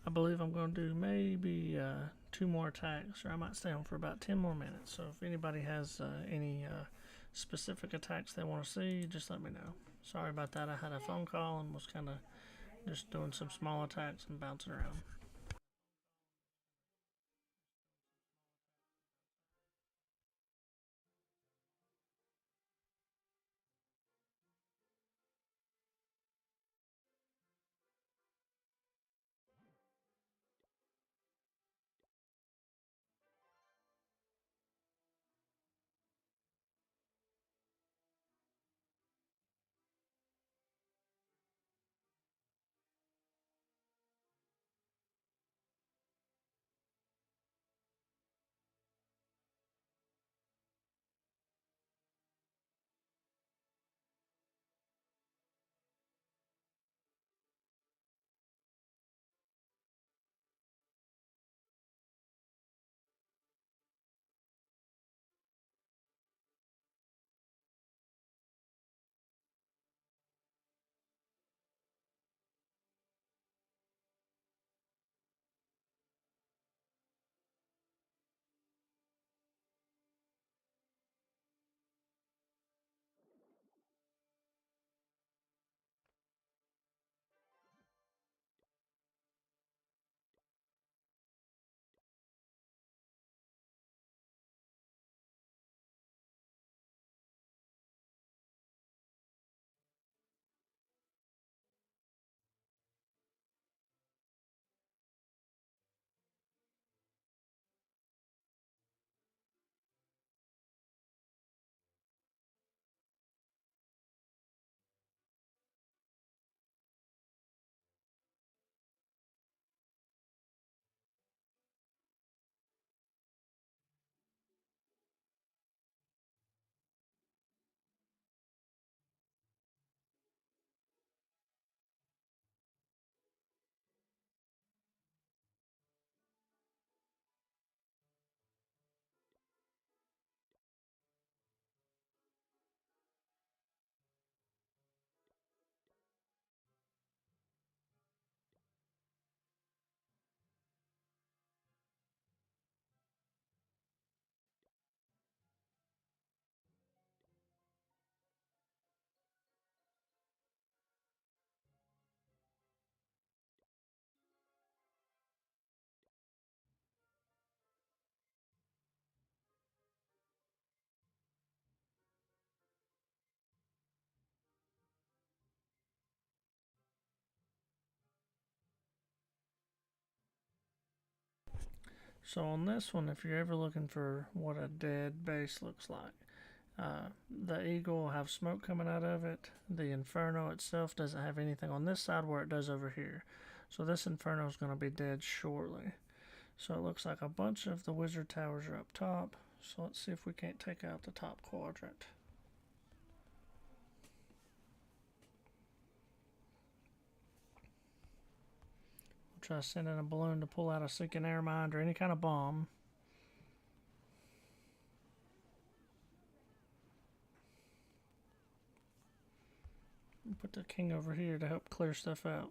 I believe I'm going to do maybe 2 more attacks, or I might stay on for about 10 more minutes. So if anybody has any specific attacks they want to see, just let me know. Sorry about that. I had a phone call and was kind of just doing some small attacks and bouncing around. So on this one, if you're ever looking for what a dead base looks like, the eagle will have smoke coming out of it. The inferno itself doesn't have anything on this side where it does over here. So this inferno is going to be dead shortly. So it looks like a bunch of the wizard towers are up top. So let's see if we can't take out the top quadrant. We'll try sending a balloon to pull out a sinking air mine or any kind of bomb. Put the king over here to help clear stuff out.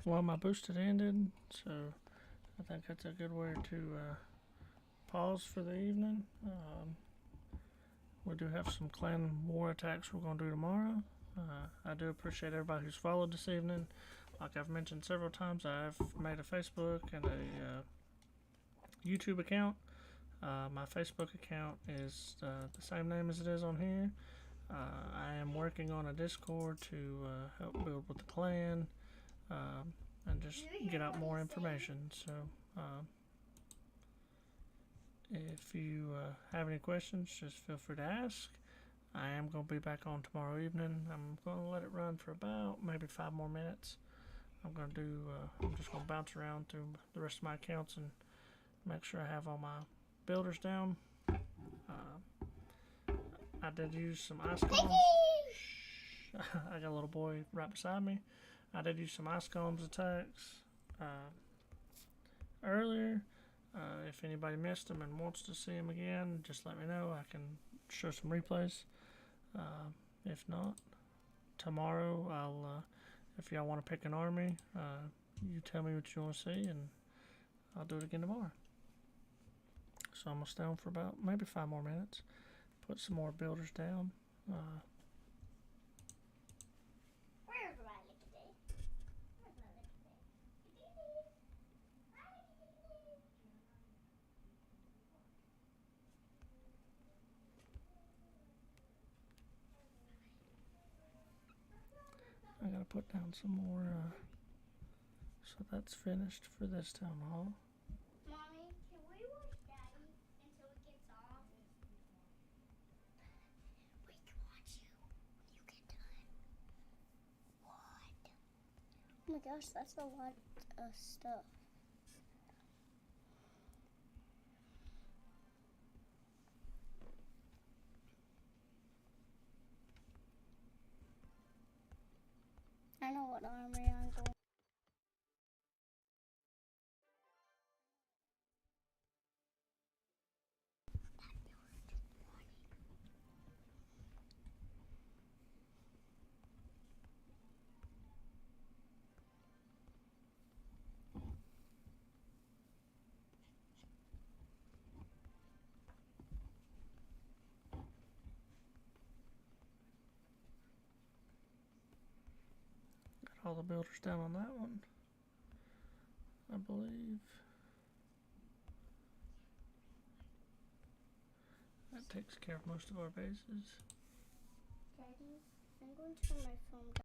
Well, my boosted ended, so I think that's a good way to pause for the evening. We do have some clan war attacks we're going to do tomorrow. I do appreciate everybody who's followed this evening. Like I've mentioned several times, I've made a Facebook and a YouTube account. My Facebook account is the same name as it is on here. I am working on a Discord to help build with the clan and just get out more information. So if you have any questions, just feel free to ask. I am going to be back on tomorrow evening. I'm going to let it run for about maybe 5 more minutes. I'm just going to bounce around through the rest of my accounts and make sure I have all my builders down. I did use some ice columns. I got a little boy right beside me. I did use some ice columns attacks earlier. If anybody missed them and wants to see them again, just let me know. I can show some replays. If not, tomorrow I'll. If y'all want to pick an army, you tell me what you want to see, and I'll do it again tomorrow. So I'm gonna stay on for about maybe 5 more minutes. Put some more builders down. Where's Riley today? Where's Riley today? I gotta put down some more. So that's finished for this town hall. Mommy, can we watch Daddy until it gets off? We can watch you when you get done. What? Oh my gosh, that's a lot of stuff. I know what army I'm going. Got all the builders down on that one, I believe. That takes care of most of our bases. Daddy, I'm going to turn my phone down.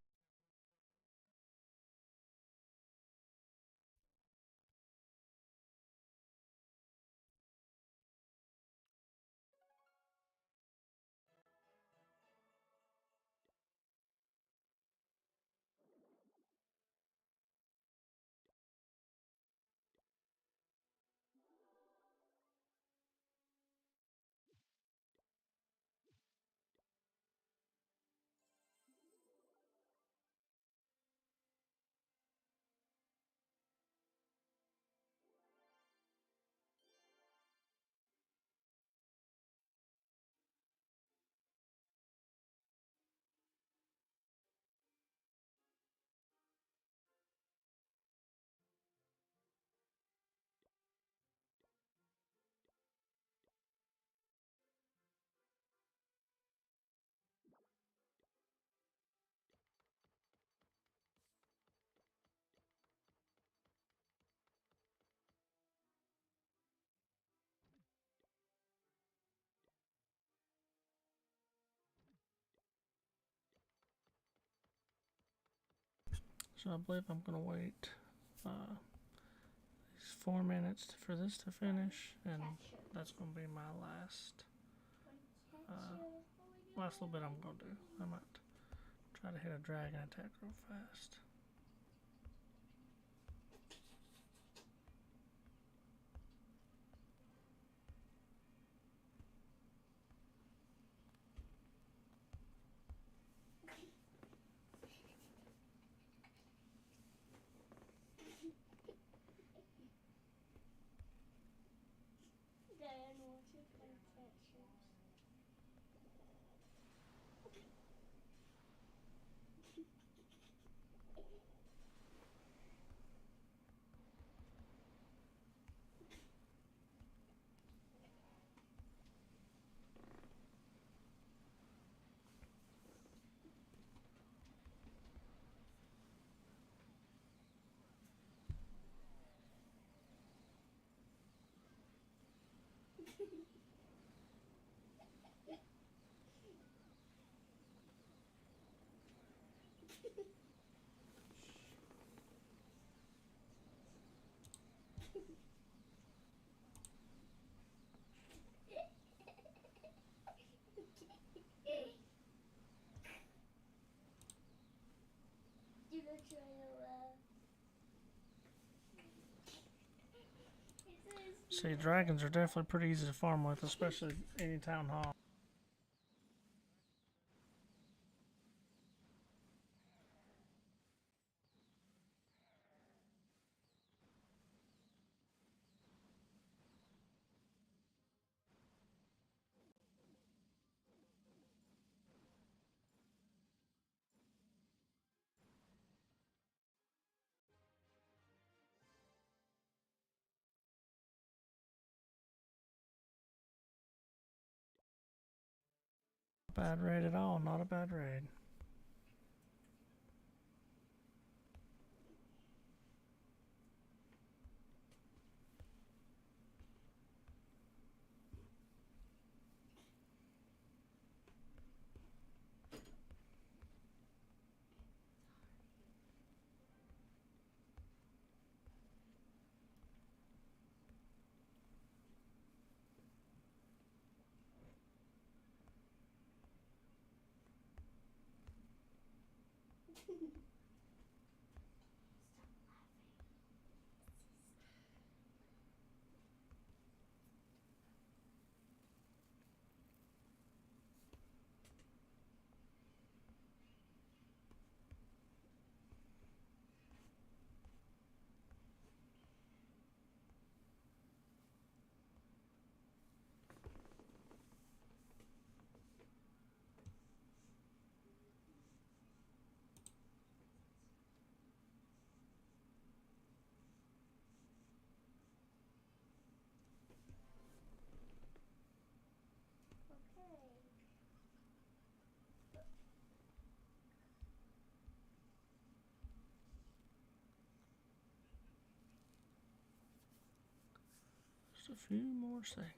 So I believe I'm gonna wait these 4 minutes for this to finish, and that's gonna be my last little bit I'm gonna do. I might try to hit a dragon attack real fast. Dad, what's your contactions? You go try to laugh. See, dragons are definitely pretty easy to farm with, especially any town hall. Bad raid at all, not a bad raid. Just a few more seconds.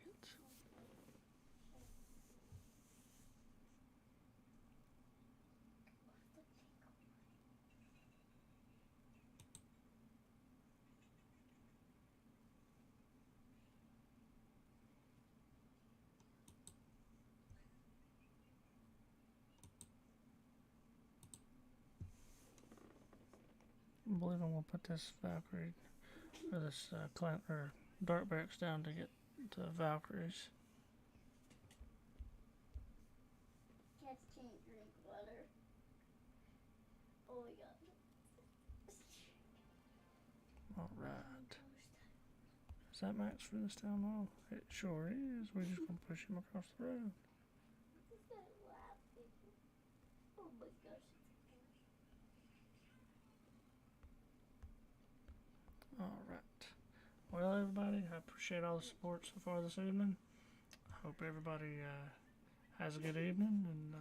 I believe I'm gonna put this Valkyrie or this Clint or Dark Barracks down to get to Valkyries. Cats can't drink water. Oh my god. Alright. Is that max for this town hall? It sure is. We're just gonna push him across the road. What is that laughing? Oh my gosh. Alright. Well, everybody, I appreciate all the support so far this evening. I hope everybody has a good evening, and